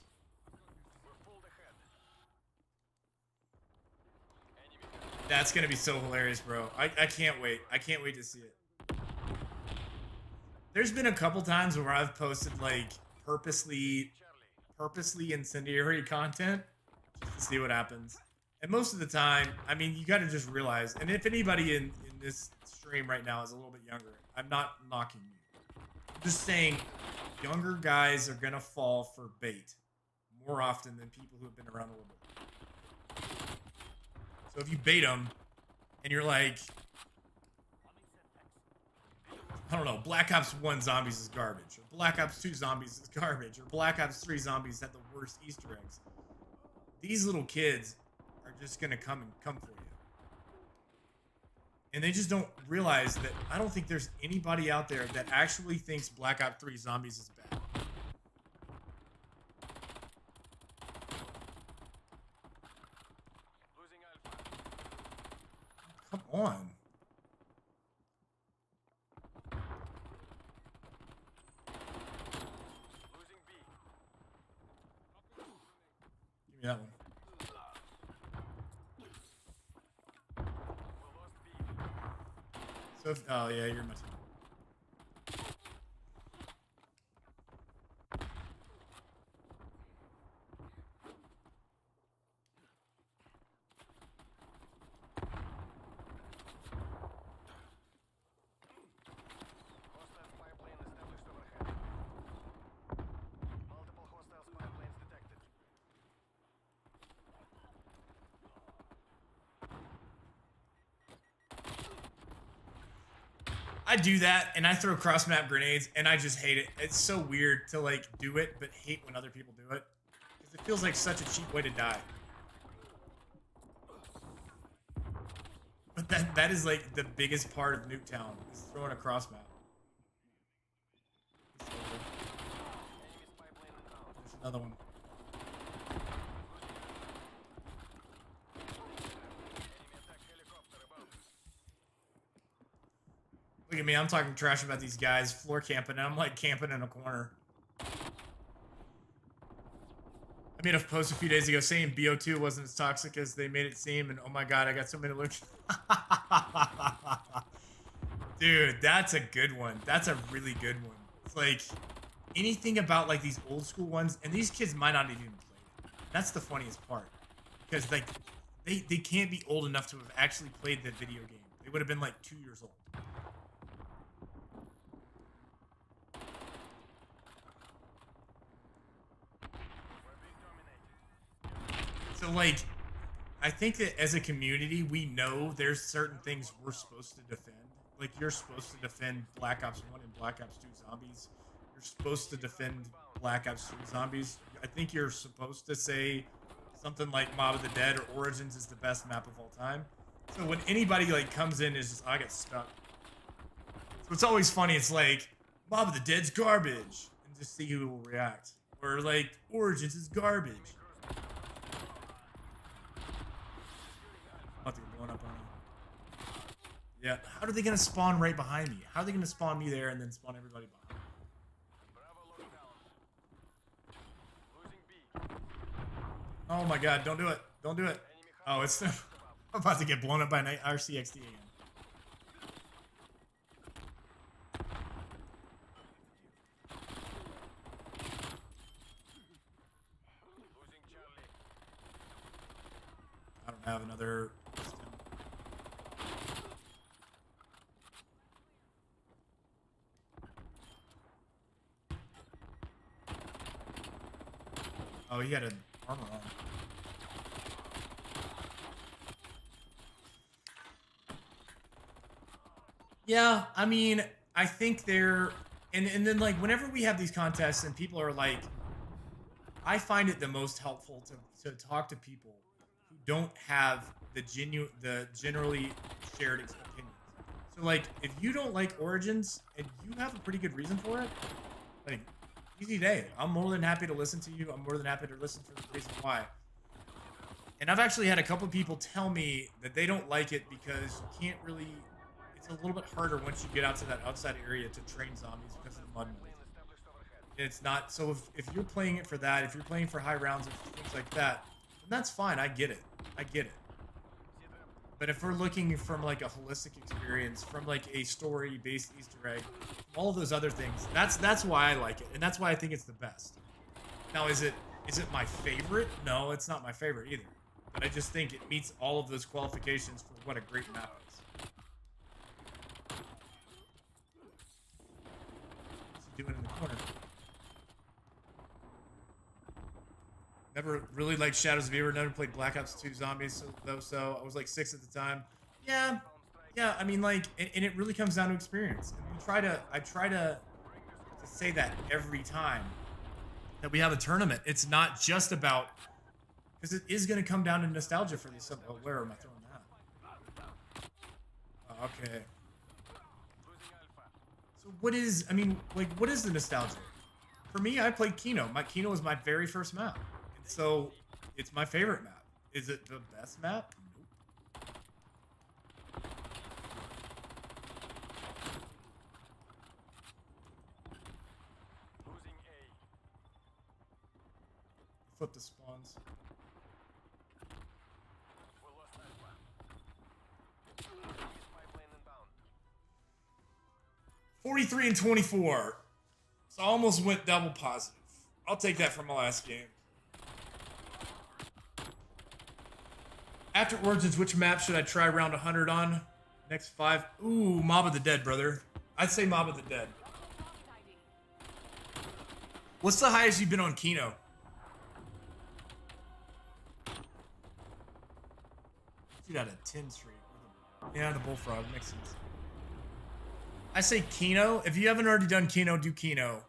That's gonna be so hilarious, bro. I can't wait. I can't wait to see it. There's been a couple times where I've posted like purposely incendiary content just to see what happens. And most of the time, I mean, you got to just realize, and if anybody in this stream right now is a little bit younger, I'm not knocking you. I'm just saying younger guys are going to fall for bait more often than people who have been around a little bit. So if you bait them and you're like, I don't know, Black Ops 1 zombies is garbage, or Black Ops 2 zombies is garbage, or Black Ops 3 zombies had the worst Easter eggs. These little kids are just gonna come for you. And they just don't realize that I don't think there's anybody out there that actually thinks Black Ops 3 zombies is bad. Come on. Give me that one. So, oh yeah, you're my team. I do that, and I throw cross-map grenades, and I just hate it. It's so weird to, like, do it, but hate when other people do it. Because it feels like such a cheap way to die. But that is, like, the biggest part of Nuketown, is throwing a cross-map. There's another one. Look at me, I'm talking trash about these guys floor camping, and I'm like camping in a corner. I made a post a few days ago saying BO2 wasn't as toxic as they made it seem, and oh my god, I got so many looks. Dude, that's a good one. That's a really good one. It's like anything about like these old school ones, and these kids might not even play it. That's the funniest part. Because like they can't be old enough to have actually played the video game. They would have been like 2 years old. So, like, I think that as a community, we know there's certain things we're supposed to defend. Like, you're supposed to defend Black Ops 1 and Black Ops 2 zombies. You're supposed to defend Black Ops 3 zombies. I think you're supposed to say something like Mob of the Dead or Origins is the best map of all time. So when anybody, like, comes in and is just, I get stuck. So it's always funny. It's like, Mob of the Dead's garbage. And just see who will react. Or, like, Origins is garbage. I'll have to get blown up on him. Yeah, how are they gonna spawn right behind me? How are they gonna spawn me there and then spawn everybody behind? Oh my god, don't do it. Don't do it. Oh, it's I'm about to get blown up by an RCXD again. I don't have another. Oh, he had an armor on. Yeah, I mean, I think they're and then like whenever we have these contests and people are like, I find it the most helpful to talk to people who don't have the generally shared opinions. So like, if you don't like Origins and you have a pretty good reason for it, like, easy day. I'm more than happy to listen to you. I'm more than happy to listen for the reason why. And I've actually had a couple people tell me that they don't like it because you can't really. It's a little bit harder once you get out to that outside area to train zombies because of the mud. It's not so if you're playing it for that, if you're playing for high rounds and things like that, then that's fine. I get it. I get it. But if we're looking from like a holistic experience, from like a story-based Easter egg, all of those other things, that's why I like it, and that's why I think it's the best. Now, is it my favorite? No, it's not my favorite either. But I just think it meets all of those qualifications for what a great map is. What's he doing in the corner? Never really liked Shadows of War. Never played Black Ops 2 Zombies, though. So I was like 6 at the time. Yeah. I mean, like, and it really comes down to experience. And I try to say that every time that we have a tournament. It's not just about, because it is going to come down to nostalgia for these. Oh, where am I throwing that? Oh, okay. So what is? I mean, like, what is the nostalgia? For me, I played Kino. Kino was my very first map. So, it's my favorite map. Is it the best map? Nope. Losing A. Flip the spawns. We lost Alpha. Spy plane inbound. 43 and 24. So I almost went double positive. I'll take that from my last game. After Origins, which map should I try round 100 on? Next 5. Ooh, Mob of the Dead, brother. I'd say Mob of the Dead. What's the highest you've been on Kino? Dude, out of 10 Street. Yeah, the Bullfrog makes sense. I say Kino. If you haven't already done Kino, do Kino.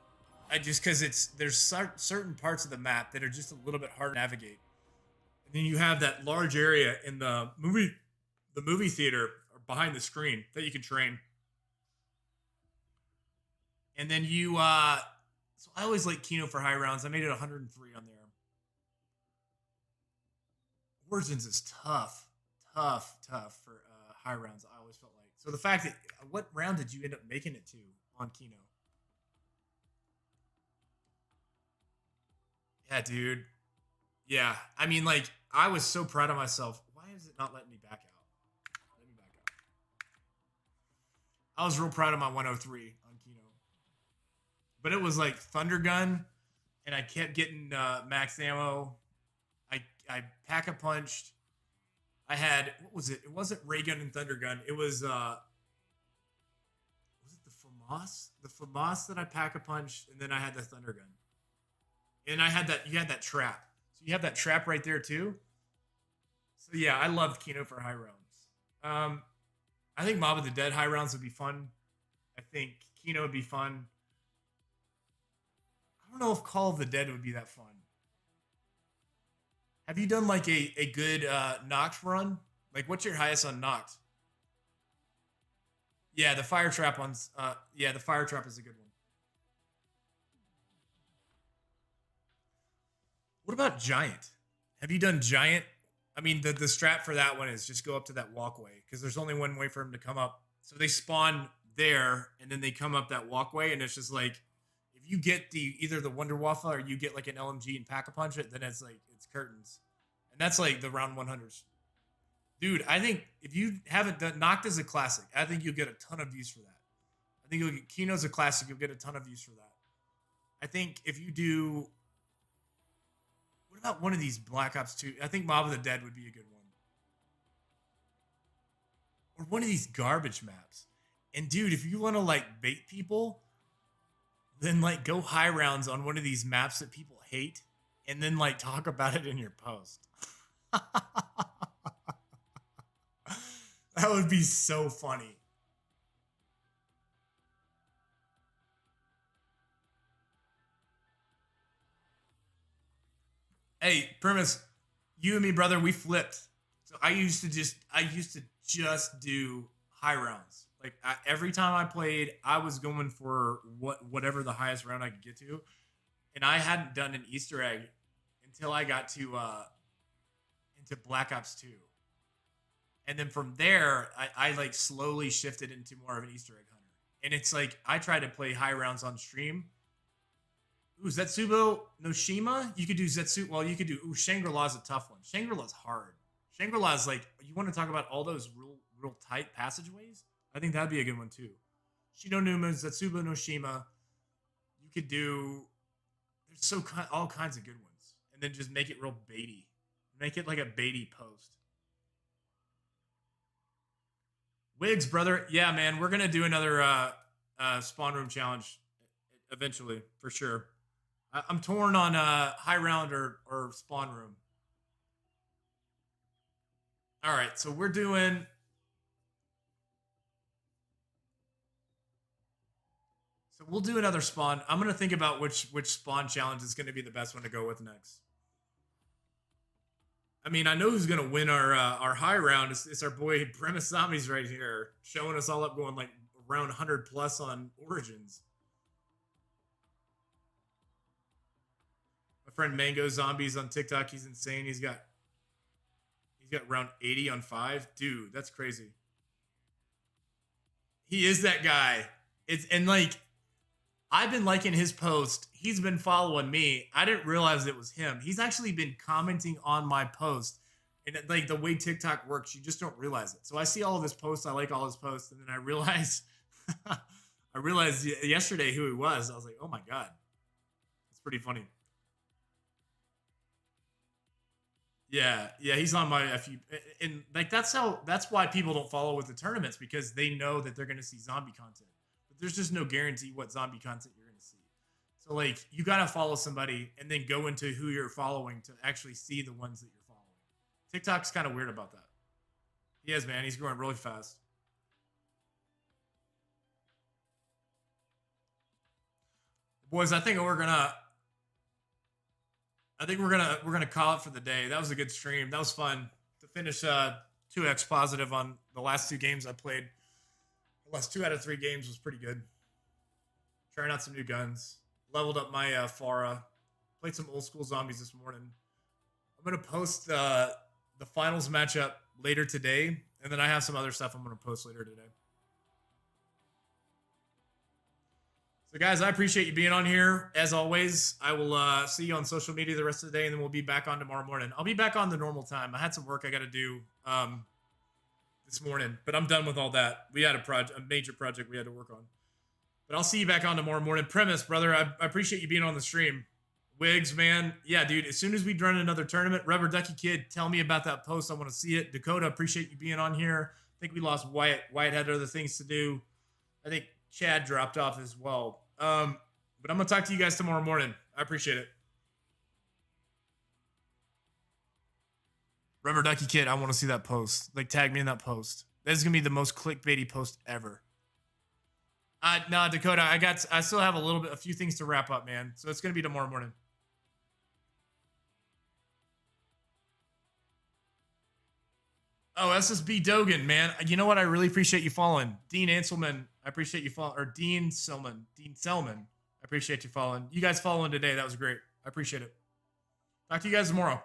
Just because there's certain parts of the map that are just a little bit hard to navigate. Then you have that large area in the movie theater or behind the screen that you can train. And then so I always like Kino for high rounds. I made it 103 on there. Origins is tough for high rounds. I always felt like. So the fact that, what round did you end up making it to on Kino? Yeah, dude. Yeah, I mean, like, I was so proud of myself. Why is it not letting me back out? Let me back out. I was real proud of my 103 on Kino. But it was like Thunder Gun, and I kept getting max ammo. I pack-a-punched. I had, what was it? It wasn't Ray Gun and Thunder Gun. It was it the FAMAS? The FAMAS that I pack-a-punched, and then I had the Thunder Gun. And you had that trap. You have that trap right there too. So yeah, I loved Kino for high rounds. I think Mob of the Dead high rounds would be fun. I think Kino would be fun. I don't know if Call of the Dead would be that fun. Have you done like a good Noct run? Like, what's your highest on Noct? Yeah, the fire trap one's the fire trap is a good one. What about Giant? Have you done Giant? I mean, the strat for that one is just go up to that walkway, because there's only one way for them to come up. So they spawn there, and then they come up that walkway, and it's just like, if you get either the Wonder Waffle or you get like an LMG and pack-a-punch it, then it's like, it's curtains. And that's like the round 100s. Dude, I think if you haven't done, Noct is a classic. I think you'll get a ton of views for that. I think you'll get, Kino's a classic. You'll get a ton of views for that. I think if you do, what about one of these Black Ops 2? I think Mob of the Dead would be a good one. Or one of these garbage maps. And dude, if you want to like bait people, then like go high rounds on one of these maps that people hate, and then like talk about it in your post. That would be so funny. Hey, Primus, you and me, brother, we flipped. So I used to just do high rounds. Like every time I played, I was going for whatever the highest round I could get to, and I hadn't done an Easter egg until I got to into Black Ops 2, and then from there, I like slowly shifted into more of an Easter egg hunter. And it's like I try to play high rounds on stream. Ooh, Zetsubo Noshima, you could do Zetsu. Well, you could do. Ooh, Shangri-La's a tough one. Shangri-La's hard. Shangri-La's like, you want to talk about all those real tight passageways? I think that'd be a good one too. Shinonuma, Zatsuba no Shima. You could do. There's all kinds of good ones, and then just make it real baity. Make it like a baity post. Wigs, brother. Yeah, man, we're gonna do another spawn room challenge eventually for sure. I'm torn on high round or spawn room. All right, so we're doing. So we'll do another spawn. I'm gonna think about which spawn challenge is gonna be the best one to go with next. I mean, I know who's gonna win our high round. It's our boy Premise Zombies right here, showing us all up, going like around 100 plus on Origins. My friend Mango Zombies on TikTok, he's insane. He's got around 80 on 5. Dude, that's crazy. He is that guy. And like, I've been liking his post. He's been following me. I didn't realize it was him. He's actually been commenting on my post. And like the way TikTok works, you just don't realize it. So I see all of his posts. I like all his posts. And then I realize, I realized yesterday who he was. I was like, oh my God. It's pretty funny. Yeah, he's on my FU, and like that's why people don't follow with the tournaments, because they know that they're going to see zombie content, but there's just no guarantee what zombie content you're going to see. So like you got to follow somebody and then go into who you're following to actually see the ones that you're following. TikTok's kind of weird about that. He is, man. He's growing really fast. Boys, I think we're gonna call it for the day. That was a good stream. That was fun to finish 2x positive on the last 2 games I played. The last 2 out of 3 games was pretty good. Trying out some new guns. Leveled up my Farah. Played some old school zombies this morning. I'm gonna post the finals matchup later today, and then I have some other stuff I'm gonna post later today. So guys, I appreciate you being on here. As always, I will see you on social media the rest of the day, and then we'll be back on tomorrow morning. I'll be back on the normal time. I had some work I got to do this morning, but I'm done with all that. We had a major project we had to work on. But I'll see you back on tomorrow morning. Premise, brother, I appreciate you being on the stream. Wigs, man. Yeah, dude, as soon as we run another tournament, Rubber Ducky Kid, tell me about that post. I want to see it. Dakota, appreciate you being on here. I think we lost Wyatt. Wyatt had other things to do. I think Chad dropped off as well. But I'm going to talk to you guys tomorrow morning. I appreciate it. Rubber Ducky Kid, I want to see that post. Like, tag me in that post. This is going to be the most clickbaity post ever. No, Dakota, I still have a few things to wrap up, man. So it's going to be tomorrow morning. Oh, SSB Dogan, man. You know what? I really appreciate you following. Dean Anselman, I appreciate you following. Or Dean Selman. I appreciate you following. You guys following today. That was great. I appreciate it. Talk to you guys tomorrow.